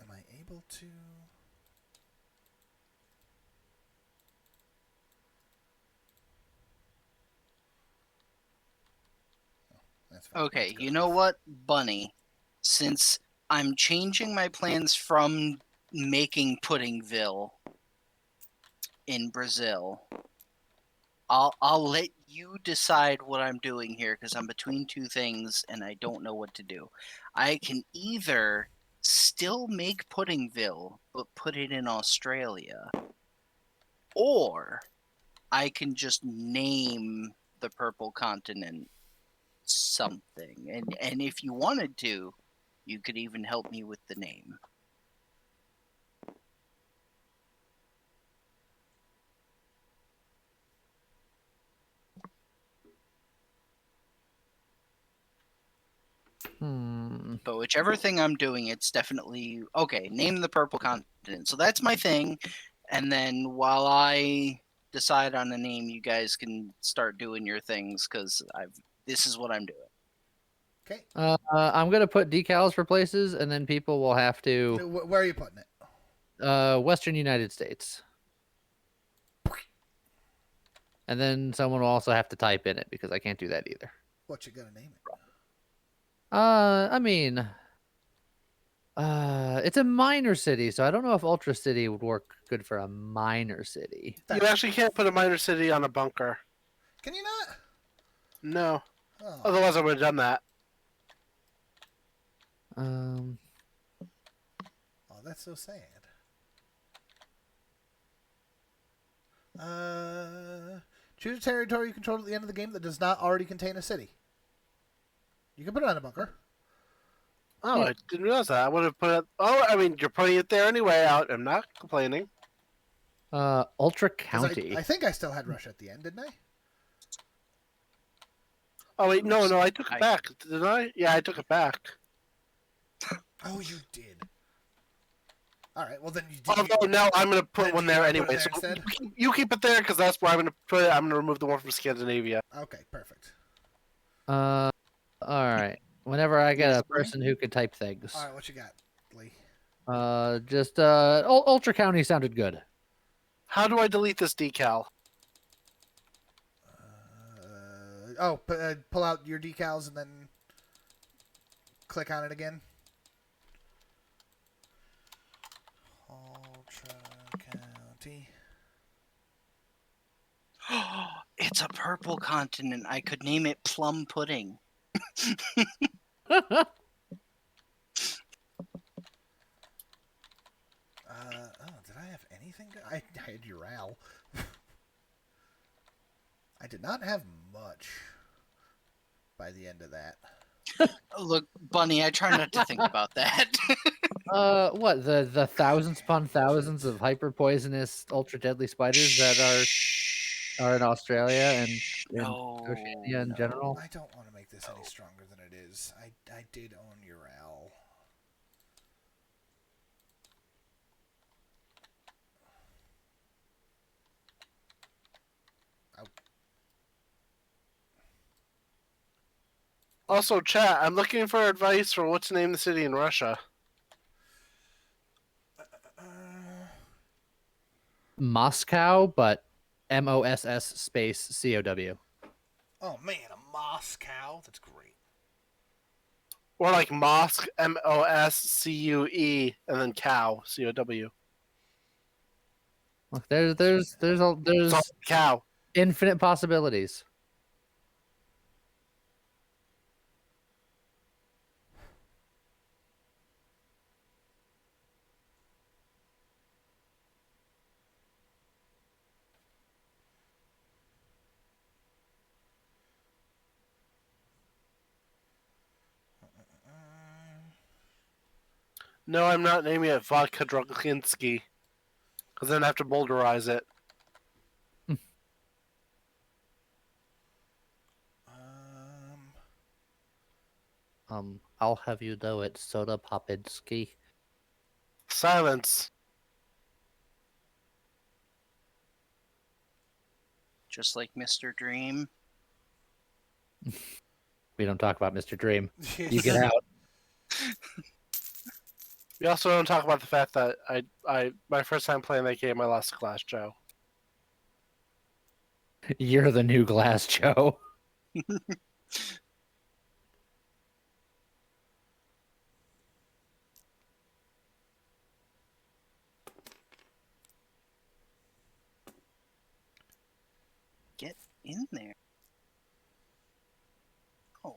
am I able to? Oh, that's fine. Okay, Let's go you with know this. what, Bunny? Since I'm changing my plans from making Puddingville in Brazil, I'll let you decide what I'm doing here because I'm between two things and I don't know what to do. I can either still make Puddingville but put it in Australia, or I can just name the purple continent something. And if you wanted to, you could even help me with the name. But whichever thing I'm doing, it's definitely okay. Name the purple continent. So that's my thing. And then while I decide on a name, you guys can start doing your things because this is what I'm doing. Okay. I'm gonna put decals for places, and then people will have to Where are you putting it? Western United States, and then someone will also have to type in it because I can't do that either. What you gonna name it? I mean, it's a minor city, so I don't know if Ultra City would work good for a minor city. You actually can't put a minor city on a bunker. Can you not? No. Oh. Otherwise, I would have done that. Oh, that's so sad. Choose a territory you control at the end of the game that does not already contain a city. You can put it on a bunker. Oh, I didn't realize that. I would have put it. Oh, I mean, you're putting it there anyway. I'm not complaining. Ultra 'Cause County. I think I still had Russia at the end, didn't I? Oh wait, no, I took it back. Did I? Yeah, I took it back. Oh, you did. All right. Well, then you did. Although now I'm gonna put Then one do you there wanna put it anyway. there So instead? you keep it there because that's where I'm gonna put it. I'm gonna remove the one from Scandinavia. Okay, perfect. All right. Whenever I get Yes, a person who can type things, All right, what you got, Lee? Ultra County sounded good. How do I delete this decal? Pull out your decals and then click on it again. Ultra County. It's a purple continent. I could name it Plum Pudding. Did I have anything? I had Ural. I did not have much by the end of that. Look, Bunny, I try not to think about that. What the thousands upon thousands of hyper poisonous, ultra deadly spiders that are in Australia and in Oceania in general? I don't want to make this any stronger than it is. I did own Ural. Also, chat. I'm looking for advice for what to name the city in Russia. Moscow, but MOSS space COW. Oh man, a Moscow. That's great. Or like Mosque, MOSCUE, and then cow, COW. Look, there's It's all cow. 'Infinite possibilities. No, I'm not naming it Vodka Drunkinsky. Because then I have to boulderize it. I'll have you know it's Soda Popinski. Silence. Just like Mr. Dream. We don't talk about Mr. Dream. You get out. We also don't talk about the fact that my first time playing that game, I lost to Glass Joe. You're the new Glass Joe. Get in there. Oh.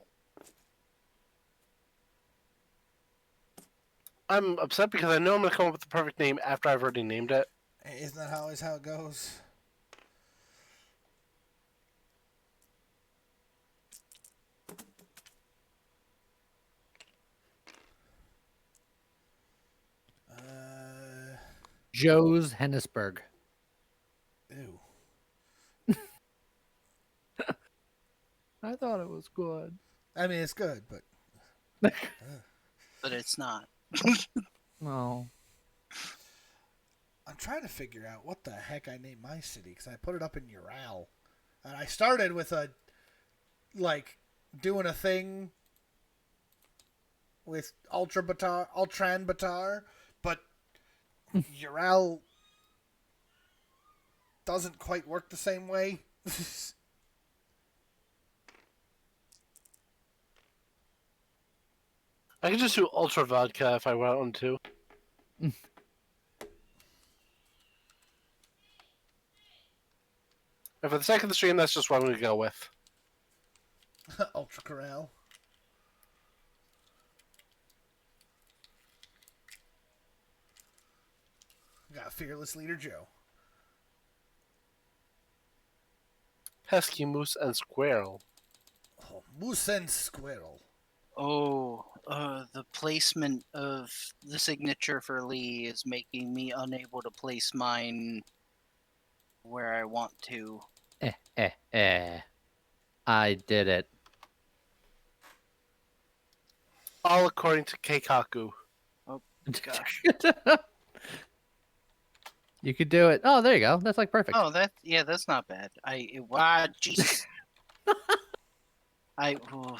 I'm upset because I know I'm going to come up with the perfect name after I've already named it. Isn't that always how it goes? Joe's Hennisberg. Ew. I thought it was good. I mean, it's good, but But it's not. No. I'm trying to figure out what the heck I named my city because I put it up in Ural, and I started with doing a thing with Ultran Batar, but Ural doesn't quite work the same way. I could just do Ultra Vodka if I wanted to. And for the sake of the stream, that's just what I'm going to go with. Ultra Corral. Got Fearless Leader Joe. Pesky Moose and Squirrel. Oh, Moose and Squirrel. Oh, the placement of the signature for Lee is making me unable to place mine where I want to. I did it. All according to Keikaku. Oh, gosh. You could do it. Oh, there you go. That's like perfect. Oh, that's not bad. Jesus.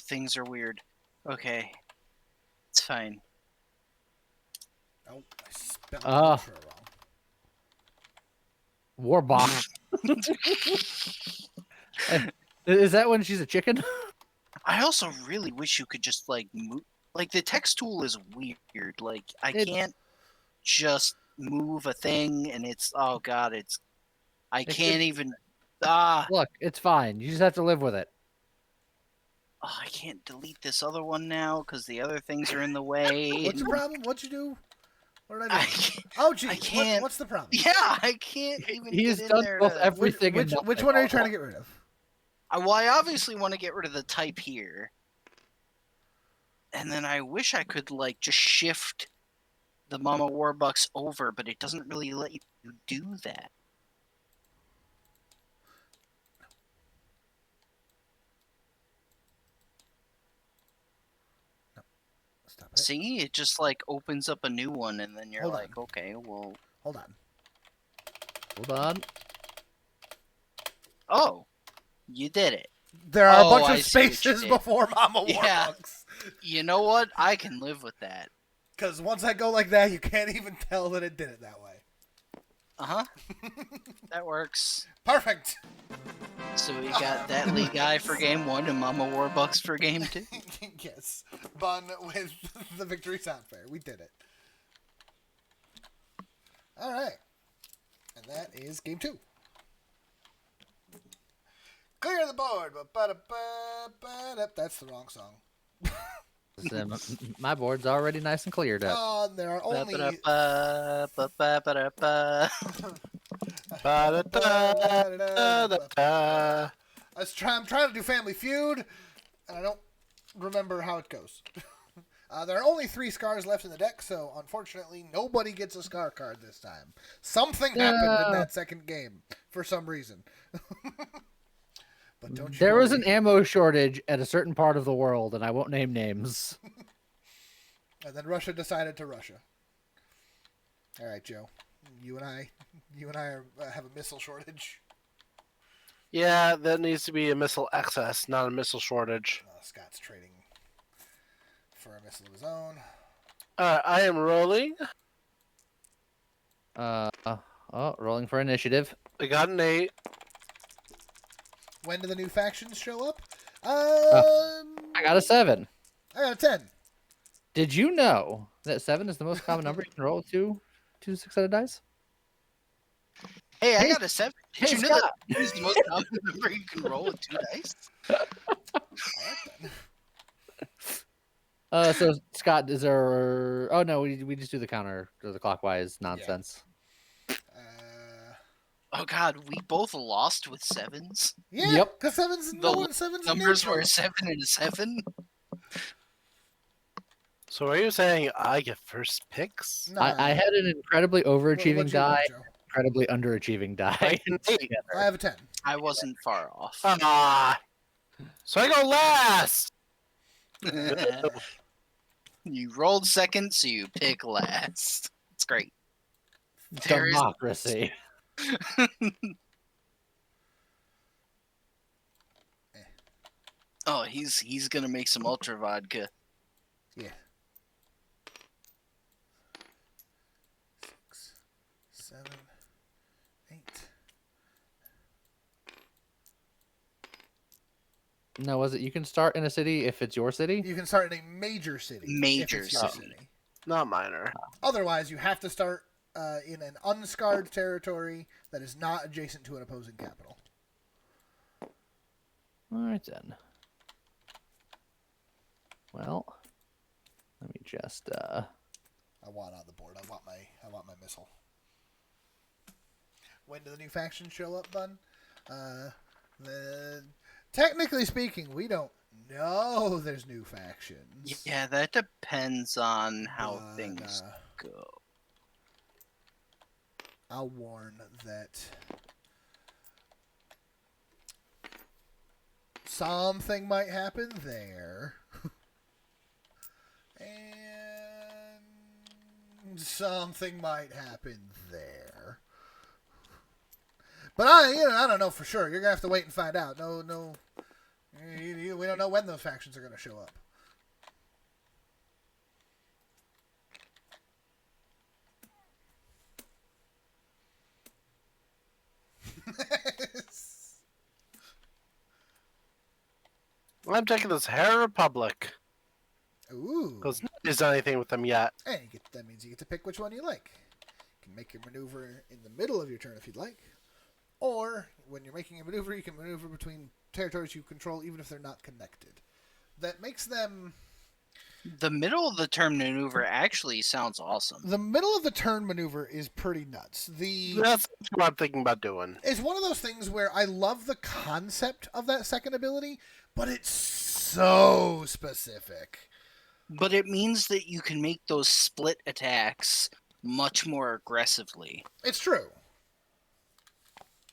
Things are weird. Okay. It's fine. Oh, I spelled Ah. Ultra wrong. Warbomb. Is that when she's a chicken? I also really wish you could just move. The text tool is weird. I can't just move a thing, and I can't even. Look, it's fine. You just have to live with it. Oh, I can't delete this other one now because the other things are in the way. What's the problem? What'd you do? What did I I do? can't, Oh, gee. I can't. What's the problem? Yeah, I can't even He's get in done there. both everything. Which one are you trying to get rid of? Well, I obviously want to get rid of the type here. And then I wish I could, just shift the Mama Warbucks over, but it doesn't really let you do that. Stop it. See? It just, opens up a new one, and then you're Hold like, on. okay, well... Hold on. Hold on. Oh! You did it. There are a bunch I of see what you spaces did. before Mama Yeah. Warbucks. You know what? I can live with that. Because once I go like that, you can't even tell that it did it that way. Uh-huh. That works. Perfect. So we got that Lee guy for game 1 and Mama Warbucks for game 2. Yes. Bun with the victory sound fair. We did it. All right. And that is game 2. Clear the board. That's the wrong song. My board's already nice and cleared up. Oh, there are only... I'm trying to do Family Feud, and I don't remember how it goes. There are only 3 scars left in the deck, so unfortunately nobody gets a scar card this time. Something happened in that second game for some reason. But don't you There was worry. an ammo shortage at a certain part of the world, and I won't name names. And then Russia decided to Russia. All right, Joe. You and I have a missile shortage. Yeah, that needs to be a missile excess, not a missile shortage. Scott's trading for a missile of his own. I am rolling. Rolling for initiative. I got an 8. When do the new factions show up? I got a 7. I got a 10. Did you know that 7 is the most common number you can roll with two 6-sided dice? Hey, I got a 7. Did Hey, you know Scott. that is the most common number you can roll with 2 dice? All right, then. So Scott, is there? Oh no, we just do the counter or the clockwise nonsense. Oh god, we both lost with 7s. Yeah, Yep. because seven's Numbers neutral. were a 7 and a 7. So are you saying I get first picks? Nah. I had an incredibly overachieving What'd you roll, die, Joe? incredibly underachieving die. Like an 8. I have a 10. I wasn't far off. So I go last. You rolled second, so you pick last. It's great. There is- Democracy. Oh, he's gonna make some ultra vodka. Yeah. 6, 7, 8. No, was it? You can start in a city if it's your city. You can start in a major city. Major if it's your city. Not minor. Otherwise, you have to start in an unscarred territory that is not adjacent to an opposing capital. All right then. Well, let me just. I want on the board. I want my missile. When do the new factions show up, Bun? Technically speaking, we don't know there's new factions. Yeah, that depends on how But, things go. I'll warn that something might happen there. And something might happen there. But I don't know for sure. You're gonna have to wait and find out. No, we don't know when those factions are gonna show up. I'm taking this Hair Republic. Ooh. Because nobody's done anything with them yet. And that means you get to pick which one you like. You can make your maneuver in the middle of your turn if you'd like. Or, when you're making a maneuver, you can maneuver between territories you control even if they're not connected. That makes them... The middle of the turn maneuver actually sounds awesome. The middle of the turn maneuver is pretty nuts. That's what I'm thinking about doing. It's one of those things where I love the concept of that second ability, but it's so specific. But it means that you can make those split attacks much more aggressively. It's true.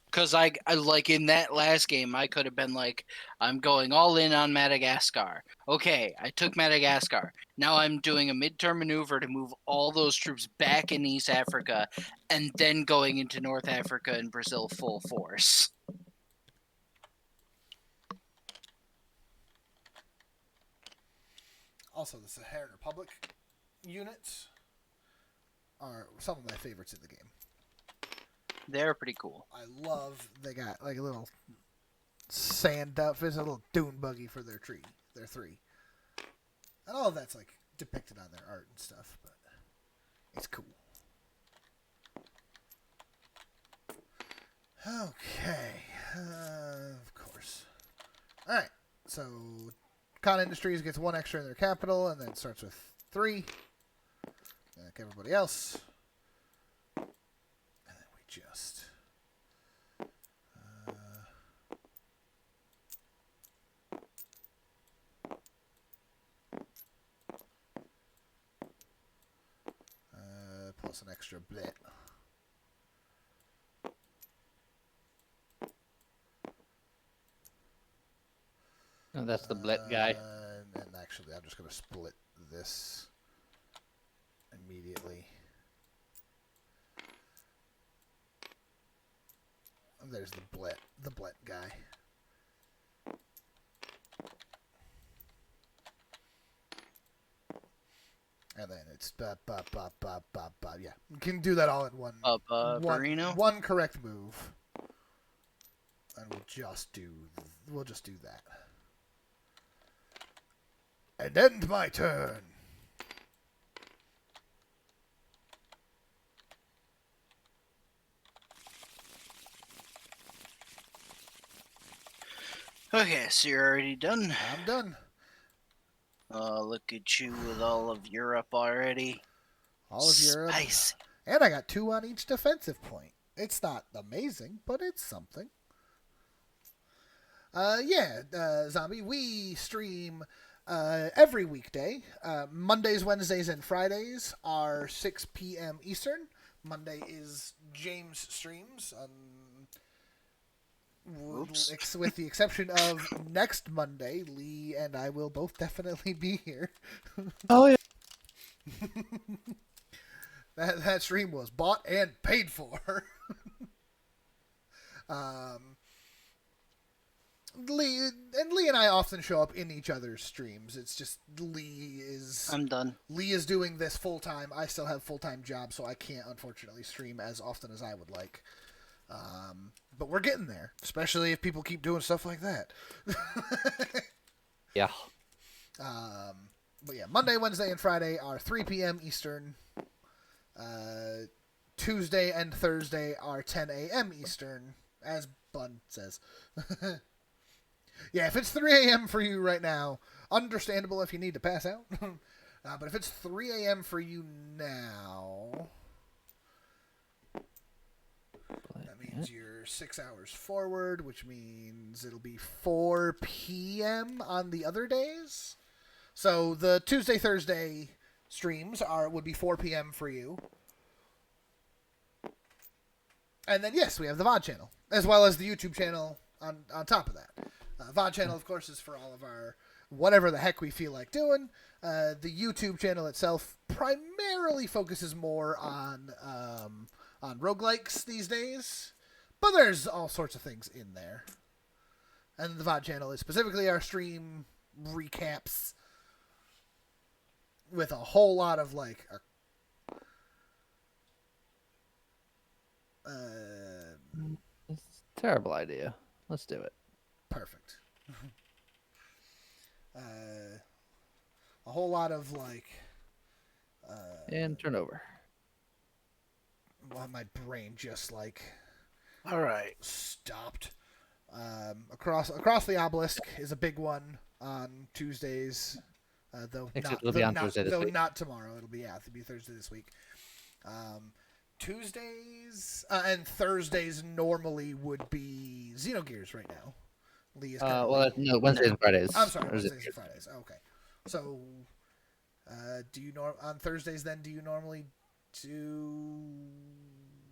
Because I like in that last game, I could have been like, I'm going all in on Madagascar. Okay, I took Madagascar. Now I'm doing a midterm maneuver to move all those troops back in East Africa and then going into North Africa and Brazil full force. Also, the Saharan Republic units are some of my favorites in the game. They're pretty cool. I love they got like a little sand outfit, a little dune buggy for their 3. And all of that's like depicted on their art and stuff, but it's cool. Okay, of course. All right, so Con Industries gets 1 extra in their capital, and then starts with 3, like everybody else. And then we just plus an extra bit. Oh, that's the blit guy. And actually, I'm just going to split this immediately. And there's the blit guy. And then it's yeah. You can do that all in one Burrino? one correct move. And we'll just do that. And end my turn. Okay, so you're already done. I'm done. Look at you with all of Europe already. All of Europe. Spicy. And I got 2 on each defensive point. It's not amazing, but it's something. Zombie, we stream every weekday. Mondays, Wednesdays, and Fridays are 6 p.m. Eastern. Monday is James streams. With the exception of next Monday, Lee and I will both definitely be here. Oh yeah. That stream was bought and paid for. Lee and I often show up in each other's streams. It's just I'm done. Lee is doing this full time. I still have full-time job, so I can't unfortunately stream as often as I would like. But we're getting there, especially if people keep doing stuff like that. Yeah. But yeah, Monday, Wednesday, and Friday are 3 p.m. Eastern. Tuesday and Thursday are 10 a.m. Eastern, as Bun says. Yeah, if it's 3 a.m. for you right now, understandable if you need to pass out. But if it's 3 a.m. for you now, that means you're 6 hours forward, which means it'll be 4 p.m. on the other days. So the Tuesday, Thursday streams would be 4 p.m. for you. And then, yes, we have the VOD channel, as well as the YouTube channel on top of that. VOD channel, of course, is for all of our whatever the heck we feel like doing. The YouTube channel itself primarily focuses more on roguelikes these days, but there's all sorts of things in there. And the VOD channel is specifically our stream recaps with a whole lot of like It's a terrible idea. Let's do it. perfect. A whole lot of like And turn over. well, my brain just like All right. stopped. Across the obelisk is a big one on Tuesdays. Though Except not, it'll be on not, Thursday this though week. not tomorrow. It'll be Thursday this week. Tuesdays and Thursdays normally would be Xenogears right now. Lee is currently... No, Wednesdays and Fridays. I'm sorry, Or is it- Wednesdays and Fridays. Okay, so do you on Thursdays then? Do you normally do?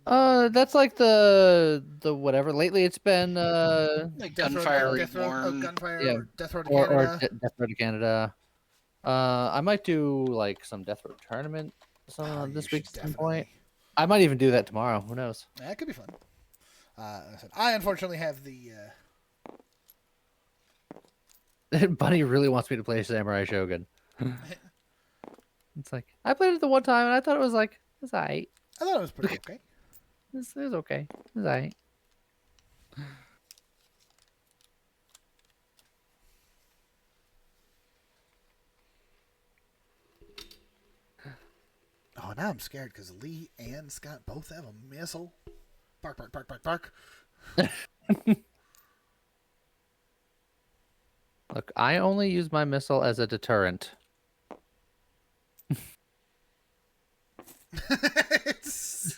That's like the whatever. Lately, it's been Like Death Road- Gunfire Death Road- Reborn. Gunfire, Yeah. or Death Road to or Canada. Death Road to Canada. I might do like some Death Road tournament Oh, this you week should at some point. definitely. I might even do that tomorrow. Who knows? That could be fun. I unfortunately have the. Bunny really wants me to play Samurai Shogun. It's like I played it the one time and I thought it was alright. I thought it was pretty okay. It was okay. It was alright. Oh, now I'm scared because Lee and Scott both have a missile. Bark, bark, bark, bark, bark. Look, I only use my missile as a deterrent. It's,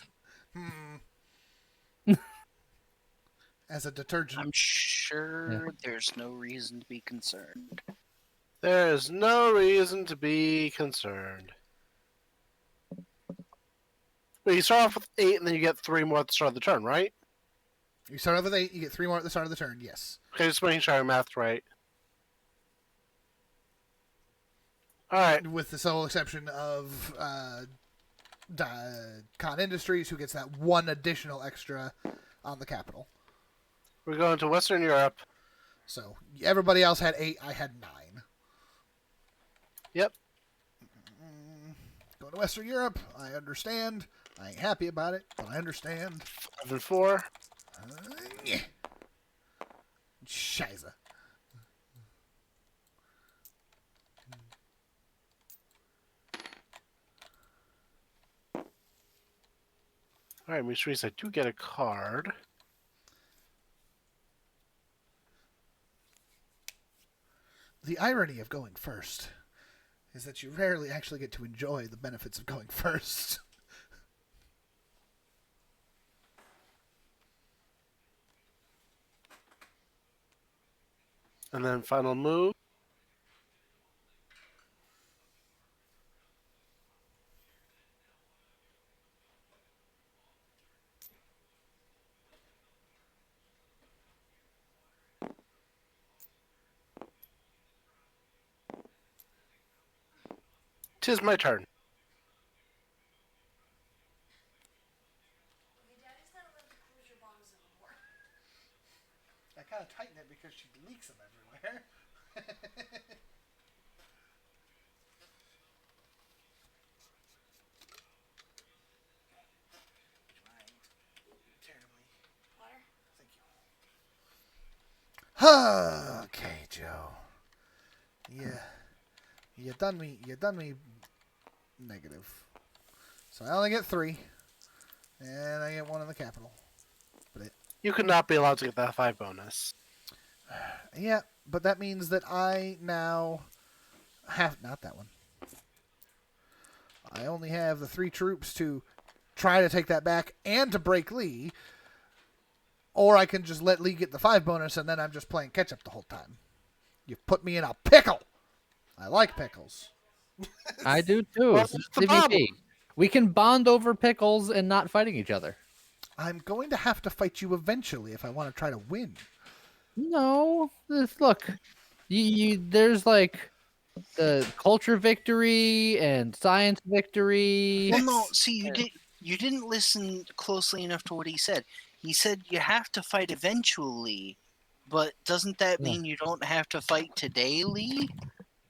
as a detergent. I'm sure there's no reason to be concerned. There's no reason to be concerned. But you start off with 8, and then you get 3 more at the start of the turn, right? You start off with 8, you get 3 more at the start of the turn, yes. Okay, just making sure I math right. Alright. With the sole exception of Con Industries, who gets that 1 additional extra on the capital. We're going to Western Europe. So everybody else had 8, I had 9. Yep. Going to Western Europe, I understand. I ain't happy about it, but I understand. 5 and 4. Yeah. Scheiße. Alright, which means I do get a card. The irony of going first is that you rarely actually get to enjoy the benefits of going first. And then final move. Tis my turn. Okay, Daddy's not allowed to close your bottles anymore. I kind of tighten it because she leaks them everywhere. Terribly. Water? Thank you. Okay, Joe. Yeah. You done me negative. So I only get 3. And I get 1 in the capital. You could not be allowed to get that 5 bonus. Yeah, but that means that I now have... Not that one. I only have the 3 troops to try to take that back and to break Lee. Or I can just let Lee get the 5 bonus and then I'm just playing catch-up the whole time. You've put me in a pickle! I like pickles. I do too. What's the problem? CVP. We can bond over pickles and not fighting each other. I'm going to have to fight you eventually if I want to try to win. No, look, there's like the culture victory and science victory. Well, no. See, you didn't listen closely enough to what he said. He said you have to fight eventually, but doesn't that mean you don't have to fight today, Lee?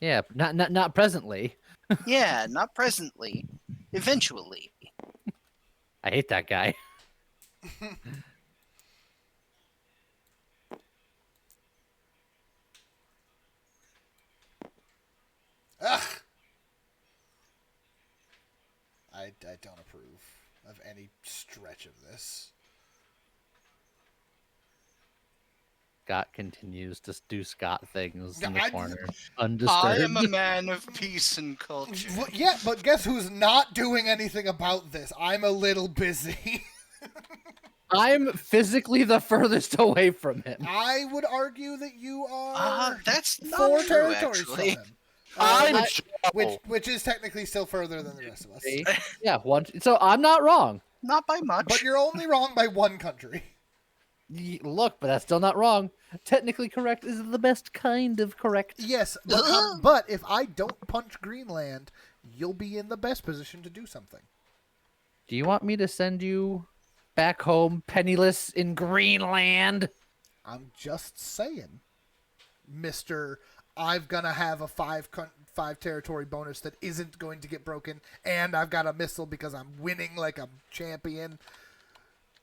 Yeah, not presently. Yeah, not presently. Eventually. I hate that guy. Ugh! I don't approve of any stretch of this. Scott continues to do Scott things in I- the corner, I undisturbed. am a man of peace and culture. Well, yeah, but guess who's not doing anything about this? I'm a little busy. I'm physically the furthest away from him. I would argue that you are That's not 4 true, territories actually. from him. I'm Which is technically still further than the rest of us. See? Yeah, one. So I'm not wrong. Not by much. But you're only wrong by 1 country. Look, but that's still not wrong. Technically correct is the best kind of correct. Yes, but if I don't punch Greenland, you'll be in the best position to do something. Do you want me to send you back home penniless in Greenland? I'm just saying, Mr. I'm gonna have a 5 territory bonus that isn't going to get broken, and I've got a missile because I'm winning like a champion.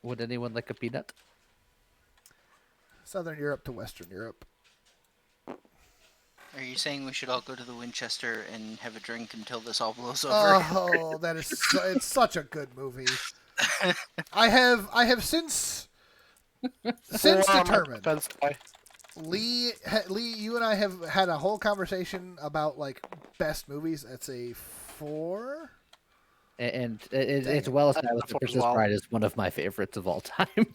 Would anyone like a peanut? Southern Europe to Western Europe. Are you saying we should all go to the Winchester and have a drink until this all blows over? Oh, that is it's such a good movie. I have since determined. Lee, you and I have had a whole conversation about like best movies. It's a 4. And it's well established that Princess Bride is one of my favorites of all time.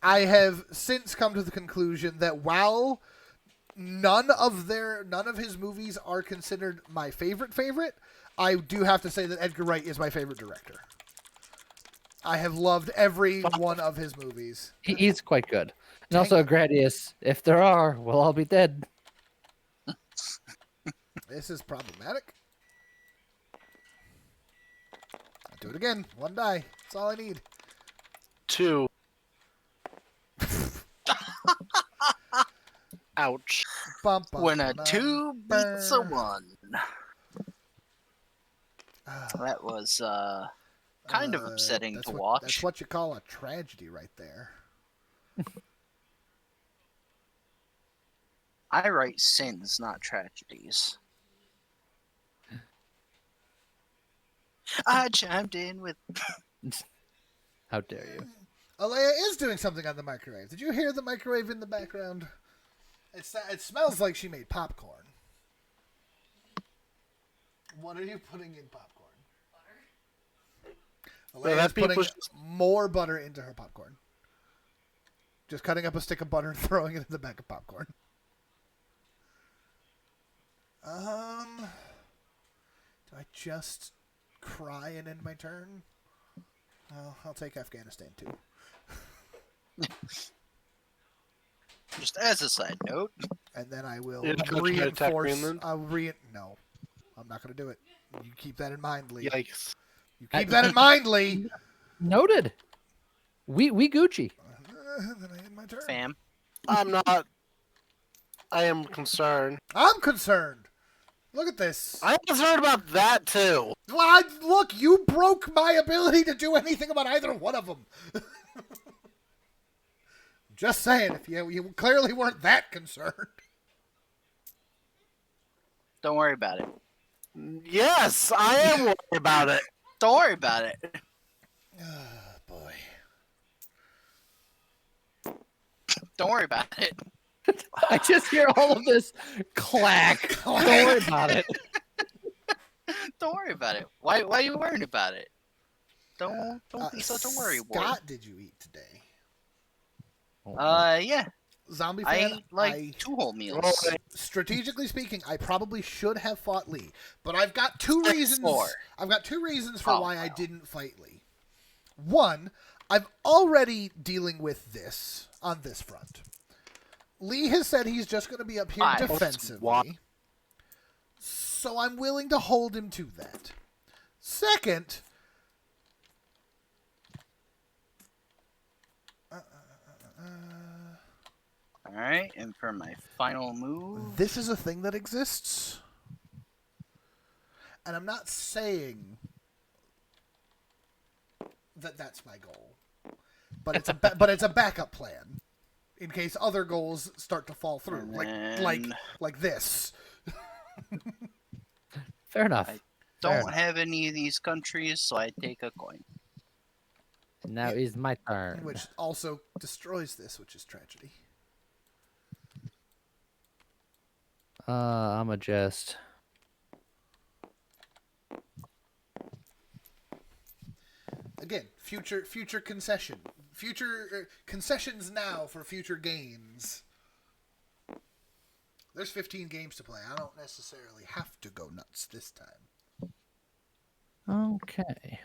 I have since come to the conclusion that while none of his movies are considered my favorite, I do have to say that Edgar Wright is my favorite director. I have loved every one of his movies. He's quite good. And Dang also, it. Gradius, if there are, we'll all be dead. This is problematic. I'll do it again. 1 die. That's all I need. 2. Ouch. Bum, bum, When a bum, 2 beats a brr. 1. Ah, That was kind of upsetting that's to what, watch. That's what you call a tragedy right there. I write sins, not tragedies. I chimed in with How dare you? Alea is doing something on the microwave. Did you hear the microwave in the background? It smells like she made popcorn. What are you putting in popcorn? Butter. Alea's that putting people's- more butter into her popcorn. Just cutting up a stick of butter and throwing it in the back of popcorn. Do I just cry and end my turn? Well, I'll take Afghanistan too. just as a side note. And then I will You're not gonna try to attack reinforce. Greenland? No, I'm not going to do it. You keep that in mind, Lee. Yikes. You keep that in mind, Lee. Noted. We Gucci. Then I end my turn. Fam. I'm not. I am concerned. I'm concerned. Look at this. I'm concerned about that too. Well, look, you broke my ability to do anything about either one of them. Just saying, if you clearly weren't that concerned. Don't worry about it. Yes, I am worried about it. Don't worry about it. Oh, boy. Don't worry about it. I just hear all of this clack. Don't worry about it. Don't worry about it. Why are you worried about it? Don't be such a worry boy. Scott, did you eat today? Yeah. Zombie I fan, ate like 2 whole meals. Well, strategically speaking, I probably should have fought Lee, but I've got two Except reasons. for- I've got 2 reasons for Oh, why I wow. didn't fight Lee. One, I'm already dealing with this on this front. Lee has said he's just going to be up here Why? defensively, so I'm willing to hold him to that. Second, Alright, and for my final move. this is a thing that exists. And I'm not saying that that's my goal. But it's a backup plan in case other goals start to fall through. And Like then- like this. Fair enough. I Fair Don't enough. have any of these countries, so I take a coin. Now is my turn. Which also destroys this, which is tragedy. I'ma just Again, future concession. Future concessions now for future gains. There's 15 games to play. I don't necessarily have to go nuts this time. okay.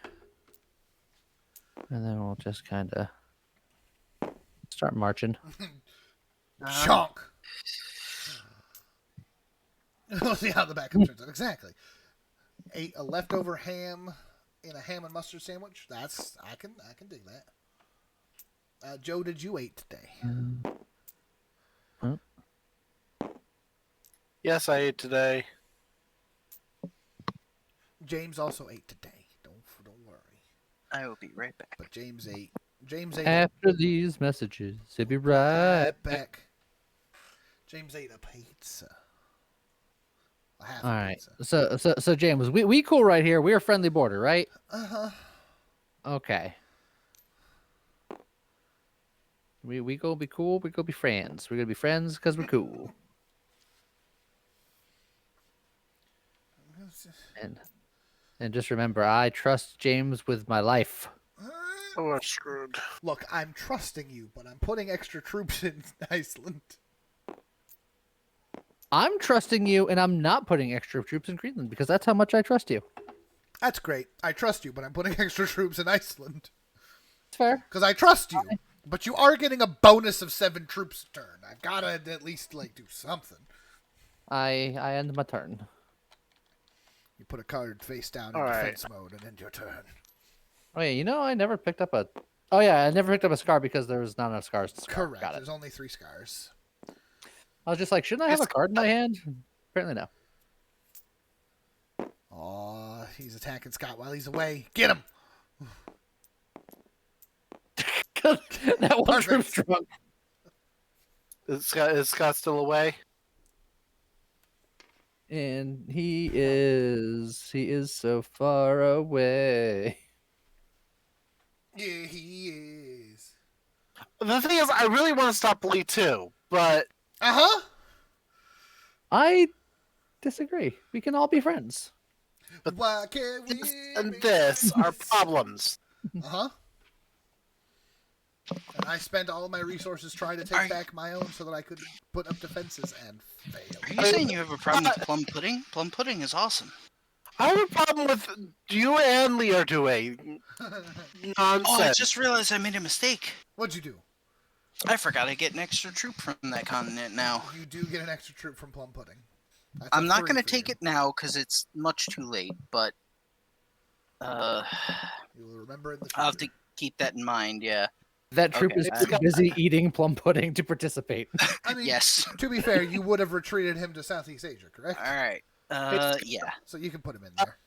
And then we'll just kind of start marching. Chonk. We'll see how the backup turns out. Exactly. Ate a leftover ham in a ham and mustard sandwich. I can dig that. Joe, did you eat today? Yes, I ate today. James also ate today. Don't worry. I will be right back. But James ate. James ate After these messages, he'll be right back. back. James ate a pizza. A half All a right. pizza. So James, we cool right here. We're a friendly border, right? Uh-huh. Okay. We go be cool. We go be friends. We're gonna be friends because we're cool. And just remember, I trust James with my life. Oh, we're screwed. Look, I'm trusting you, but I'm putting extra troops in Iceland. I'm trusting you, and I'm not putting extra troops in Greenland because that's how much I trust you. That's great. I trust you, but I'm putting extra troops in Iceland. It's fair. Because I trust you. But you are getting a bonus of 7 troops a turn. I gotta at least do something. I end my turn. You put a card face down in All right. defense mode and end your turn. Oh yeah, I never picked up a. Oh yeah, I never picked up a scar because there was not enough scars to scar. Correct. Got it. There's only 3 scars. I was just like, shouldn't I have a card in my hand? Apparently no. Aw, he's attacking Scott while he's away. Get him! That one Perfect. troop's drunk. Is Scott still away? And he is so far away. Yeah, he is. The thing is, I really want to stop Lee too, but Uh-huh. I disagree. We can all be friends. Why can't we this and be this are friends? problems. Uh-huh. And I spent all my resources trying to take back my own so that I could put up defenses and fail. Are you saying you have a problem with plum pudding? Plum pudding is awesome. I have a problem with you and Lee are doing nonsense. Oh, I just realized I made a mistake. What'd you do? I forgot I get an extra troop from that continent now. You do get an extra troop from Plum Pudding. That's I'm a not 3 going to for take you. it now because it's much too late, but You will remember in the future. I'll have to keep that in mind, yeah. That troop Okay, is I- too busy eating plum pudding to participate. I mean, Yes. to be fair, you would have retreated him to Southeast Asia, correct? Alright. Yeah. So you can put him in there.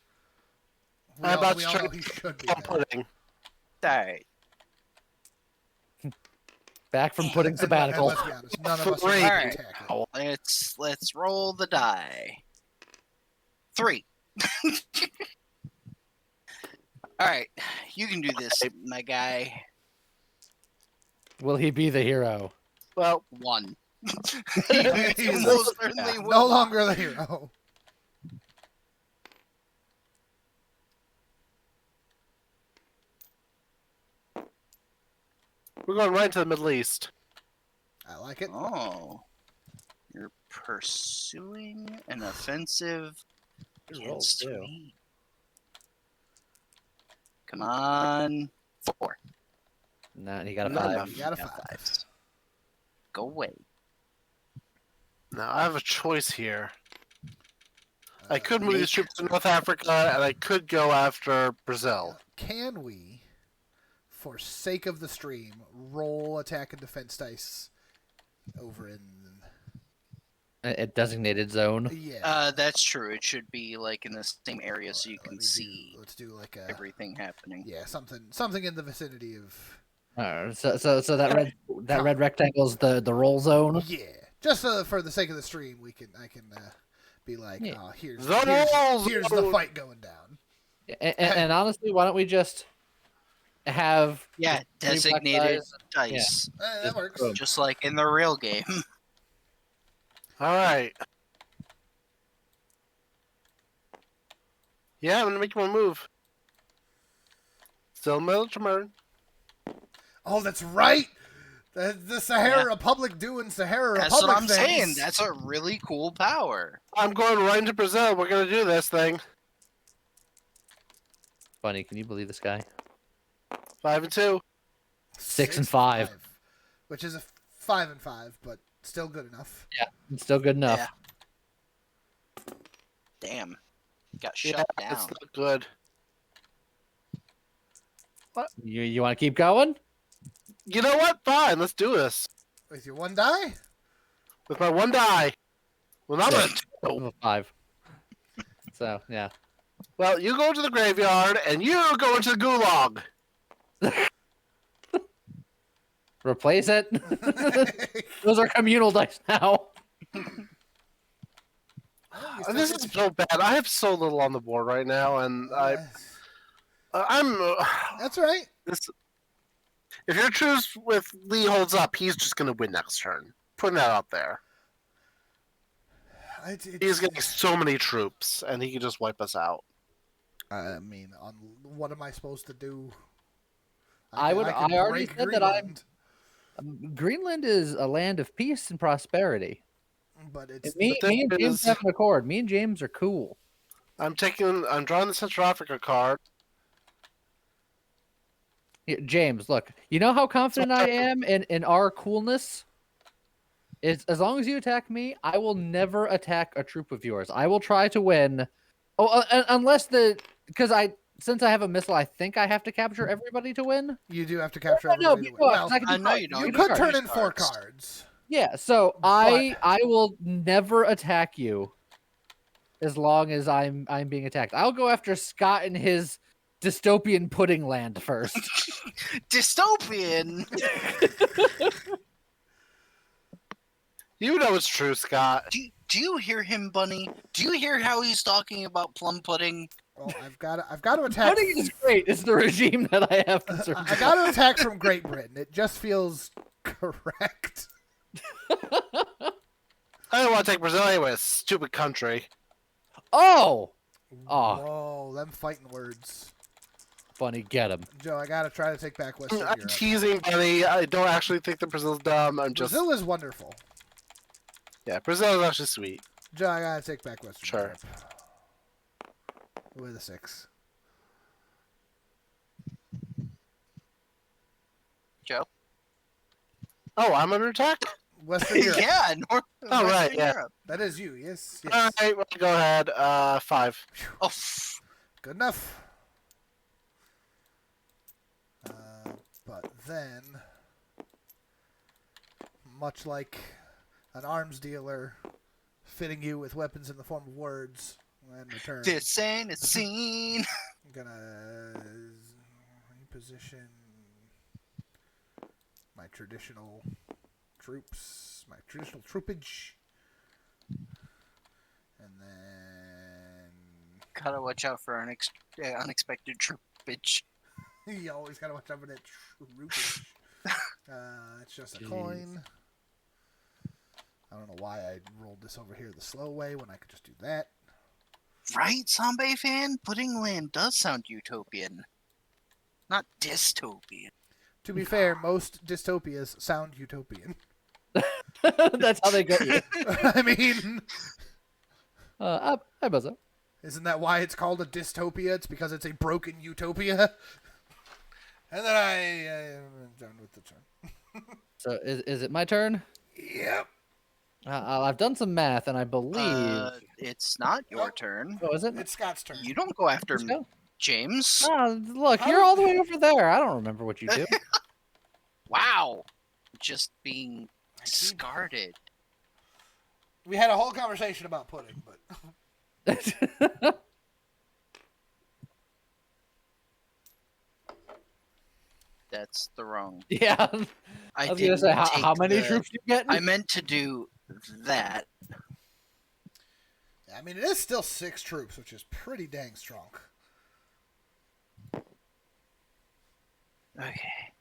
We How all, about we all know he should be Plum there. pudding? Alright. Back from pudding And sabbatical. let's be honest, none of us are Great. going Alright. to attack it. Let's roll the die. 3. Alright. You can do this, my guy. Will he be the hero? Well, 1. He's Almost certainly will no not. longer the hero. we're going right into the Middle East. I like it. Oh. You're pursuing an offensive against me. Come on. 4. Nah, he got a Not 5. enough. You got a Yeah, 5. 5s. Go away. Now I have a choice here. I could move make- these troops to North Africa, and I could go after Brazil. Can we, for sake of the stream, roll attack and defense dice over in... A designated zone. Yeah. That's true. It should be like in the same area so you Let can me see Let's do like a... everything happening. Yeah, something in the vicinity of... So that red rectangle's the roll zone. Yeah. Just for the sake of the stream, I can be like, Yeah. oh, here's The the zone. fight going down. And honestly, why don't we just have Yeah, the 3 black designated dice? dice. That works. boom. Just like in the real game. All right. Yeah, I'm gonna make one move. Still military. Oh, that's right. The Sahara Yeah. Republic doing Sahara That's Republic what I'm things. saying. That's a really cool power. I'm going right into Brazil. We're gonna do this thing. Funny, can you believe this guy? 5 and 2. 6 and 5. Which is a 5 and 5, but still good enough. It's still good enough. Yeah. Damn. Got Yeah, shut it's down. not good. You want to keep going? You know what? Fine, let's do this. With your 1 die? With my 1 die. Well, not Six. a 2. A 5. So yeah. Well, you go to the graveyard, and you go into the gulag. Replace it. Those are communal dice now. This is so bad. I have so little on the board right now, and I'm. That's right. This, if your truce with Lee holds up, he's just going to win next turn. Putting that out there. He's getting so many troops, and he can just wipe us out. I mean, what am I supposed to do? I can already break said that I'm- Greenland, Greenland is a land of peace and prosperity. But it's Me and James have an accord. Me and James are cool. I'm drawing the Central Africa card. James, look, you know how confident I am in our coolness? Is as long as you attack me, I will never attack a troop of yours. I will try to win. Unless since I have a missile, I think I have to capture everybody to win. You do have to capture No, everybody to win. Well, I can do I know cards. you don't. you You could can turn use in 4 cards. cards. Yeah, so I will never attack you as long as I'm being attacked. I'll go after Scott and his dystopian pudding land first. Dystopian. You know it's true, Scott. Do you hear him, Bunny? Do you hear how he's talking about plum pudding? Well, I've got to attack. Pudding is great. It's the regime that I have concerns I got to attack from Great Britain. It just feels correct. I don't want to take Brazil anyway. It's a stupid country. Oh, Whoa, them fighting words. Bunny, get him. Joe, I gotta try to take back Western I'm Europe. teasing, Bunny. I don't actually think that Brazil's dumb. I'm just Brazil is wonderful. yeah. Brazil is actually sweet. Joe, I gotta take back Western Sure. Europe. With a 6. Joe? Oh, I'm under attack. Western Europe. Yeah, Oh, right, yeah. Europe. That is you. Yes. Yes. All right, well, go ahead. 5. Oh, Good enough. But then, much like an arms dealer fitting you with weapons in the form of words, in return, this ain't a scene. I'm gonna reposition my traditional troops, my traditional troopage, and then Gotta watch out for unexpected troopage. you always gotta watch out for that troopage. It's just a coin. I don't know why I rolled this over here the slow way when I could just do that. Right, Zombie fan? Pudding Land does sound utopian. Not dystopian. To be fair, most dystopias sound utopian. That's how they get you. I mean, Hi, Buzzo. isn't that why it's called a dystopia? It's because it's a broken utopia. And then I am done with the turn. So is it my turn? Yep. I've done some math, and I believe. It's not your turn. Oh, is it? It's Scott's turn. You don't go after Let's go. James. Look, you're all the way over there. I don't remember what you do. Wow. Just being discarded. We had a whole conversation about pudding, but That's the wrong. Yeah. I was gonna say how many troops you get? I meant to do that. I mean, it is still 6 troops, which is pretty dang strong. Okay.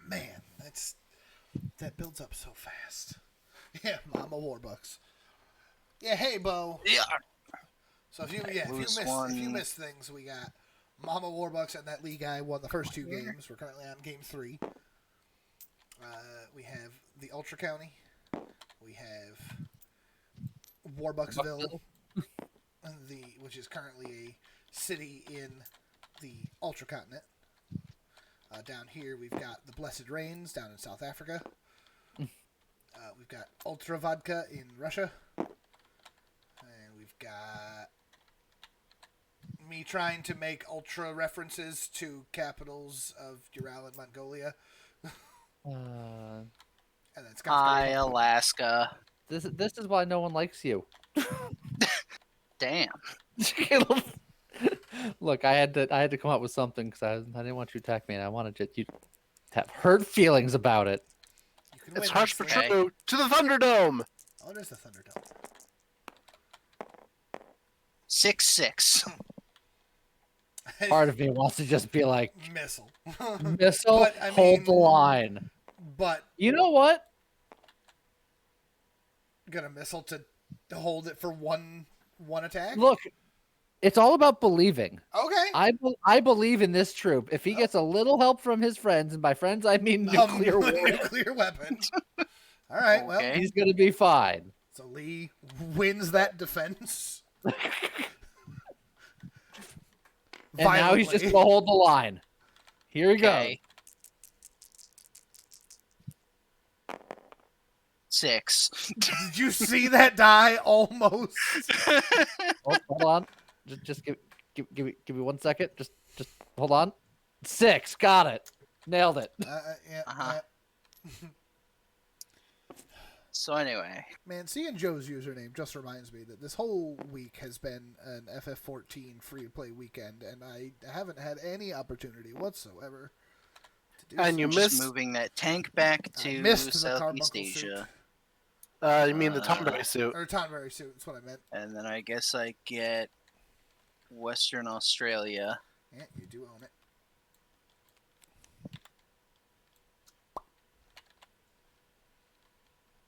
Man, that builds up so fast. Yeah, Mama Warbucks. Yeah, hey, Bo. Yeah. So if you miss things, we got Mama Warbucks and that Lee guy won the first 2 games. We're currently on game 3. We have the Ultra County. We have Warbucksville, which is currently a city in the Ultra Continent. Down here, we've got the Blessed Rains down in South Africa. We've got Ultra Vodka in Russia. And we've got me trying to make Ultra references to capitals of Ural and Mongolia. And then Scott's Hi, Alaska. This is why no one likes you. Damn. Look, I had to come up with something because I didn't want you to attack me, and I wanted you to have hurt feelings about it. It's harsh but true. To the Thunderdome. Oh, there's the Thunderdome. 6-6. Part of me wants to just be like, Missile. missile, But, I hold mean- the line. But You know what? got a missile to hold it for one attack? Look, it's all about believing. Okay. I believe in this troop. If he gets a little help from his friends, and by friends I mean nuclear war, Nuclear weapons. All right, well, Okay. he's gonna be fine. so Lee wins that defense. And now he's just gonna hold the line. Here he Okay. goes. 6. Did you see that die almost? Oh, hold on. Just give me 1 second. Just hold on. 6. Got it. Nailed it. Yeah. Uh-huh. So anyway, Man, seeing Joe's username just reminds me that this whole week has been an FF14 free-to-play weekend, and I haven't had any opportunity whatsoever to do And so. you just missed. moving that tank back I to missed the Southeast carbuncle Asia, You mean the Tomberry suit? Or Tonberry suit, that's what I meant. and then I guess I get Western Australia. Yeah, you do own it.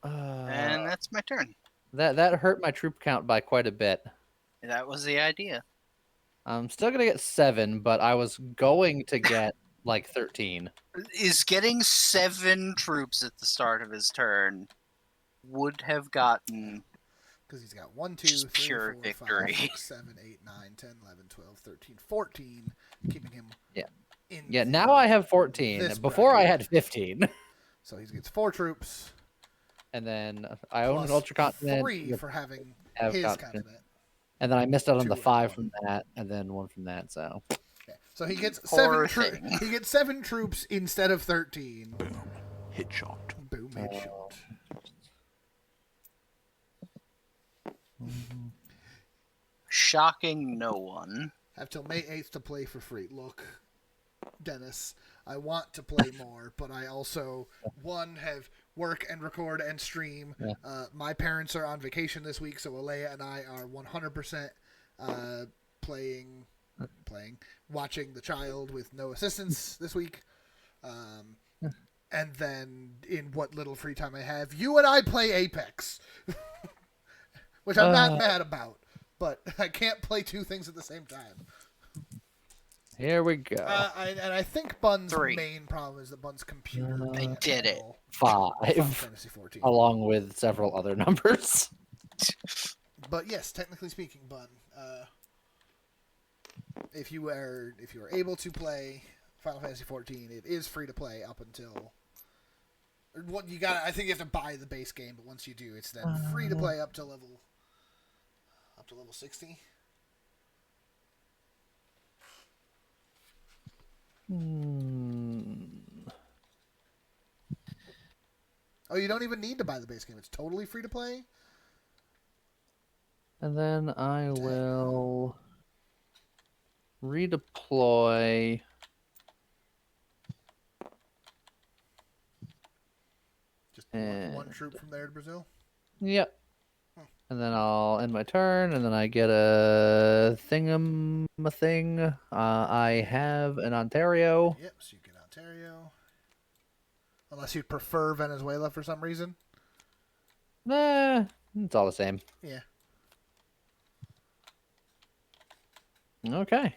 And that's my turn. That hurt my troop count by quite a bit. That was the idea. I'm still gonna get 7, but I was going to get like 13. Is getting 7 troops at the start of his turn would have gotten Because he's got 1, 2, Just 3, pure 4, victory. 5, 6, 7, 8, 9, 10, 11, 12, 13, 14, keeping him in Yeah, the- now I have 14. this Before bracket. I had 15. So he gets 4 troops, And then I own an plus Ultra Continent. 3 for having have his continent. continent. And then I missed out on 2 the and 5 1. from that, and then 1 from that. So Okay. So he gets Poor 7 thing. He gets 7 troops instead of 13. Hit shot. Boom, headshot. shocking no one. Have till May 8th to play for free. Look, Dennis, I want to play more, but I also, one, have work and record and stream. Yeah. My parents are on vacation this week, so Alea and I are 100% watching The Child with no assistance this week. And then, in what little free time I have, you and I play Apex. Which I'm not mad about, but I can't play 2 things at the same time. here we go. I think Bun's 3. main problem is that Bun's computer I can't did it. handle Final 5, Fantasy 14. along with several other numbers. But yes, technically speaking, Bun, if you are able to play Final Fantasy 14, it is free to play up until. What you got? I think you have to buy the base game, but once you do, it's then free to play up to level 60. Oh, you don't even need to buy the base game. It's totally free to play. And then I will redeploy. Just one troop from there to Brazil. Yep. And then I'll end my turn, and then I get a thing. I have an Ontario. Yep, so you get Ontario. Unless you'd prefer Venezuela for some reason. Nah, it's all the same. Yeah. Okay.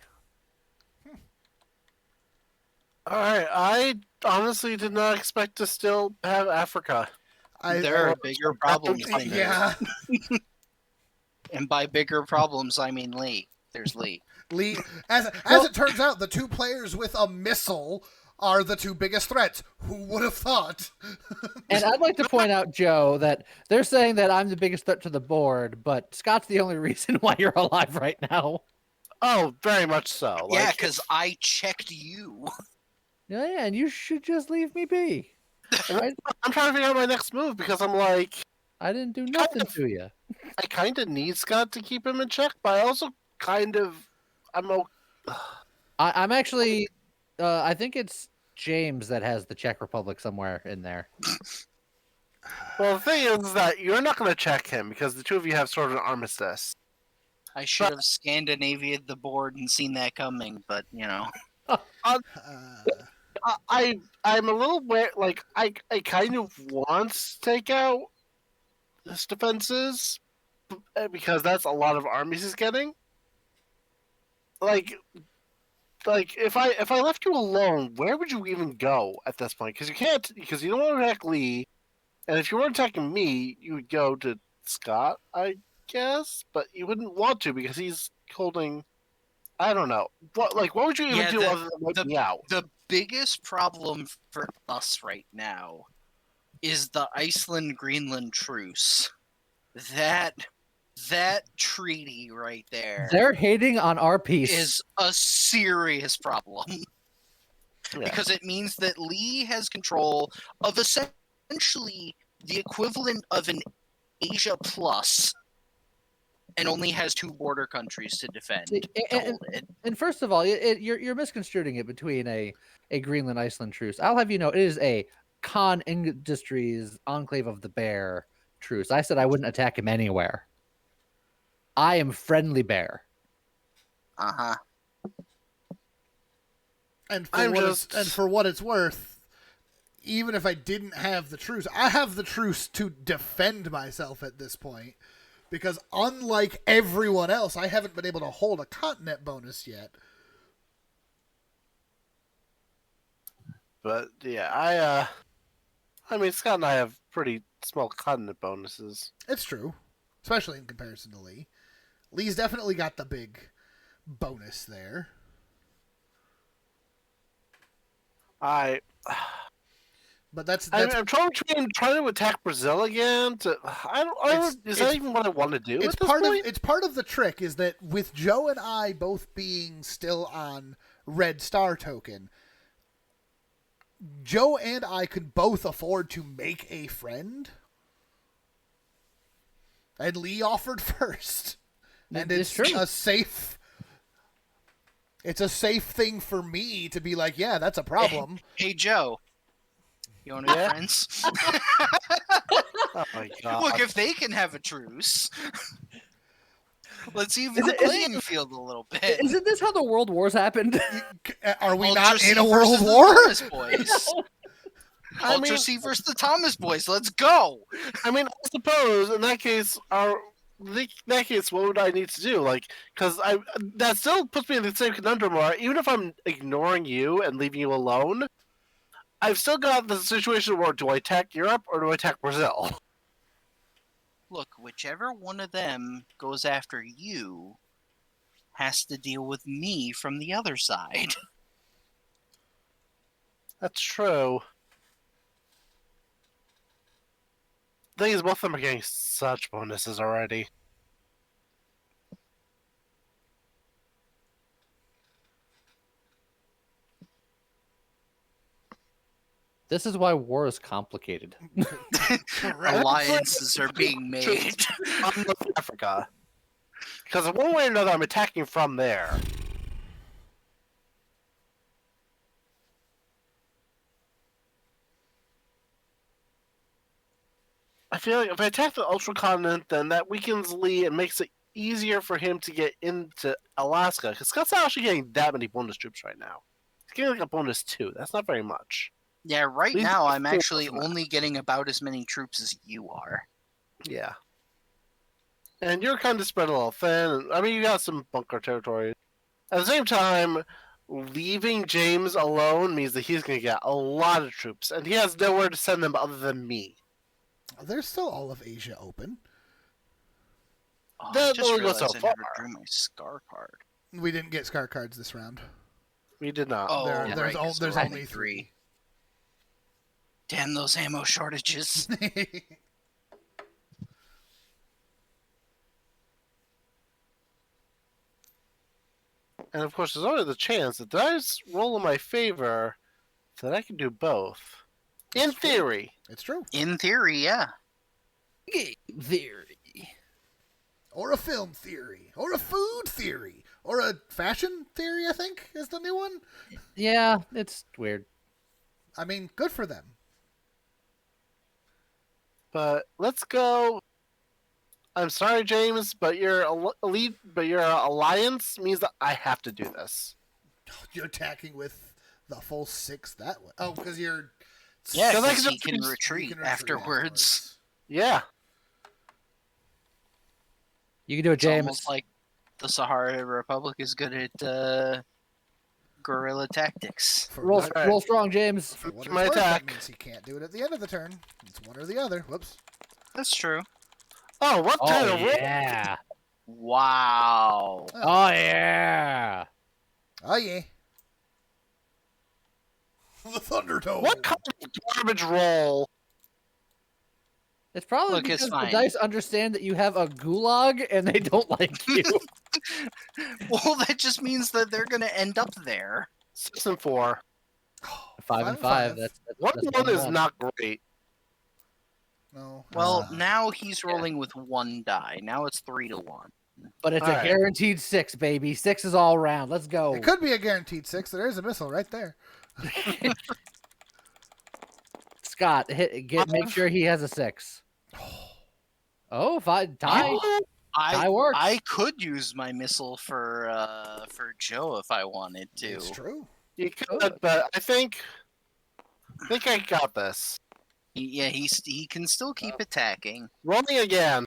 All right, I honestly did not expect to still have Africa. There are bigger problems than this. Yeah. And by bigger problems, I mean Lee. There's Lee. Lee, as it turns out, the 2 players with a missile are the 2 biggest threats. Who would have thought? And I'd like to point out, Joe, that they're saying that I'm the biggest threat to the board, but Scott's the only reason why you're alive right now. Oh, very much so. Yeah, because I checked you. Yeah, and you should just leave me be. I'm trying to figure out my next move because I'm like, I didn't do nothing to you. I kind of need Scott to keep him in check, but I also I'm actually, I think it's James that has the Czech Republic somewhere in there. Well, the thing is that you're not going to check him because the 2 of you have sort of an armistice. I should have Scandinavia'd the board and seen that coming, but, you know. I'm a little like I kind of want to take out his defenses because that's a lot of armies he's getting. Like if I left you alone, where would you even go at this point? Because you don't want to attack Lee, and if you weren't attacking me, you would go to Scott, I guess, but you wouldn't want to because he's holding I don't know. What would you even Yeah, do other than wipe me out? The biggest problem for us right now is the Iceland-Greenland truce. That treaty right there They're hating on our peace. is a serious problem. Yeah. Because it means that Lee has control of essentially the equivalent of an Asia Plus and only has 2 border countries to defend. To hold it. And first of all, you're misconstruing it between a Greenland-Iceland truce. I'll have you know, it is a Khan Industries Enclave of the Bear truce. I said I wouldn't attack him anywhere. I am friendly bear. Uh-huh. And for what it's worth, even if I didn't have the truce, I have the truce to defend myself at this point. Because unlike everyone else, I haven't been able to hold a continent bonus yet. But yeah, I mean, Scott and I have pretty small continent bonuses. It's true, especially in comparison to Lee. Lee's definitely got the big bonus there. But I'm trying to attack Brazil again. Is that even what I want to do? It's part of the trick is that with Joe and I both being still on Red Star token, Joe and I could both afford to make a friend, and Lee offered first, and it's a safe. It's a safe thing for me to be like, yeah, that's a problem. Hey Joe. You want to be friends? Oh my god! Look, if they can have a truce, let's even the playing field a little bit. Isn't this how the world wars happened? Are we not in a world war? Ultra C versus the Thomas boys. Let's go. I mean, I suppose in that case, what would I need to do? Because that still puts me in the same conundrum where even if I'm ignoring you and leaving you alone, I've still got the situation where do I attack Europe or do I attack Brazil? Look, whichever one of them goes after you has to deal with me from the other side. That's true. The thing is, both of them are getting such bonuses already. This is why war is complicated. Alliances are being made. On North Africa. Because one way or another, I'm attacking from there. I feel like if I attack the Ultra Continent, then that weakens Lee and makes it easier for him to get into Alaska. Because Scott's not actually getting that many bonus troops right now. He's getting like a bonus 2. That's not very much. Yeah, right now I'm actually only getting about as many troops as you are. Yeah. And you're kind of spread a little thin. I mean, you got some bunker territory. At the same time, leaving James alone means that he's going to get a lot of troops. And he has nowhere to send them other than me. There's still all of Asia open. Oh, That I just only realized goes so I never far. drew my scar card. We didn't get SCAR cards this round. We did not. Oh, there's right, there's so only 3. Damn those ammo shortages. And of course, there's always the chance that dice roll in my favor that I can do both. In theory. It's true. In theory, yeah. Game theory. Or a film theory. Or a food theory. Or a fashion theory, I think, is the new one. Yeah, it's weird. I mean, good for them. But let's go. I'm sorry, James, but your elite, but your alliance means that I have to do this. You're attacking with the full 6 that way. Oh, because you're... Yeah, 'Cause I because can he just- can retreat afterwards. Yeah. You can do it, It's James. almost like the Sahara Republic is good at guerrilla tactics. For Roll, what- Alright. roll strong, James. for what it's my worth, attack. That means he can't do it at the end of the turn. It's one or the other. Whoops. That's true. Oh, what kind Oh, of roll? yeah. Wow. Oh yeah. Oh yeah. The Thunderdome. What kind of garbage roll? It's probably Look, it's because the fine. dice understand that you have a gulag and they don't like you. Well, that just means that they're going to end up there. 6 and 4. 5 and 5. That's 1 that's and 1 is one. not great. No. Well, that's not. now he's rolling with 1 die. Now it's 3 to 1. But it's All a right. guaranteed 6, baby. 6 is all around. Let's go. It could be a guaranteed 6. There is a missile right there. Scott, make sure he has a 6. Oh, 5 tie. Tie works. I could use my missile for Joe if I wanted to. It's true. You could, but I think I got this. He can still keep attacking. Rolling again.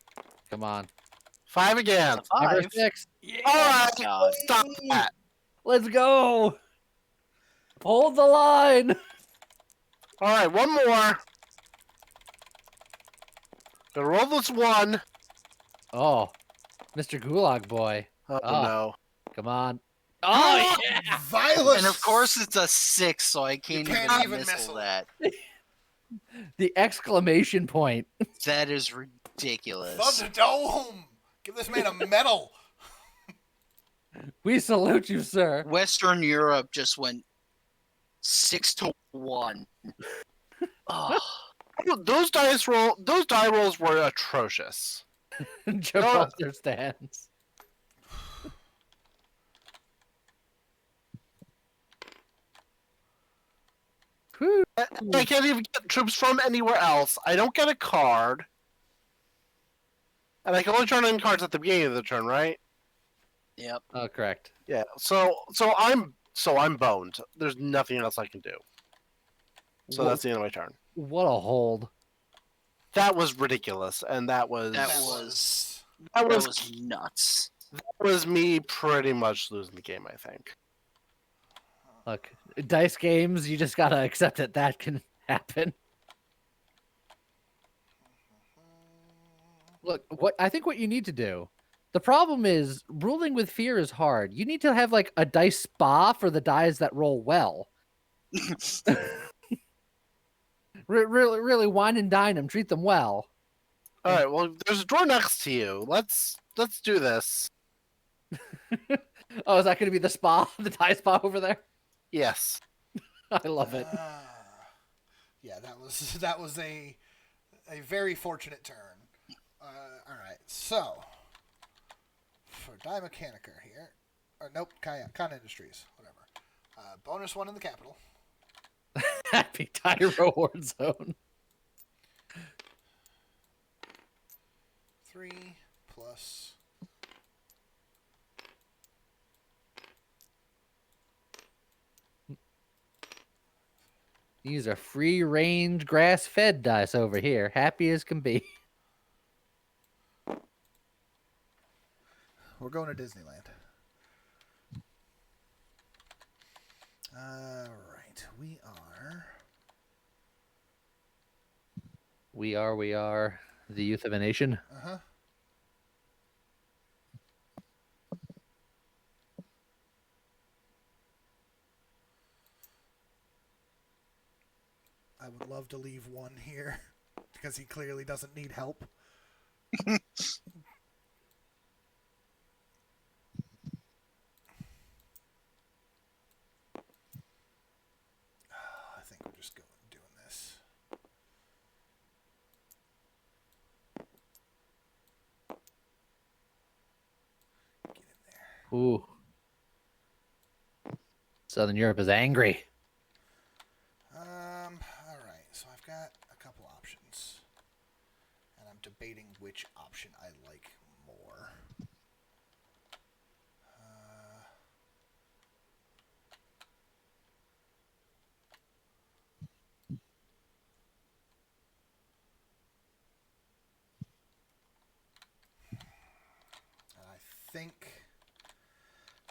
Come on. 5 again. Number 5. 6. All right, God. stop that. Let's go. Hold the line. All right, one more. Gonna roll this one. Oh, Mr. Gulag boy. Oh Ah. no. Come on. Oh, yeah. Violence. And of course it's a 6, so I can't, can't even even missile missile. that. The exclamation point. That is ridiculous. Thunderdome. Give this man a medal. We salute you, sir. Western Europe just went 6 to 1. Oh, Those die rolls were atrocious. Gibraltar stands. Whew. I can't even get troops from anywhere else. I don't get a card. And I can only turn in cards at the beginning of the turn, right? yep. Oh, correct. Yeah. So I'm boned. There's nothing else I can do. So that's the end of my turn. What a hold. That was ridiculous, and that was That was nuts. me pretty much losing the game, I think. Look, dice games, you just gotta accept that can happen. Look, I think what you need to do. The problem is ruling with fear is hard. You need to have like a dice spa for the dice that roll well. Really wine and dine them, treat them well. All right. Well, there's a drawer next to you. Let's do this. Oh, is that going to be the spa, the die spa over there? Yes. I love it. Yeah, that was a very fortunate turn. All right, so for Die Mechanica here, or nope, Con Industries, whatever. Bonus 1 in the capital. Happy Tyro War Zone. 3 plus. These are free range grass fed dice over here. Happy as can be. We're going to Disneyland. All right, We are the youth of a nation. Uh-huh. I would love to leave 1 here because he clearly doesn't need help. I think we're just doing this. Get in there. Ooh. Southern Europe is angry. All right. So I've got a couple options, and I'm debating which option I like more.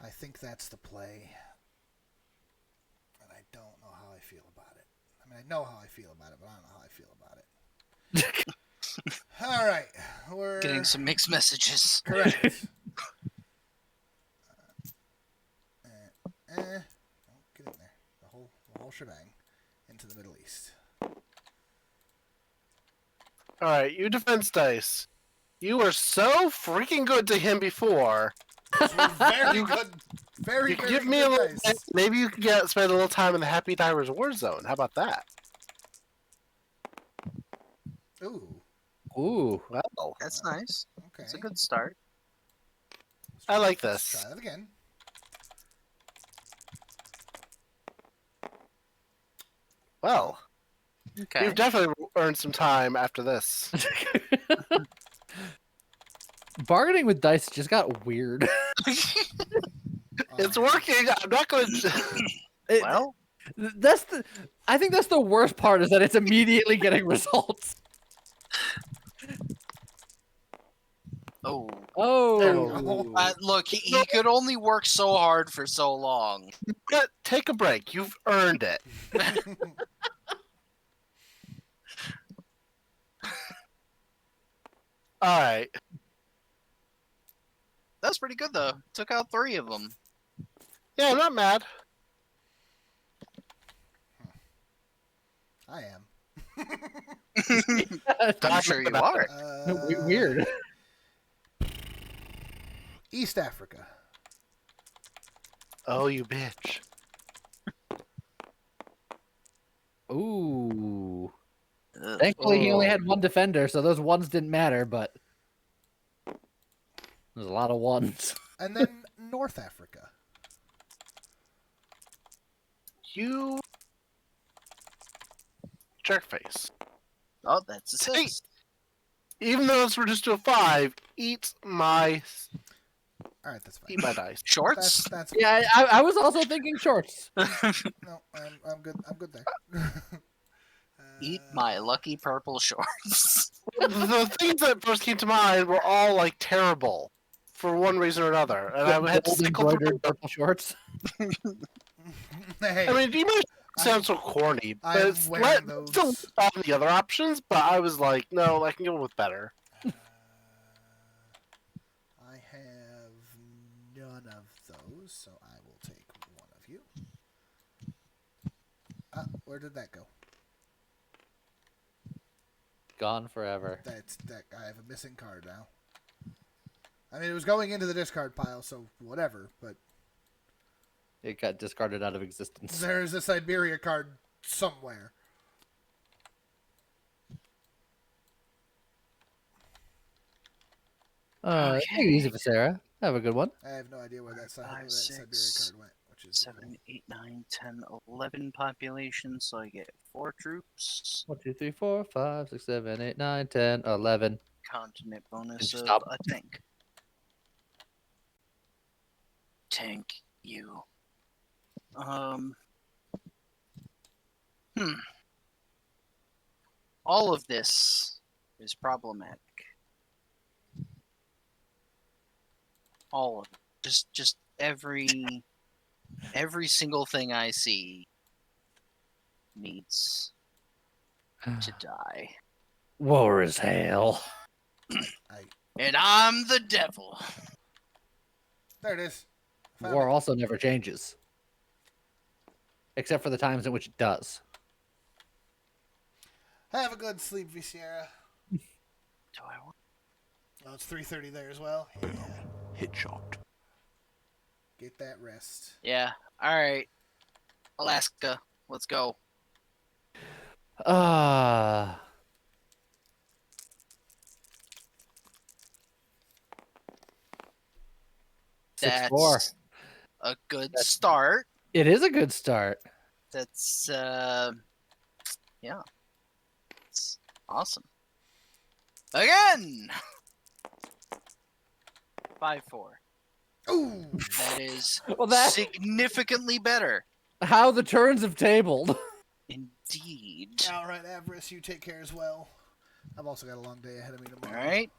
I think that's the play. And I don't know how I feel about it. I mean, I know how I feel about it, but I don't know how I feel about it. All right. We're Getting some mixed messages. correct. right, you defense dice. You were so freaking good to him before. Those were very good. Very, You can very give me good a little dice. bit. Maybe you can spend a little time in the Happy Divers War Zone. How about that? Ooh, Ooh. Well, That's nice. okay. It's a good start. I like Let's this. try that again. Well, Okay. you've definitely earned some time after this. Bargaining with dice just got weird. It's Um, working. I'm not going to. It- Well, that's the. I think that's the worst part is that it's immediately getting results. oh. Oh. Look, he could only work so hard for so long. Take a break. You've earned it. All right. That's pretty good though. Took out 3 of them. Yeah, I'm not mad. I am. I'm sure you are. Weird. East Africa. Oh, you bitch. Ooh. Ugh. Thankfully, he only had one defender, so those ones didn't matter. But there's a lot of ones. And then North Africa. You jerkface. Oh, that's a Hey. 6. Even though it's reduced to a 5, eat my All right, that's fine. dice. Shorts? That's Yeah, I was also thinking shorts. no. I'm good. I'm good there. Eat my lucky purple shorts. The things that first came to mind were all like terrible for one reason or another, and I had to Gold cycle through. embroidered purple shorts. Hey, I mean, you might sound so corny, but I'm it's wearing still those. on the other options. But I was like, no, I can go with better. I have none of those, so I will take one of you. Where did that go? Gone forever. That's that. I have a missing card now. I mean, it was going into the discard pile, so whatever. But It got discarded out of existence. there's a Siberia card somewhere. Take it easy for Sarah. Have a good one. I have no idea where that, Five, Siberia six, card went. Which is 7, 8, 9, 10, 11 population, so I get 4 troops. 1, 2, 3, 4, 5, 6, 7, 8, 9, 10, 11. Continent bonus Did you of stop? a tank. Tank you. All of this is problematic. All of it. Just every single thing I see needs to die. War is hell. And I'm the devil. There it is. Found War it. also never changes. Except for the times in which it does. Have a good sleep, Viscera. Do I want? Oh, it's 3:30 there as well. Yeah. Hit shot. Get that rest. Yeah. All right. Alaska. Let's go. Ah. That's 6-4. a good start. It is a good start. That's yeah. It's awesome. Again. 5-4. Ooh. That is Well, that significantly better. how the turns have tabled. Indeed. All right, Avarice, you take care as well. I've also got a long day ahead of me All tomorrow. right.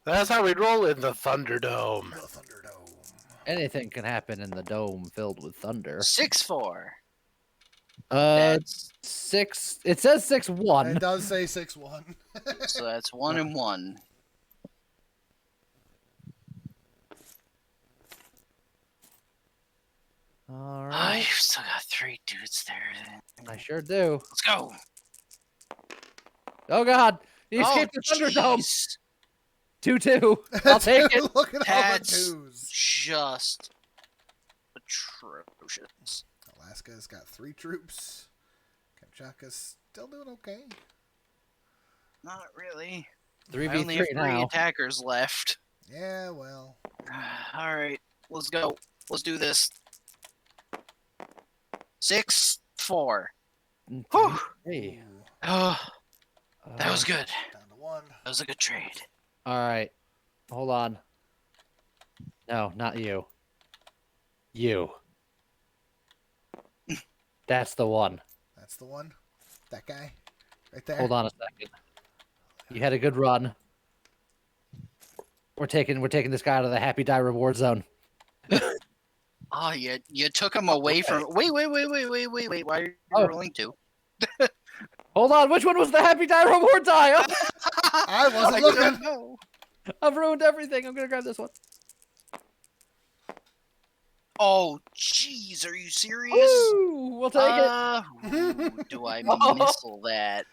That's how we roll in the Thunderdome. The Thunderdome. Anything can happen in the dome filled with thunder. 6-4. Uh, That's 6. It says 6-1. It does say 6-1. so that's 1 and 1. All Ah, right. you've still got 3 dudes there. I sure do. Let's go. Oh God, He escaped the Thunderdome. jeez. 2-2. I'll take it. Look at all the That's twos. just atrocious. Alaska's got 3 troops. Kamchatka's still doing okay. Not really. I 3v3 only have 3 now. attackers left. Yeah, well. All right, let's go. Let's do this. 6-4. Whew. Hey. Oh, that was Uh, good. Down to 1. That was a good trade. All right. Hold on. No, not you. You. That's the one. That's the one. That guy. Right there. Hold on a second. You had a good run. We're taking this guy out of the happy die reward zone. Oh, you took him away from. Wait. Why are you Oh. rolling 2? Hold on, which one was the happy die reward die? I wasn't I looking. don't know. I've ruined everything. I'm gonna grab this one. Oh, jeez, are you serious? Woo! We'll take it. Ooh, do I Oh. missile that?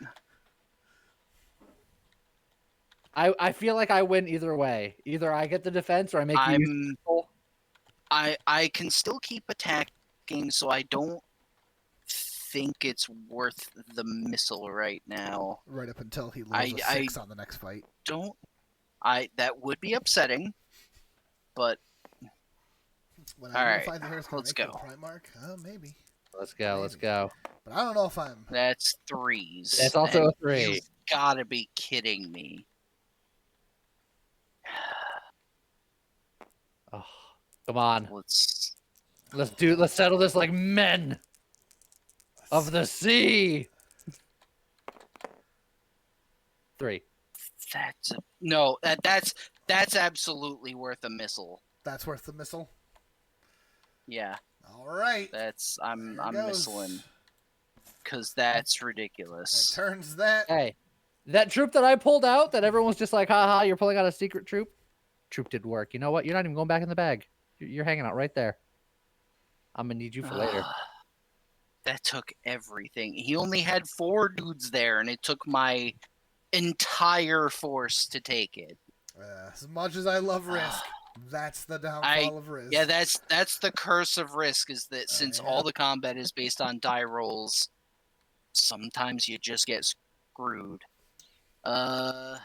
I feel like I win either way. Either I get the defense or I make you use I can still keep attacking, so I don't think it's worth the missile right now. Right up until he loses a 6 on the next fight. That would be upsetting, but When All I right, find the Harris let's make it a go. Primarch, maybe. Let's go. But I don't know if I'm. that's 3s. That's also a and 3. You've gotta be kidding me. Oh, come on. Let's Let's settle this like men of the sea. 3. that's absolutely worth a missile. That's worth the missile. Yeah, All right. I'm There it goes. missiling because that's That ridiculous. turns that. Hey, that troop that I pulled out that everyone was just like, haha, you're pulling out a secret troop. Troop did work. You know what? You're not even going back in the bag. You're hanging out right there. I'm going to need you for later. That took everything. He only had 4 dudes there, and it took my entire force to take it. As much as I love Risk, that's the downfall of Risk. Yeah, that's the curse of Risk, is that since yeah. all the combat is based on die rolls, sometimes you just get screwed. Well,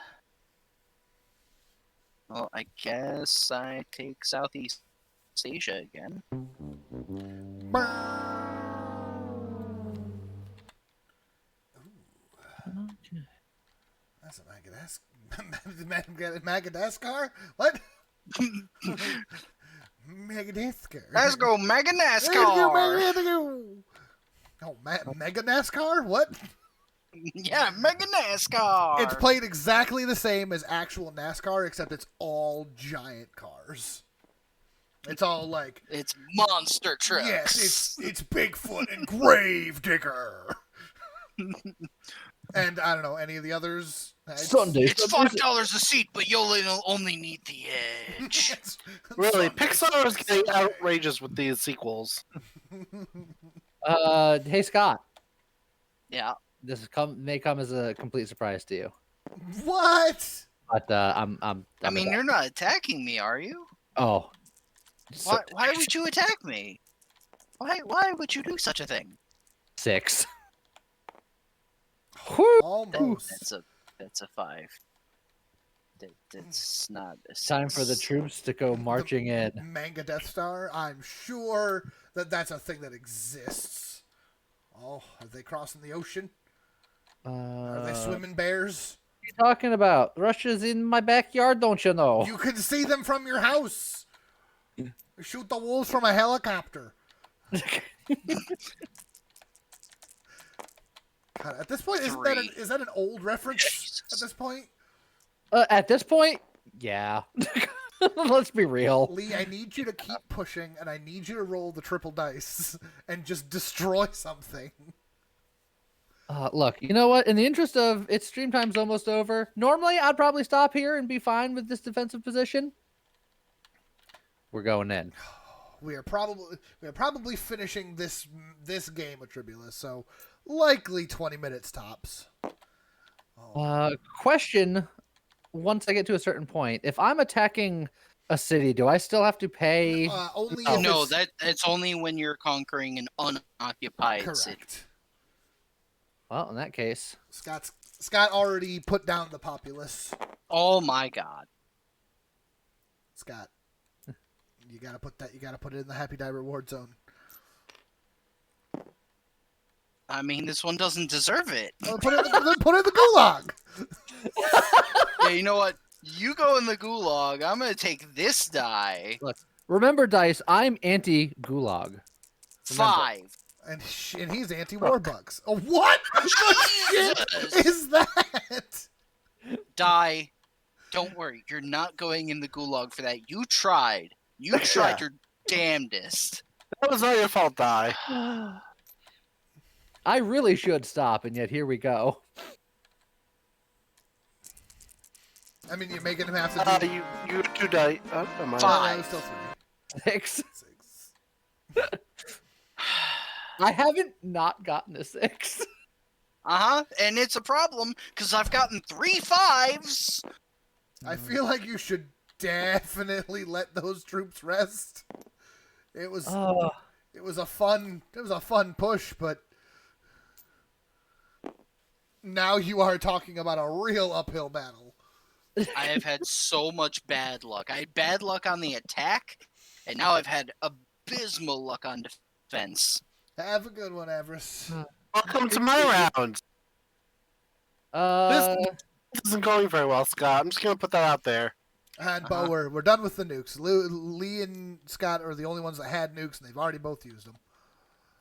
I guess I take Southeast Asia again. That's a Madagascar? What? Madagascar. Let's go Mega NASCAR! Oh, Mega NASCAR? What? Yeah, Mega NASCAR! It's played exactly the same as actual NASCAR, except it's all giant cars. It's all like, It's monster trucks. yes, it's Bigfoot and Gravedigger. And I don't know any of the others. Sunday. It's $5 a seat, but you'll only need the edge. Really, Pixar is getting outrageous with these sequels. Hey, Scott. Yeah. This may come as a complete surprise to you. What? But I mean, you're not attacking me, are you? Oh. Why would you attack me? Why would you do such a thing? 6. Almost. That's a 5. That's not a 6. Time for the troops to go marching in. Manga Death Star. I'm sure that's a thing that exists. Oh, are they crossing the ocean? Are they swimming bears? What are you talking about? Russia's in my backyard, don't you know? You can see them from your house. Shoot the wolves from a helicopter. God, at this point, is that an old reference? Jesus. At this point, At this point, yeah. Let's be real. Lee, I need you to keep pushing, and I need you to roll the triple dice and just destroy something. Look, you know what? In the interest of its stream time's almost over. Normally, I'd probably stop here and be fine with this defensive position. We're going in. We are probably finishing this game of Tribulus, so likely 20 minutes tops. Question: once I get to a certain point, if I'm attacking a city, do I still have to pay? Only No. if No, it's it's only when you're conquering an unoccupied city. correct. Well, in that case, Scott already put down the populace. Oh my god. Scott, you gotta put it in the Happy Die reward zone. I mean, this one doesn't deserve it. Well, put it in the gulag. Yeah, you know what? You go in the gulag. I'm gonna take this die. look. Remember, Dice. I'm anti-gulag. 5. And he's anti-warbucks. Oh, what the shit is that? Die. Don't worry. You're not going in the gulag for that. You tried. You tried your damnedest. That was not your fault, Die. I really should stop, and yet here we go. I mean, you're making him have to do. You 2 die. Oh, never mind. 5. No, still 6. 3. 6. I haven't not gotten a 6. And it's a problem because I've gotten 3 5s. I feel like you should definitely let those troops rest. It was a fun push, but now you are talking about a real uphill battle. I have had so much bad luck. I had bad luck on the attack, and now I've had abysmal luck on defense. Have a good one, Everest. Welcome to my round. This isn't going very well, Scott. I'm just gonna put that out there. And Bo, we're done with the nukes. Lee and Scott are the only ones that had nukes, and they've already both used them.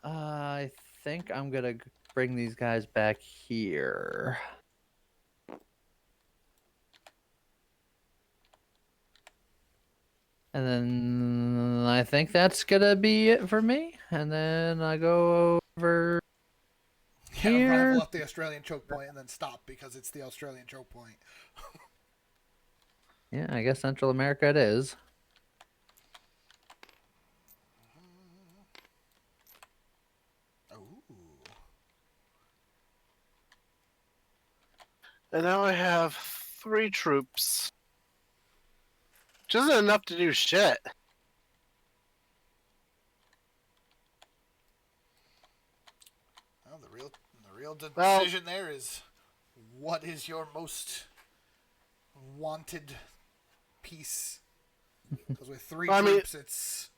I think I'm gonna bring these guys back here. And then I think that's gonna be it for me. And then I go over here. Rival up the Australian choke point and then stop because it's the Australian choke point. Yeah, I guess Central America it is. Ooh. And now I have 3 troops. Which isn't enough to do shit. Well, the real Well- decision there is, what is your most wanted piece? Because with 3 I mean- troops, it's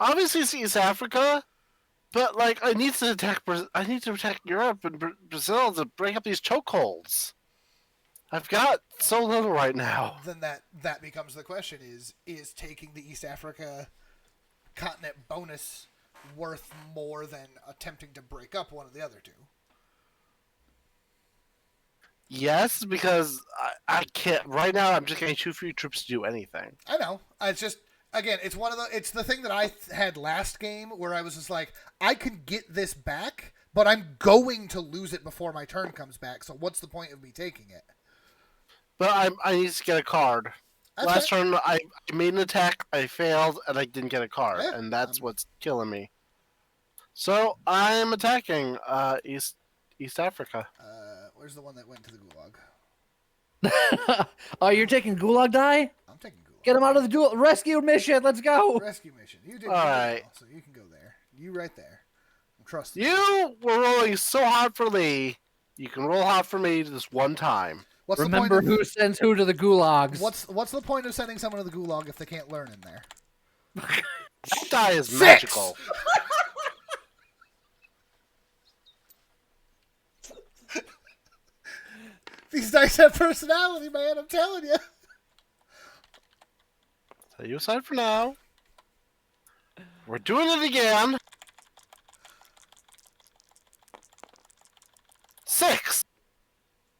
Obviously, it's East Africa, but like I need to attack. I need to attack Europe and Brazil to break up these chokeholds. I've got so little right now. then that becomes the question: is taking the East Africa continent bonus worth more than attempting to break up one of the other two? Yes, because I can't right now. I'm just getting too few troops to do anything. I know. It's just, again, it's the thing that I had last game where I was just like, I can get this back, but I'm going to lose it before my turn comes back. So what's the point of me taking it? But I need to get a card. That's Last fair. turn I made an attack, I failed, and I didn't get a card, Yeah, and that's what's killing me. So I'm attacking East Africa. Where's the one that went to the gulag? Oh, you're taking Gulag Die? I'm taking gulag. Get him out of the duel rescue mission. Let's go. Rescue mission. You did All right. well, so you can go there. You right there. I'm trusting You were rolling so hard for Lee. You can roll hard for me this one time. What's Remember the point who sends who to the gulags. What's the point of sending someone to the gulag if they can't learn in there? That die is 6! magical. These dice have personality, man. I'm telling you. Set you aside for now. We're doing it again. 6.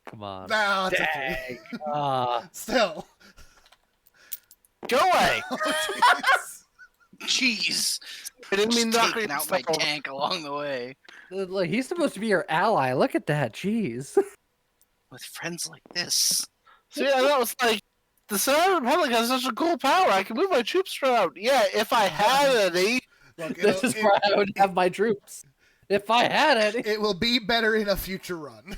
Come on. Nah, it's Dang. okay. Ah, Still. Go away. Oh, jeez. Jeez. I didn't mean Just knock taking your out my stuff over. tank along the way. like he's supposed to be your ally. Look at that. Jeez. With friends like this. See, I know it's like the Senate Republic has such a cool power. I can move my troops around. Yeah, if I had any. Look, This is where I would have my troops. If I had any. it will be better in a future run.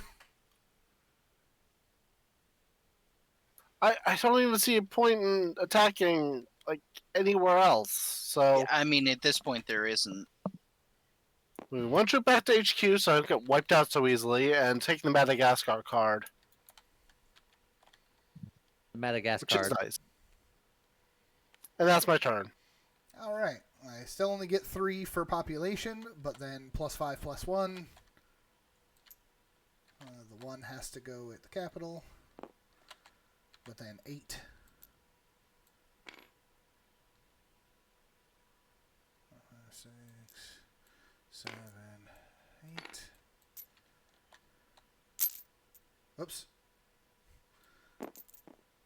I don't even see a point in attacking like anywhere else. So I mean, at this point, there isn't. we one trip back to HQ, so I don't get wiped out so easily, and taking the Madagascar card, which Madagascar. is nice. And that's my turn. All right. I still only get 3 for population, but then +5/+1. The 1 has to go at the capital, but then 8. 6, 7, 8. Whoops.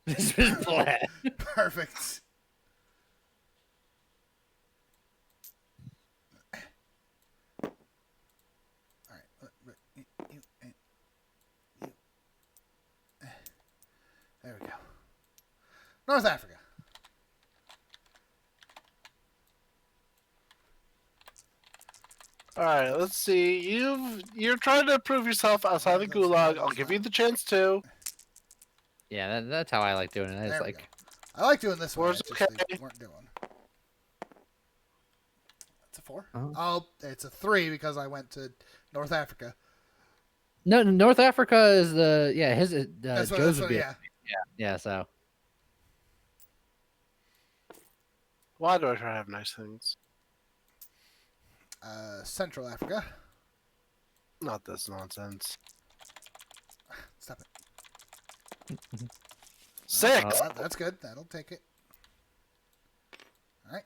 This is flat. Perfect. All right. There we go. North Africa. All right, let's see. You're trying to prove yourself outside the gulag. I'll give you the chance to. Yeah, that's how I like doing it. It's There we like go. I like doing this one. Four's It's just they okay. weren't doing. That's a 4. Uh-huh. Oh, it's a 3 because I went to North Africa. no, North Africa is the his That's what. Joe's That's would what be yeah. yeah. So Why do I try to have nice things? Central Africa. Not this nonsense. Stop it. 6. That's good. That'll take it. All right.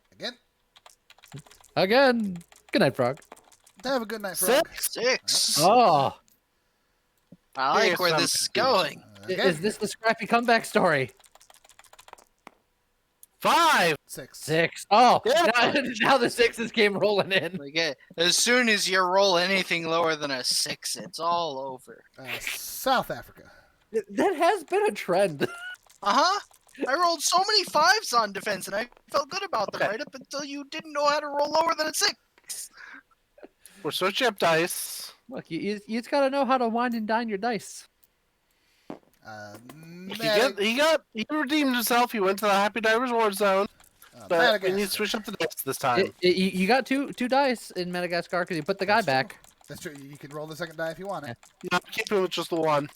again, good night, Frog. Have a good night, Frog. 6. 6. Oh, I like Here's where some this is confusion. going. Again. is this the scrappy comeback story? 5. 6. 6. Oh, Yeah. now the 6s came rolling in. Like, as soon as you roll anything lower than a 6, it's all over. South Africa. That has been a trend. Uh-huh. I rolled so many 5s on defense, and I felt good about them Okay. right up until you didn't know how to roll lower than a 6. We're switching up dice. Look, you just gotta know how to wine and dine your dice. He redeemed himself. He went to the Happy Divers War Zone. But we need to switch up the dice this time. You got two dice in Madagascar because you put the guy That's true. back. That's true. You can roll the second die if you want it. No, keep it with just the one.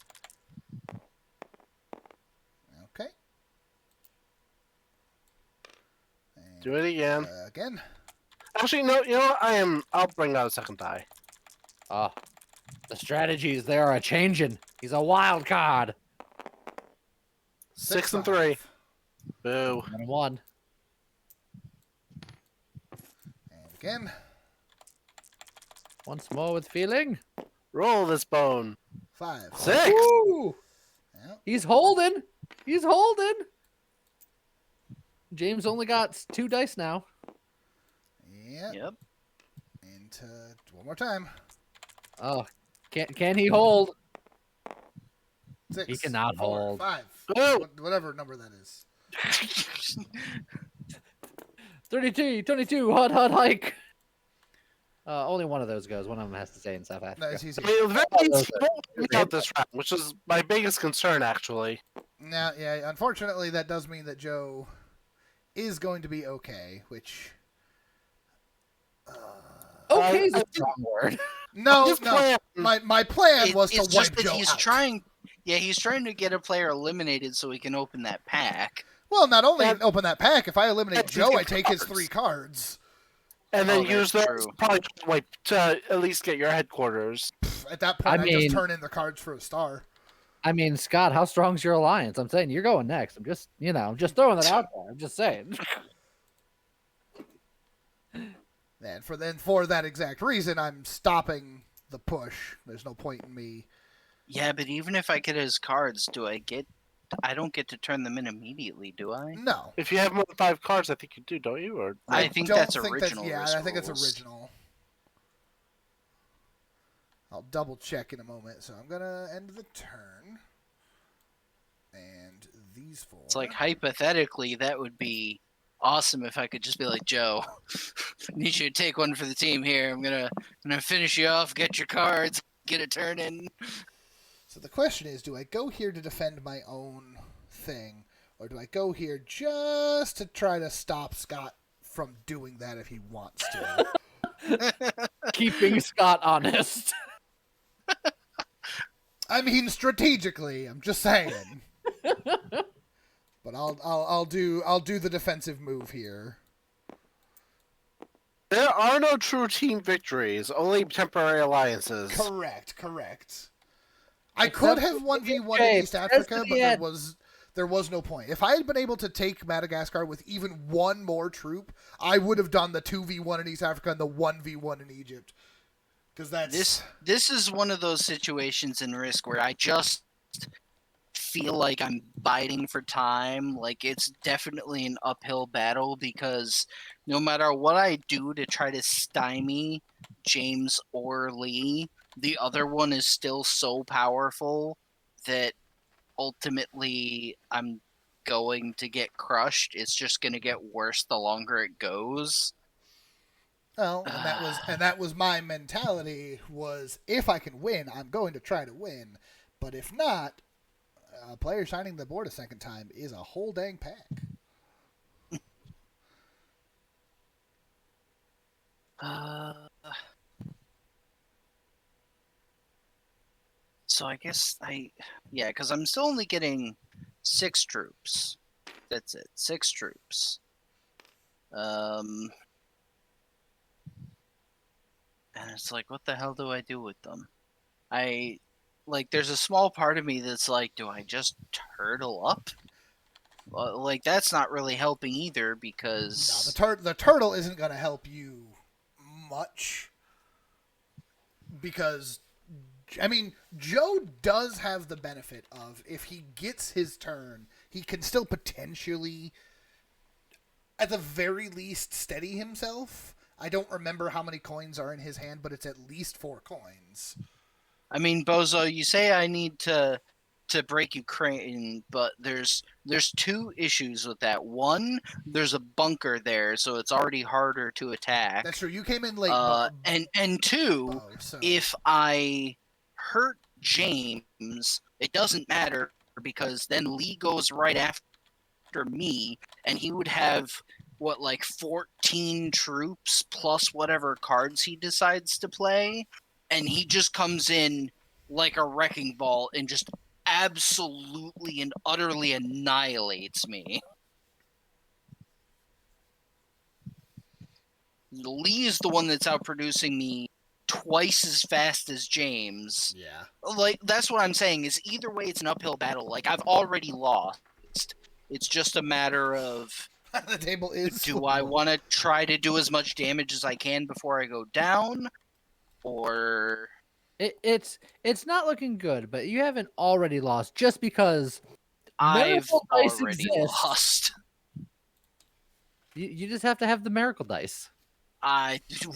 Okay. And, Do it again. again. Actually, no. You know what? I'll bring out a second die. Oh, the strategies there are changing. He's a wild card. 6 and 3. 5. Boo. 1. And again. Once more with feeling. Roll this bone. 5. 6. Woo! Yep. He's holding. He's holding. James only got 2 dice now. Yep. Yep. Into one more time. Oh, can he hold? 6. He cannot 4, hold. 5. Oh. Whatever number that is. 32, 22, hot hike. Only one of those goes. One of them has to stay in South No, Africa. it's easy. I mean, the very least, you won't win out this round, which is my biggest concern, actually. Now, yeah, unfortunately, that does mean that Joe is going to be okay, which... Okay, is a strong word. No, His no. plan- My plan was to it's wipe just that Joe he's out. trying. Yeah, he's trying to get a player eliminated so he can open that pack. Well, not only And- open that pack, if I eliminate and Joe, take I take his cards. 3 cards. And then Oh, use that's those true. probably like to at least get your headquarters. At that point, I I just mean- turn in the cards for a star. I mean, Scott, how strong's your alliance? I'm saying you're going next. I'm just, I'm just throwing that out there. I'm just saying. And for that exact reason, I'm stopping the push. There's no point in me. Yeah, but even if I get his cards, I don't get to turn them in immediately, do I? No. If you have more than 5 cards, I think you do, don't you? Or I think don't that's think original. yeah, risk I think it's rules. original. I'll double check in a moment. So I'm gonna end the turn. And these 4. It's like hypothetically, that would be awesome if I could just be like, Joe, I need you to take one for the team here. I'm gonna finish you off. Get your cards. Get a turn in. So the question is, do I go here to defend my own thing, Or do I go here just to try to stop Scott from doing that if he wants to? Keeping Scott honest. I mean, strategically, I'm just saying. But I'll do the defensive move here. There are no true team victories, only temporary alliances. Correct. I could have 1v1 in East Africa, but there was no point. If I had been able to take Madagascar with even one more troop, I would have done the 2v1 in East Africa and the 1v1 in Egypt. Because this is one of those situations in Risk where I just feel like I'm biding for time. Like, it's definitely an uphill battle because no matter what I do to try to stymie James or Lee, the other one is still so powerful that ultimately I'm going to get crushed. It's just going to get worse the longer it goes. Well, and that was my mentality, was if I can win, I'm going to try to win. But if not, a player signing the board a second time is a whole dang pack. So I guess because I'm still only getting 6 troops. That's it, 6 troops. And it's like, what the hell do I do with them? There's a small part of me that's like, do I just turtle up? Like, that's not really helping either because... No, the turtle isn't going to help you much. Because, I mean, Joe does have the benefit of, if he gets his turn, he can still potentially, at the very least, steady himself. I don't remember how many coins are in his hand, but it's at least 4 coins. I mean, Bozo, you say I need to break Ukraine, but there's 2 issues with that. One, there's a bunker there, so it's already harder to attack. That's true. You came in late. And 2, if I hurt James, it doesn't matter because then Lee goes right after me, and he would have 14 troops plus whatever cards he decides to play, and he just comes in like a wrecking ball and just absolutely and utterly annihilates me. Lee is the one that's outproducing me twice as fast as James. Yeah. Like, that's what I'm saying, is either way it's an uphill battle. Like, I've already lost. It's just a matter of... the table is... Do I want to try to do as much damage as I can before I go down? Or... It's not looking good, but you haven't already lost just because I've miracle dice already exist. lost. You just have to have the miracle dice.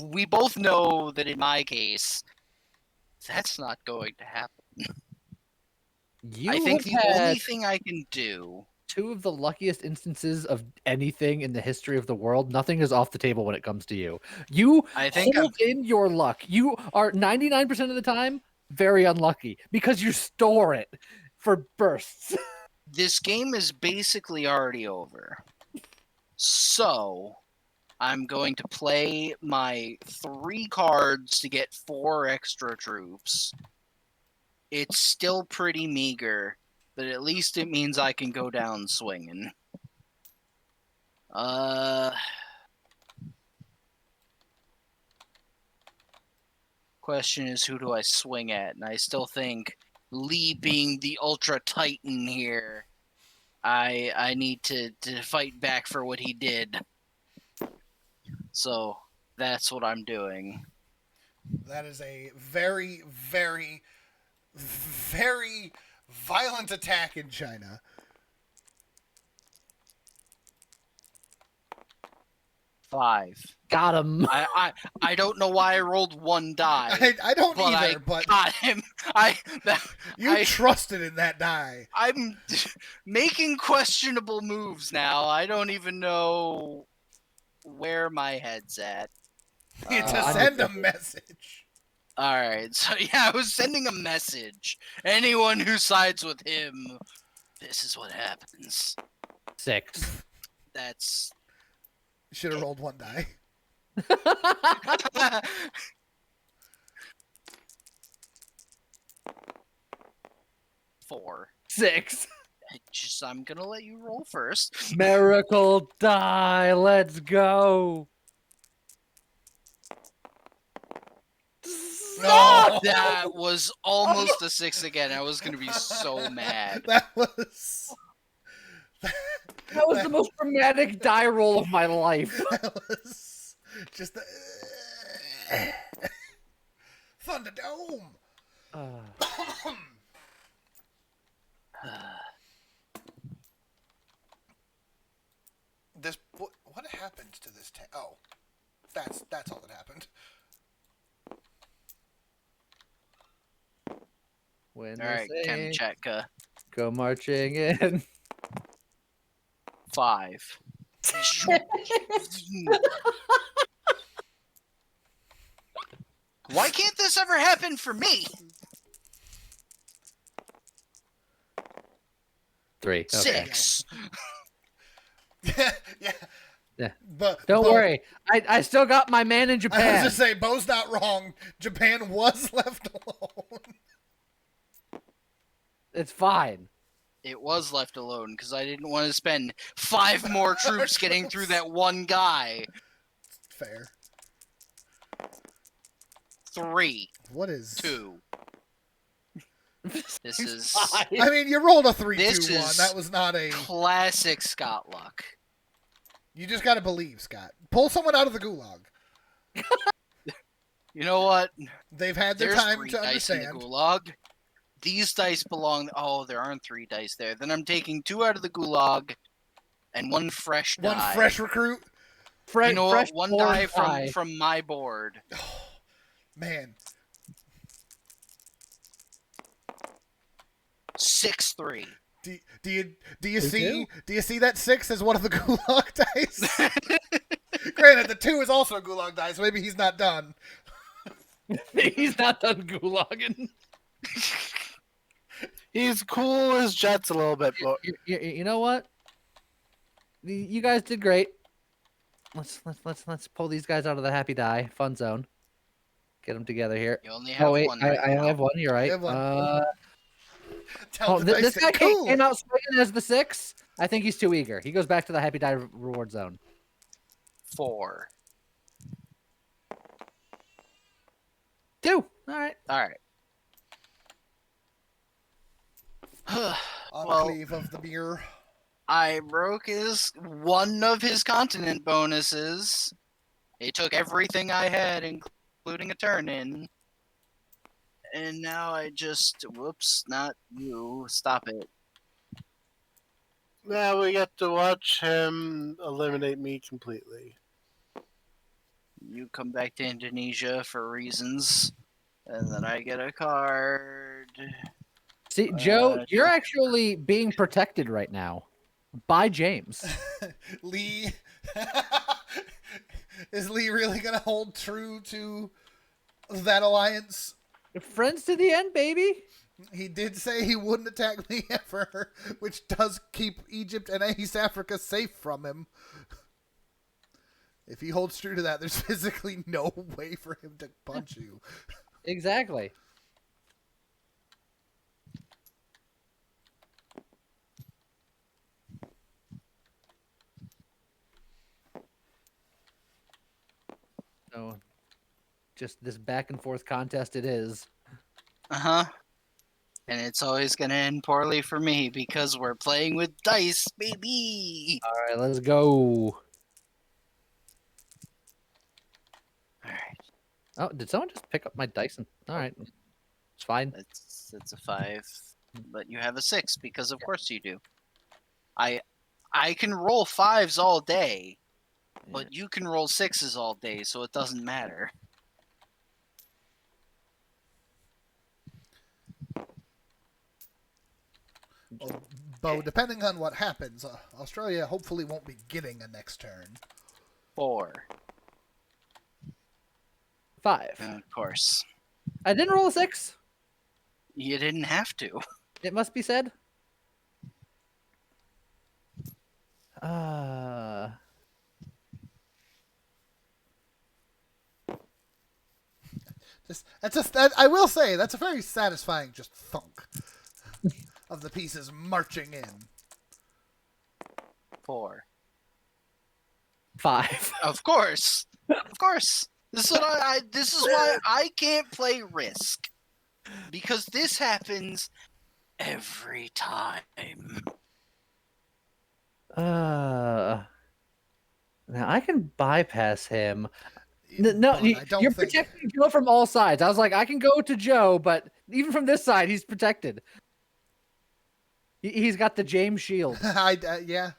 We both know that in my case, that's not going to happen. I think the only thing I can do... 2 of the luckiest instances of anything in the history of the world. Nothing is off the table when it comes to you. You hold in your luck. You are 99% of the time very unlucky because you store it for bursts. This game is basically already over. So, I'm going to play my 3 cards to get 4 extra troops. It's still pretty meager, but at least it means I can go down swinging. Question is, who do I swing at? And I still think Lee being the Ultra Titan here, I need to fight back for what he did. So that's what I'm doing. That is a very, very, very violent attack in China. 5. Got him. I don't know why I rolled 1 die. I don't either, but got him. You trusted in that die. I'm making questionable moves now. I don't even know where my head's at. To send a message. Alright, so yeah, I was sending a message. Anyone who sides with him, this is what happens. 6. That's Should have rolled 1 die. 4. 6. I'm gonna let you roll first. Miracle die. Let's go. No! That was almost a 6 again. I was gonna be so mad. That was. That was the most dramatic die roll of my life. That was just the Thunderdome. This what happened to this tank? Oh, that's all that happened. When All right, they say, Kamchatka. go marching in. 5. Why can't this ever happen for me? 3. Okay. 6. Yeah. Yeah. But Don't Bo, worry. I still got my man in I was Japan. just saying, Bo's not wrong. Japan was left alone. It's fine. It was left alone because I didn't want to spend 5 more troops getting through that one guy. Fair. 3, What is 2. This is I mean, you rolled a 3-2-1. This is That was not a. classic Scott luck. You just gotta believe, Scott. Pull someone out of the gulag. You know what? They've had their There's time 3 to dice in understand. the gulag. These dice belong. Oh, there aren't 3 dice there. Then I'm taking 2 out of the gulag and 1 fresh die. One fresh recruit. You know what? 1 die die. from my board. Man, 6-3. do you Me see that 6 as one of the gulag dice? Granted, the 2 is also a gulag dice, so maybe he's not done. He's not done gulagging. He's cool as jets a little bit, but You know what? You guys did great. Let's pull these guys out of the happy die fun zone. Get them together here. You only have Oh wait, one. I Right only now. have one. You're right. You have one. Tell Oh, the dice this to guy cool. came out swinging as the 6. I think he's too eager. He goes back to the happy die reward zone. 4. 2. All right. All right. Well, Enclave of the mirror. I broke one of his continent bonuses. It took everything I had, including a turn in. And now I just, whoops, not you. Stop it. now we get to watch him eliminate me completely. You come back to Indonesia for reasons, and then I get a card. See, Joe, you're actually being protected right now by James. Lee. Is Lee really going to hold true to that alliance? Friends to the end, baby. He did say he wouldn't attack me ever, which does keep Egypt and East Africa safe from him. If he holds true to that, there's physically no way for him to punch you. Exactly. So, just this back and forth contest it is. Uh-huh. And it's always going to end poorly for me because we're playing with dice, baby! All right, let's go. Alright, Oh, did someone just pick up my dice? All right, it's fine. it's a 5. But you have a 6 because of course you do. I can roll 5s all day, but you can roll 6s all day, so it doesn't matter. Well, Bo, depending on what happens, Australia hopefully won't be getting a next turn. 4. 5. Of course. I didn't roll a 6. You didn't have to. It must be said. Uh, I will say that's a very satisfying just thunk of the pieces marching in. 4. 5. Of course. Of course. This is what this is why I can't play Risk. Because this happens every time. Now I can bypass him. No, But I don't you're think. protecting Joe from all sides. I was like, I can go to Joe, but even from this side, he's protected. He's got the James shield. Yeah.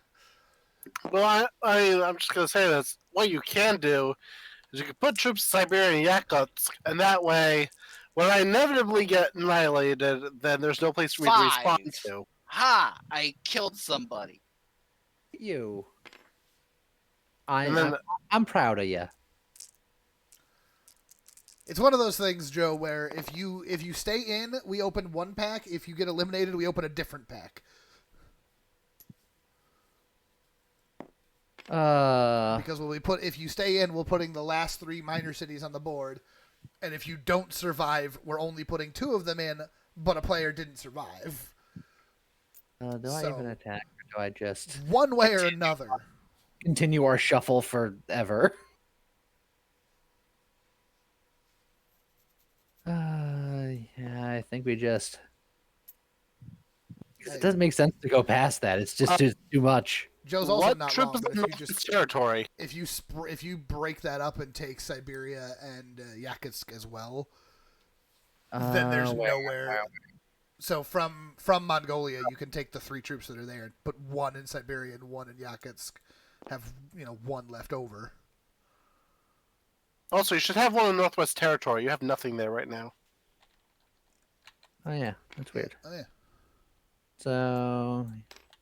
Well, I'm just gonna say this. What you can do is you can put troops in Siberia and Yakutsk, and that way, when I inevitably get annihilated, then there's no place for me to 5. respond to. Ha! I killed somebody. You. And then I'm proud of you. It's one of those things, Joe, where if you stay in, we open one pack. If you get eliminated, we open a different pack. Because if you stay in, we're putting the last 3 minor cities on the board, and if you don't survive, we're only putting 2 of them in, but a player didn't survive. Do I even attack, or do I just one way or another continue our shuffle forever? Yeah, I think we just. It doesn't make sense to go past that. It's just too much. Joe's also what not trip wrong. is But in Northwest territory? if you break that up and take Siberia and Yakutsk as well, then there's nowhere. So from Mongolia, you can take the 3 troops that are there and put 1 in Siberia and 1 in Yakutsk. Have 1 left over. Also, you should have one in Northwest territory. You have nothing there right now. Oh yeah, that's weird. Oh yeah. So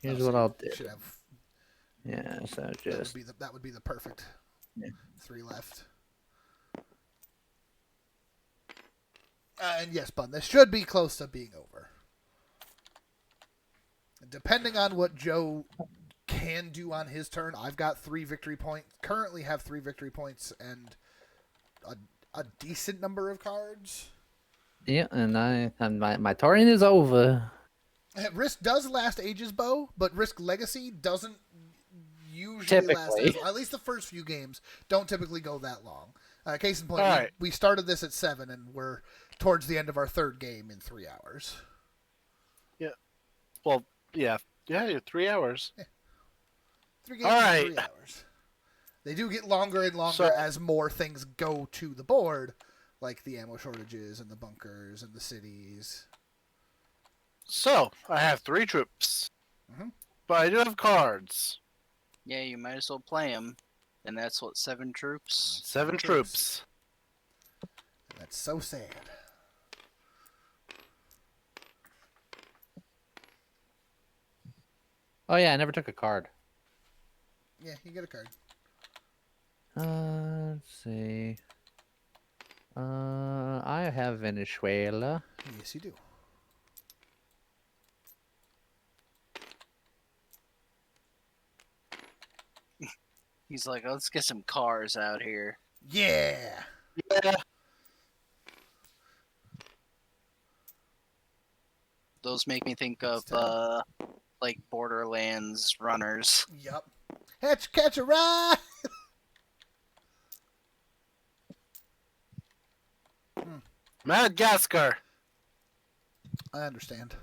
here's what I'll do. You should have. Yeah, so just That would be the perfect 3 left. And yes, Bun, this should be close to being over. Depending on what Joe can do on his turn, I've got 3 victory points. Currently have 3 victory points and a decent number of cards. Yeah, and my turn is over. Risk does last ages, Bo, but Risk Legacy doesn't usually last as long. At least the first few games don't typically go that long. Case in point, we started this at 7, and we're towards the end of our 3rd game in 3 hours. Yeah. Well, yeah. Yeah, 3 hours. Yeah. 3 games in 3 hours. They do get longer and longer as more things go to the board, like the ammo shortages and the bunkers and the cities. So, I have 3 troops. Mm-hmm. But I do have cards. Yeah, you might as well play them. And that's what, 7 troops? 7 troops. That's so sad. Oh yeah, I never took a card. Yeah, you get a card. Let's see. I have Venezuela. Yes, you do. He's like, let's get some cars out here. Yeah. Yeah. Those make me think of, like, Borderlands runners. Yup. Catch a ride! Madagascar. I understand.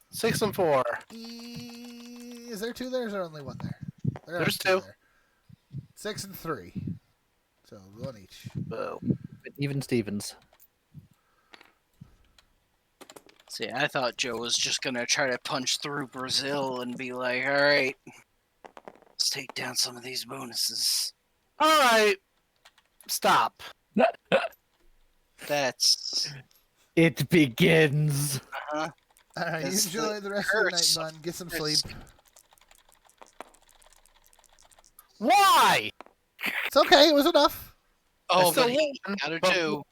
6 and 4. Is there 2 there, or is there only 1 there? There's 2. There. 6 and 3. So 1 each. Even Stevens. See, I thought Joe was just gonna try to punch through Brazil and be like, alright, let's take down some of these bonuses. Alright. Stop. That's... It begins. Uh-huh. Alright, you That's enjoy the the rest of the curse. night, Bun. Get some sleep. Why? It's okay, it was enough. Oh, still but he won, got her but- too.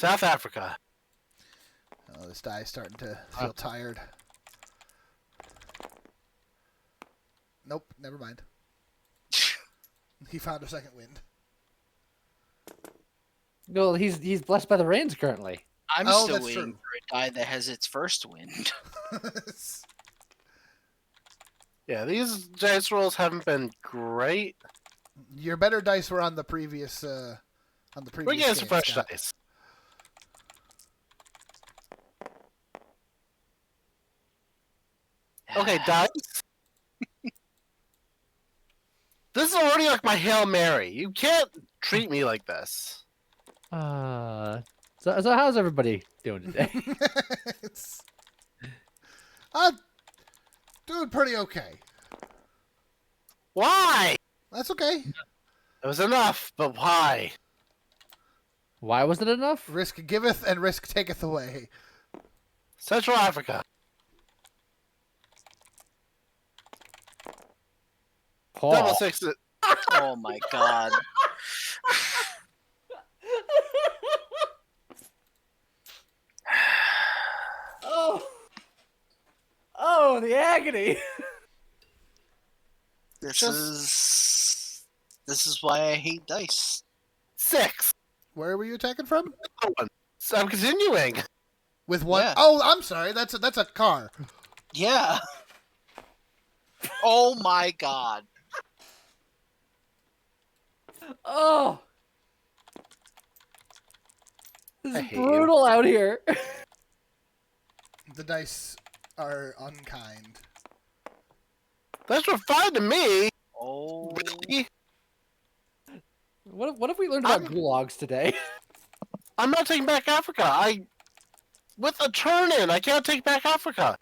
South Africa. Oh, this die is starting to feel tired. Nope, never mind. He found a second wind. Well, he's blessed by the rains currently. I'm Oh, still that's waiting true. for a die that has its first wind. Yeah, these dice rolls haven't been great. Your better dice were on the previous We're getting some game, fresh Scott. dice. Okay, dice. This is already like my Hail Mary. You can't treat me like this. So how's everybody doing today? It's, doing pretty okay. Why? That's okay. It was enough, but why? Why was it enough? Risk giveth and risk taketh away. Central Africa. Paul. Double six. Oh my god. Oh, the agony. This is why I hate dice. 6. Where were you attacking from? So I'm continuing. With what? Yeah. Oh, I'm sorry. That's a car. Yeah. Oh my god. Oh. This I is hate you. brutal out here. The dice are unkind. That's fine to me. Oh. Really? What if we learned about I'm- gulags today? I'm not taking back Africa. With a turn in, I can't take back Africa.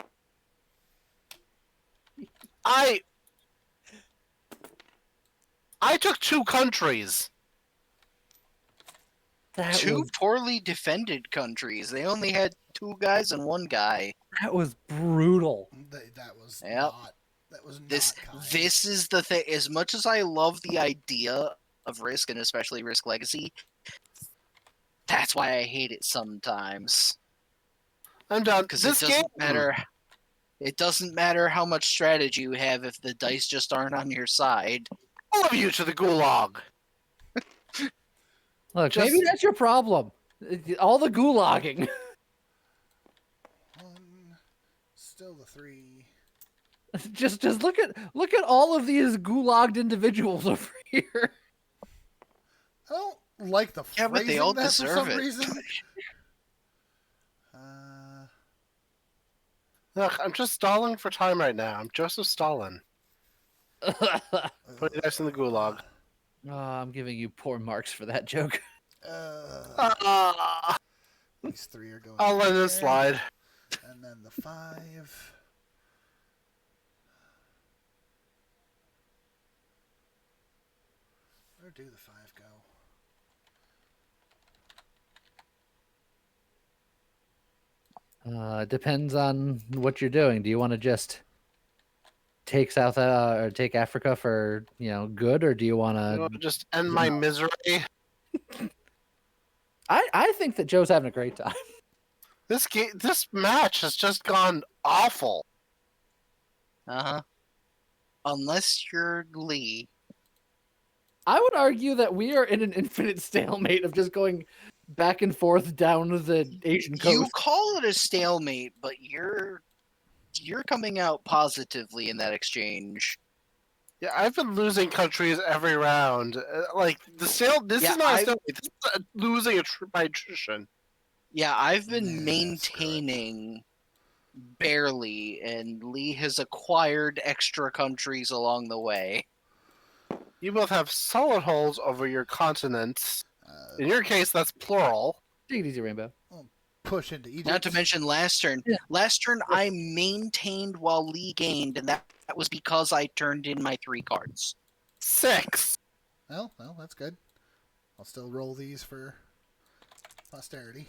I took 2 countries. Two poorly defended countries. They only had 2 guys and 1 guy. That was brutal. That was Yep. not. That was not kind. This is the thing. As much as I love the idea of Risk, and especially Risk Legacy, that's why I hate it sometimes. I'm done. Because This it doesn't matter. It doesn't matter how much strategy you have if the dice just aren't on your side. All of you to the gulag. Look, Just- maybe that's your problem. All the gulagging. One, still the 3. just look at all of these gulagged individuals over here. I don't like the Yeah, phrasing but they all that for deserve some it. reason. Look, I'm just stalling for time right now. I'm Joseph Stalin. Put your dice in the gulag. Oh, I'm giving you poor marks for that joke. Ah, These 3 are going. I'll let there. it slide. And then the 5. Where do the 5 go? Depends on what you're doing. Do you want to just take or take Africa for good, or do you want You know, to? just end my misery. I think that Joe's having a great time. This match has just gone awful. Uh-huh. Unless you're Lee. I would argue that we are in an infinite stalemate of just going back and forth down the Asian coast. You call it a stalemate, but you're coming out positively in that exchange. Yeah, I've been losing countries every round. Like this Yeah, is not a stalemate. This is losing by attrition. Yeah, I've been Yeah, maintaining barely, and Lee has acquired extra countries along the way. You both have solid holds over your continents. In your case, that's plural. Take it easy, Rainbow. Push into Egypt. Not to mention last turn. Yeah. Last turn I maintained while Lee gained, and that was because I turned in my 3 cards. 6. Well, that's good. I'll still roll these for posterity.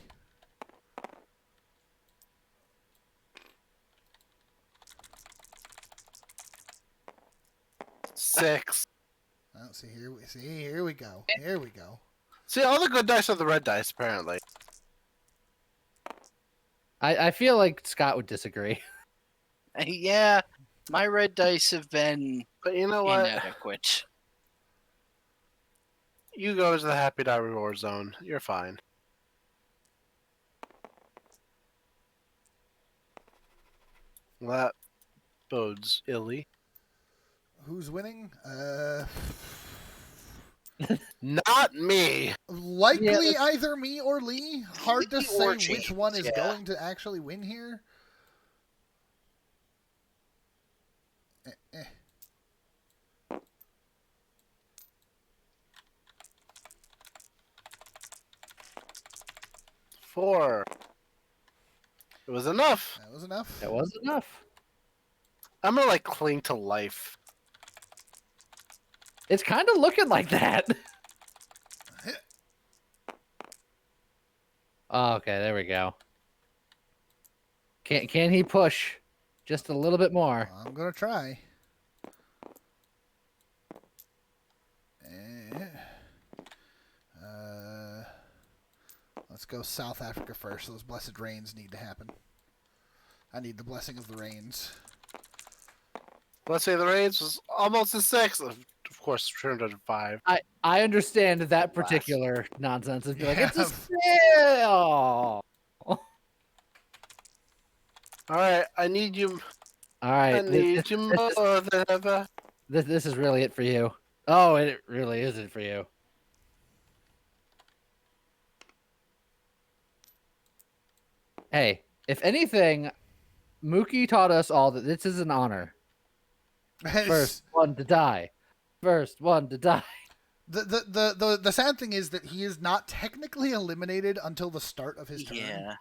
6. Oh, see here we go. Here we go. See, all the good dice are the red dice, apparently. I feel like Scott would disagree. Yeah, my red dice have been But you know what? inadequate. You go to the Happy Die Reward Zone. You're fine. Well, that bodes illy. Who's winning? Not me. Likely Yeah, either me or Lee. Hard to Lee say or which one James, is yeah. going to actually win here. Eh. 4. It was enough. That was enough. that was enough. I'm gonna like cling to life. It's kind of looking like that. Oh, okay, there we go. Can he push just a little bit more? I'm gonna try. Eh. Let's go South Africa first. Those blessed rains need to happen. I need the blessing of the rains. Let's say the raise was almost a 6. Of course, turned out a 5. I understand that particular nonsense. It'd be like, it's a Yeah. sale. All right, I need you. All right, I need you more than ever. this is really it for you. Oh, it really isn't for you. Hey, if anything, Mookie taught us all that this is an honor. First one to die. First one to die. The sad thing is that he is not technically eliminated until the start of his turn. Yeah.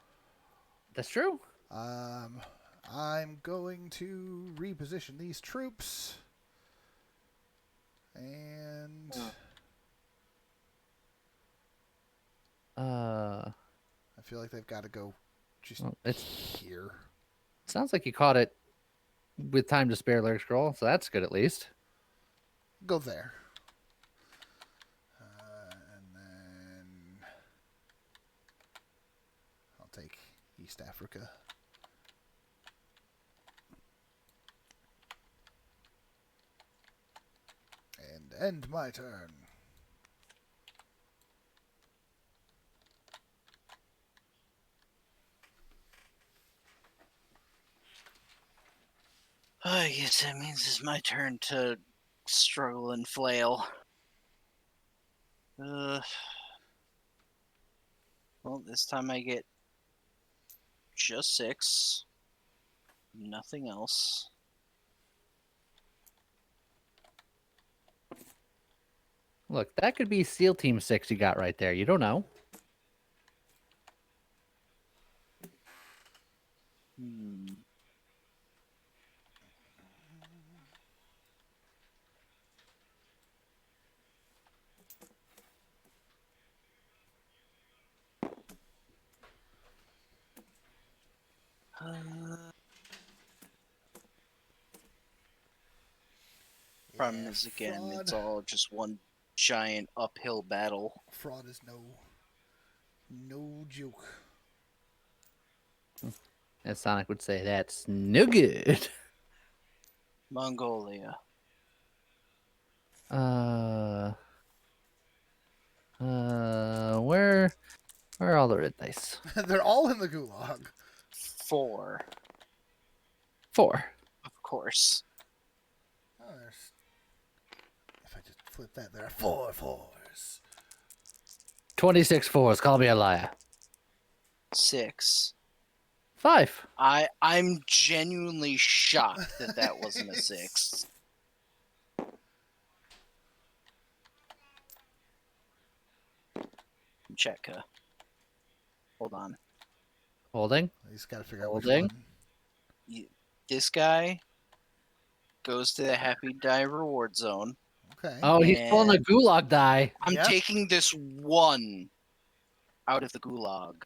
That's true. I'm going to reposition these troops. And I feel like they've got to go just here. Sounds like you caught it with time to spare, lyric scroll, so that's good at least. Go there. And then I'll take East Africa. And end my turn. I guess that means it's my turn to struggle and flail. Well, this time I get just 6. Nothing else. Look, that could be SEAL Team 6 you got right there. You don't know. Problem is, again, it's all just one giant uphill battle. Fraud is no joke. As Sonic would say, that's no good. Mongolia. Where are all the red dice? They're all in the gulag. 4. 4. Of course. Oh, if I just flip that, there are 4 fours. 26 fours. Call me a liar. 6. 5. I'm genuinely shocked that wasn't a 6. Check. Hold on. Holding. I just got to figure out Holding. which one. This guy goes to the Happy Die Reward Zone. Okay. Oh, he's pulling a And- gulag die. I'm Yep. taking this one out of the gulag.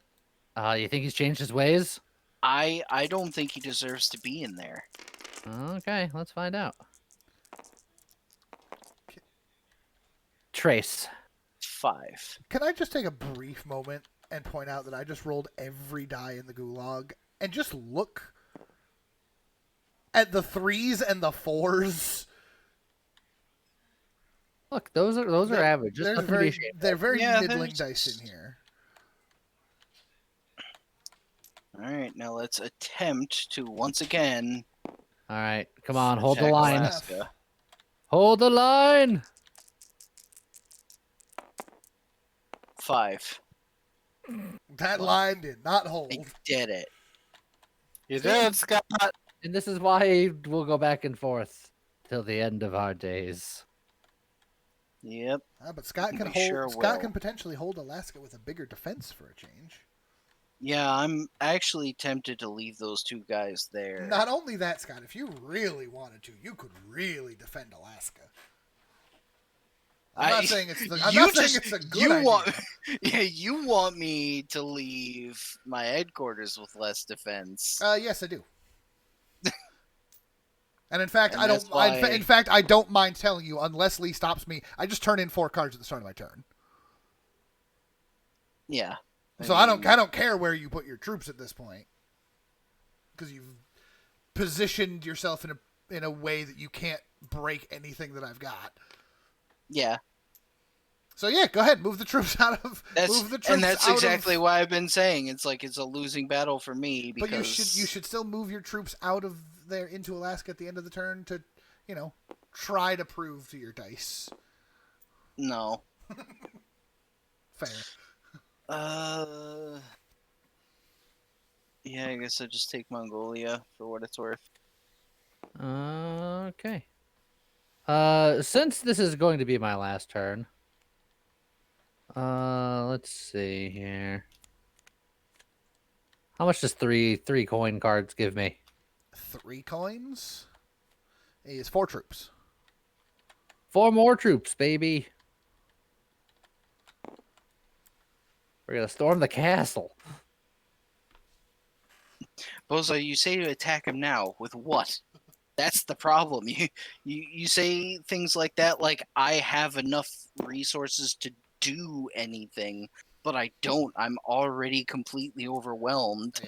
You think he's changed his ways? I don't think he deserves to be in there. Okay, let's find out. Trace. 5. Can I just take a brief moment and point out that I just rolled every die in the gulag and just look at the 3s and the 4s. Look, those are average. Just nothing to be ashamed of. They're very Yeah, middling there's- dice in here. All right, now let's attempt to once again All right, come on, hold the attack line. Alaska. Hold the line. 5. That line did not hold. I did it. You did, Scott. And this is why we'll go back and forth till the end of our days. Yep. But Scott can We hold. sure Scott will. can potentially hold Alaska with a bigger defense for a change. Yeah, I'm actually tempted to leave those 2 guys there. Not only that, Scott, if you really wanted to, you could really defend Alaska. I'm not saying it's a good you idea. want, yeah, you want me to leave my headquarters with less defense. Yes, I do. And in fact, And I don't. that's why- In fact, I don't mind telling you. Unless Lee stops me, I just turn in 4 cards at the start of my turn. Yeah. So I don't care where you put your troops at this point, because you've positioned yourself in a way that you can't break anything that I've got. Yeah. So yeah, go ahead, move the troops out of. Move the troops and that's out exactly of, why I've been saying it's like it's a losing battle for me. Because But you should still move your troops out of there into Alaska at the end of the turn to, try to prove to your dice. No. Fair. Yeah, I guess I just take Mongolia for what it's worth. Okay. Since this is going to be my last turn, let's see here. How much does three coin cards give me? 3 coins is 4 troops. 4 more troops, baby. We're gonna storm the castle. Bozo, you say to attack him now with what? That's the problem. You say things like that like I have enough resources to do anything, but I don't. I'm already completely overwhelmed.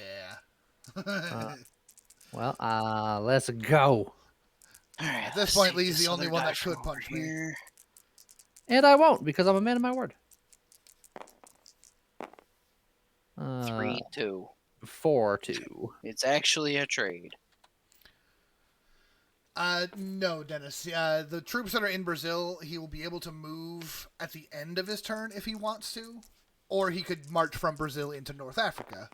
Yeah. Well, let's go. All right, At this let's point, take Lee's this the only other one guy that could from over punch me. here. And I won't because I'm a man of my word. 3-2. 4-2. It's actually a trade. No, Dennis. The troops that are in Brazil, he will be able to move at the end of his turn if he wants to, or he could march from Brazil into North Africa.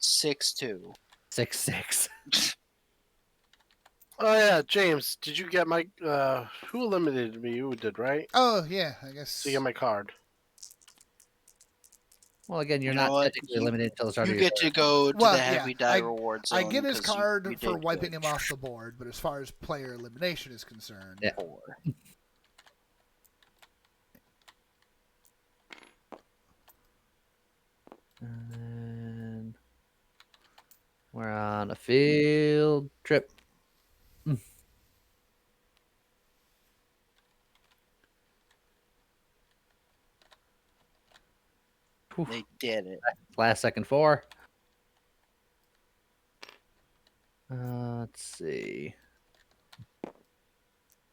6-2. 6-6. Oh yeah, James, did you get my? Who eliminated me? You did, right? Oh yeah, I guess. So you got my card. Well, again, you're You know not what? technically limited until the start You of your get turn. to go to Well, the yeah, heavy die reward zone. I get his 'cause card you for did wiping go him off the board, but as far as player elimination is concerned, Yeah. 4. And then we're on a field trip. They did it. Last second 4. Let's see.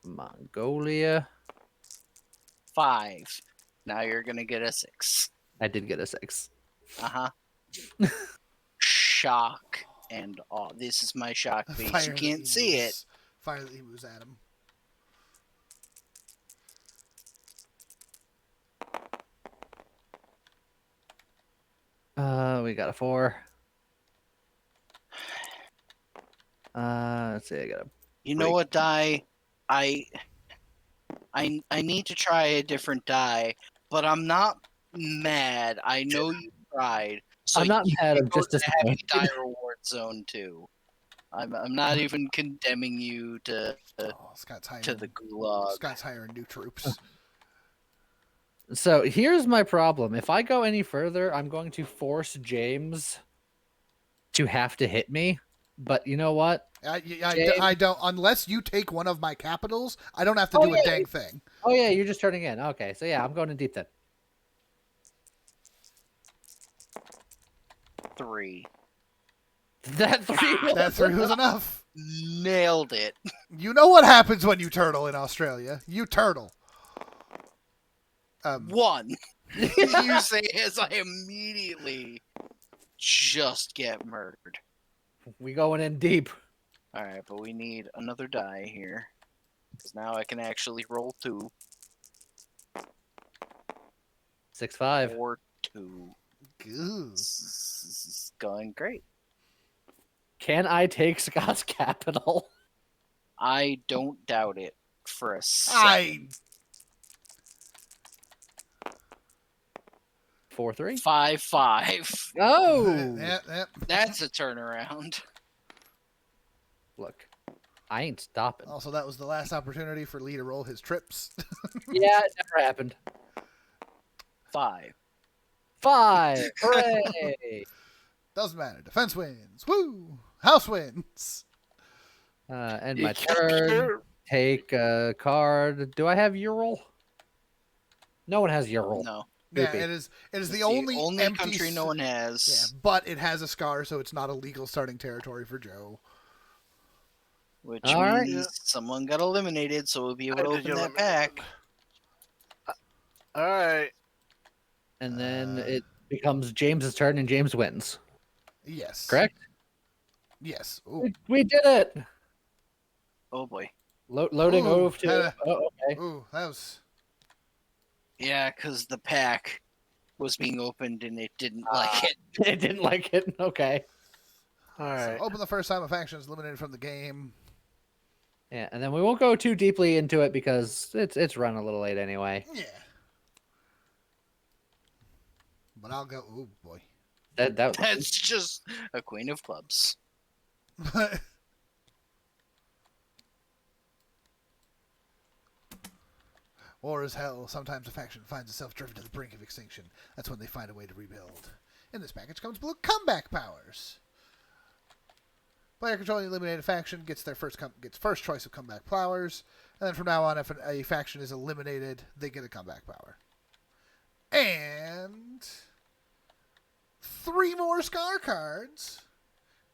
Mongolia. 5. Now you're gonna get a 6. I did get a 6. Uh-huh. Shock and awe. This is my shock face. fire You the can't see it. emus. Fire the emus at him. We got a 4. Let's see. I got a. You know what, die? I need to try a different die, but I'm not mad. I know you tried. So I'm not you mad. can I'm go just to the heavy disappointed. die reward zone too. I'm not even condemning you to Scott's hiring, to the gulag. Scott's hiring new troops. So here's my problem. If I go any further, I'm going to force James to have to hit me. But you know what? I don't. Unless you take one of my capitals, I don't have to Oh, do yeah. a dang thing. Oh yeah, you're just turning in. Okay, so yeah, I'm going in deep then. 3. That 3 was That 3 was enough. Nailed it. You know what happens when you turtle in Australia. You turtle. 1. You say as I immediately just get murdered. We going in deep. Alright, but we need another die here. Because now I can actually roll 2 6-5. or 2. Ooh. This is going great. Can I take Scott's capital? I don't doubt it for a second. 4-3. 5-5. Oh, Yep. That's a turnaround. look, I ain't stopping. Also, that was the last opportunity for Lee to roll his trips. Yeah, it never happened. 5. 5. Hooray! Doesn't matter. Defense wins. Woo! House wins. And You my can't turn. hear- Take a card. Do I have Ural? No one has Ural. No. Yeah, Poopy. it is. It is It's the only empty country no one has. Yeah, but it has a scar, so it's not a legal starting territory for Joe. Which All right. means someone got eliminated, so we'll be able to I did open that eliminate pack. them. All right. And then it becomes James's turn, and James wins. Yes. Correct? Yes. Ooh. We did it. Oh boy. Loading Ooh, over to. had Oh, okay. Ooh, that was. Yeah, because the pack was being opened and it didn't like it. It didn't like it. Okay. All So right. open the first time a faction is eliminated from the game. Yeah, and then we won't go too deeply into it because it's run a little late anyway. Yeah. But I'll go. Oh boy. That's just a queen of clubs. War is hell. Sometimes a faction finds itself driven to the brink of extinction. That's when they find a way to rebuild. In this package comes blue comeback powers. Player controlling the eliminated faction gets first choice of comeback powers, and then from now on, if a faction is eliminated, they get a comeback power. And 3 more Scar cards,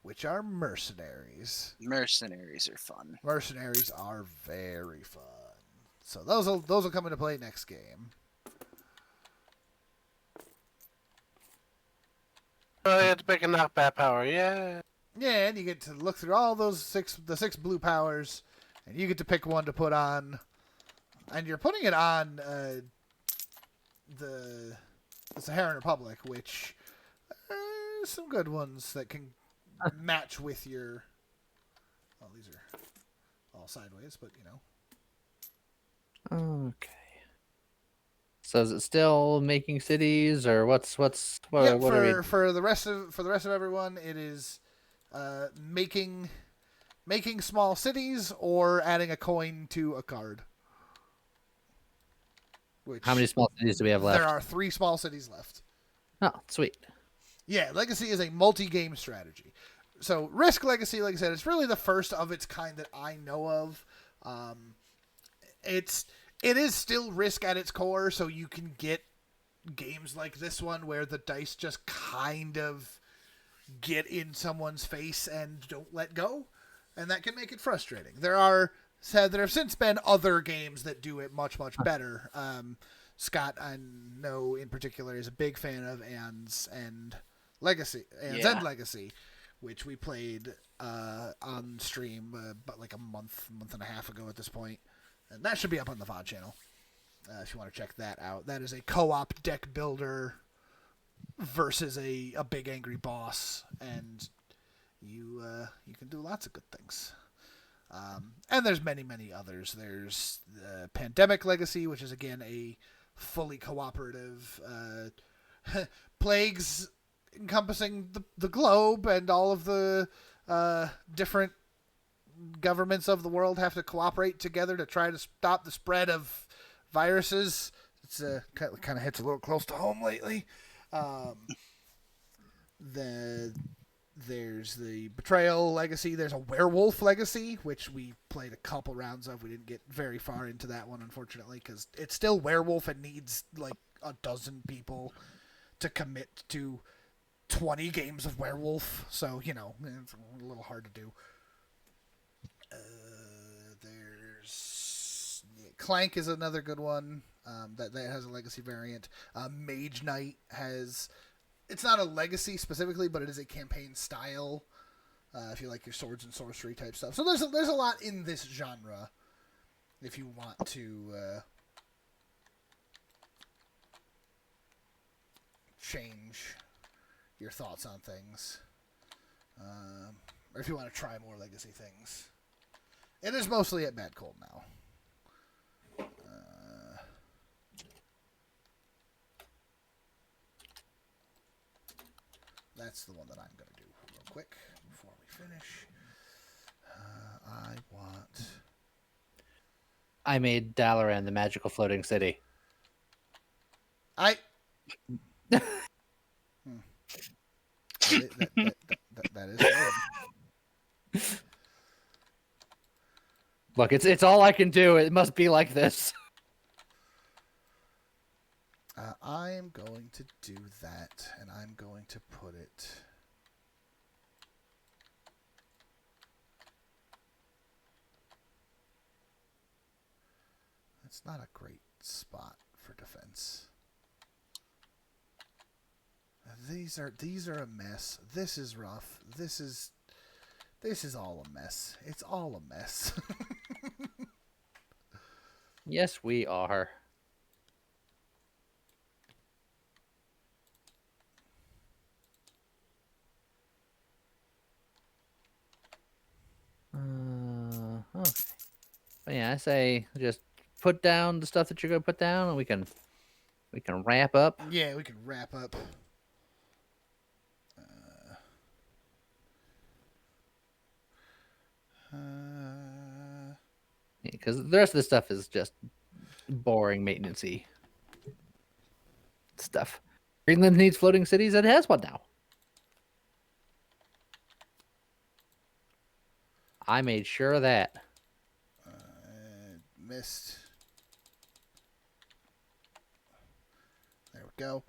which are mercenaries. Mercenaries are fun. Mercenaries are very fun. So those will come into play next game. Oh, I had to pick a knockback power. Yeah. Yeah, and you get to look through all the 6 blue powers, and you get to pick one to put on. And you're putting it on the Saharan Republic, which some good ones that can match with your. Well, these are all sideways, but you know. Okay. So is it still making cities, or what Yeah, are we? for the rest of everyone, it is making small cities or adding a coin to a card. Which How many small cities do we have left? There are 3 small cities left. Oh, sweet. Yeah, Legacy is a multi-game strategy. So Risk Legacy, like I said, it's really the first of its kind that I know of. It is still Risk at its core, so you can get games like this one where the dice just kind of get in someone's face and don't let go, and that can make it frustrating. There have since been other games that do it much better. Scott, I know in particular, is a big fan of Ann's End Legacy, which we played on stream, but like a month and a half ago at this point. And that should be up on the VOD channel if you want to check that out. That is a co-op deck builder versus a big angry boss, and you can do lots of good things. And there's many others. There's Pandemic Legacy, which is again a fully cooperative plagues encompassing the globe, and all of the different governments of the world have to cooperate together to try to stop the spread of viruses. It's kind of hits a little close to home lately. There's the Betrayal Legacy. There's a Werewolf Legacy, which we played a couple rounds of. We didn't get very far into that one, unfortunately, because it's still Werewolf and needs like a dozen people to commit to 20 games of werewolf, so it's a little hard to do. There's Clank is another good one that has a legacy variant. Mage Knight has, it's not a legacy specifically, but it is a campaign style. If you like your swords and sorcery type stuff, so there's a lot in this genre. If you want to change your thoughts on things, or if you want to try more legacy things, it is mostly at Bad Cold now. That's the one that I'm going to do real quick before we finish. I made Dalaran the magical floating city. That is good. Look, it's all I can do. It must be like this. I am going to do that, and I'm going to put it. It's not a great spot for defense. These are a mess. This is rough. This is all a mess. It's all a mess. Yes, we are. Okay. But yeah, I say just put down the stuff that you're gonna put down, and we can wrap up. Yeah, we can wrap up. Because the rest of the stuff is just boring maintenance-y stuff. Greenland needs floating cities, and it has one now. I made sure of that. Missed. There we go.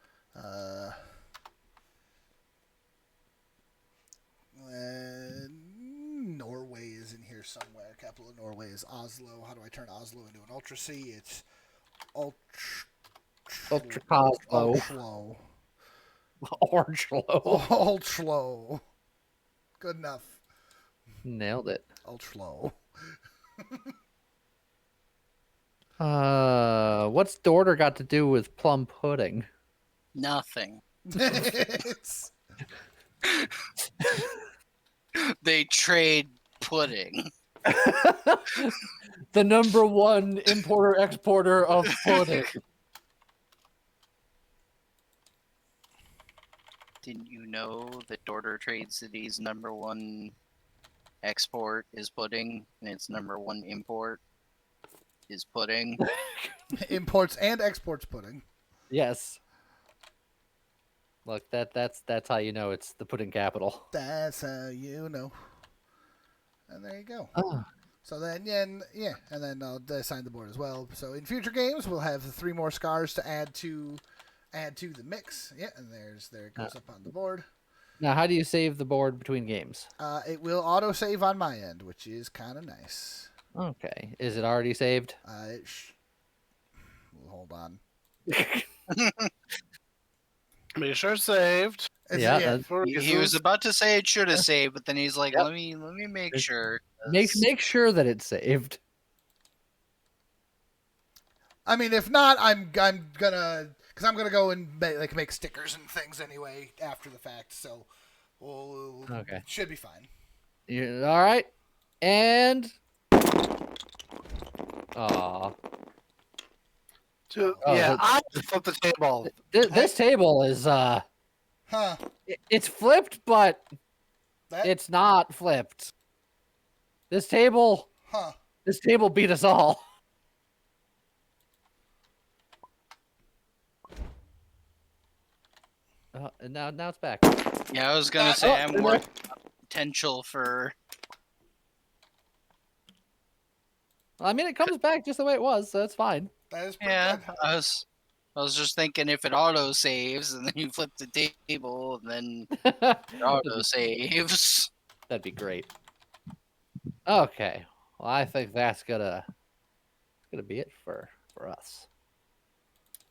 Norway is in here somewhere. Capital of Norway is Oslo. How do I turn Oslo into an Ultra C? It's Ultra Cosmo. Ultra. Orchlo. Ultra. Good enough. Nailed it. Ultra. What's Dorter got to do with plum pudding? Nothing. It's... They trade pudding. The number one importer exporter of pudding. Didn't you know that Dorter Trade City's number one export is pudding, and its number one import is pudding? Imports and exports pudding. Yes. Look, that's how you know it's the pudding capital. That's how you know. And there you go. Oh. So then, and then I'll assign the board as well. So in future games, we'll have 3 more scars to add to the mix. Yeah, and there it goes up on the board. Now, how do you save the board between games? It will auto save on my end, which is kind of nice. Okay, is it already saved? Hold on. Make sure it's saved. Yeah, He was about to say it should have saved, but then he's like, "Let me make sure." Make sure that it's saved. I mean, if not, I'm gonna go and make stickers and things anyway after the fact. So, Okay, should be fine. All right, and I flipped the table. This table is it's flipped, but it's not flipped. This table beat us all. And now it's back. Yeah, I was gonna say I'm more potential for. I mean, it comes back just the way it was, so it's fine. That is pretty Yeah, good. I was just thinking if it auto saves and then you flip the table and then it auto saves. That'd be great. Okay. Well, I think that's gonna be it for us.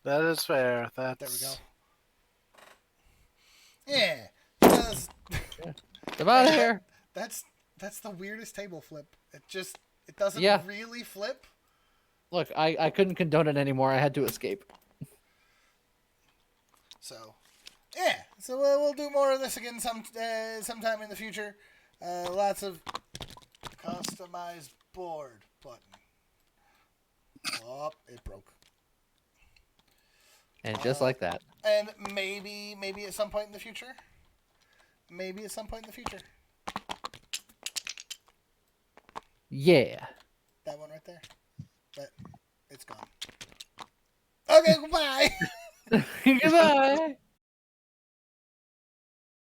That is fair. That's... There we go. Yeah. That's, Come out of here. that's the weirdest table flip. It doesn't Yeah. really flip. Look, I couldn't condone it anymore. I had to escape. So, yeah. So we'll do more of this again sometime in the future. Lots of customize board button. Oh, it broke. And just like that. And maybe at some point in the future. Maybe at some point in the future. Yeah. That one right there. But it's gone. Okay, goodbye. Goodbye.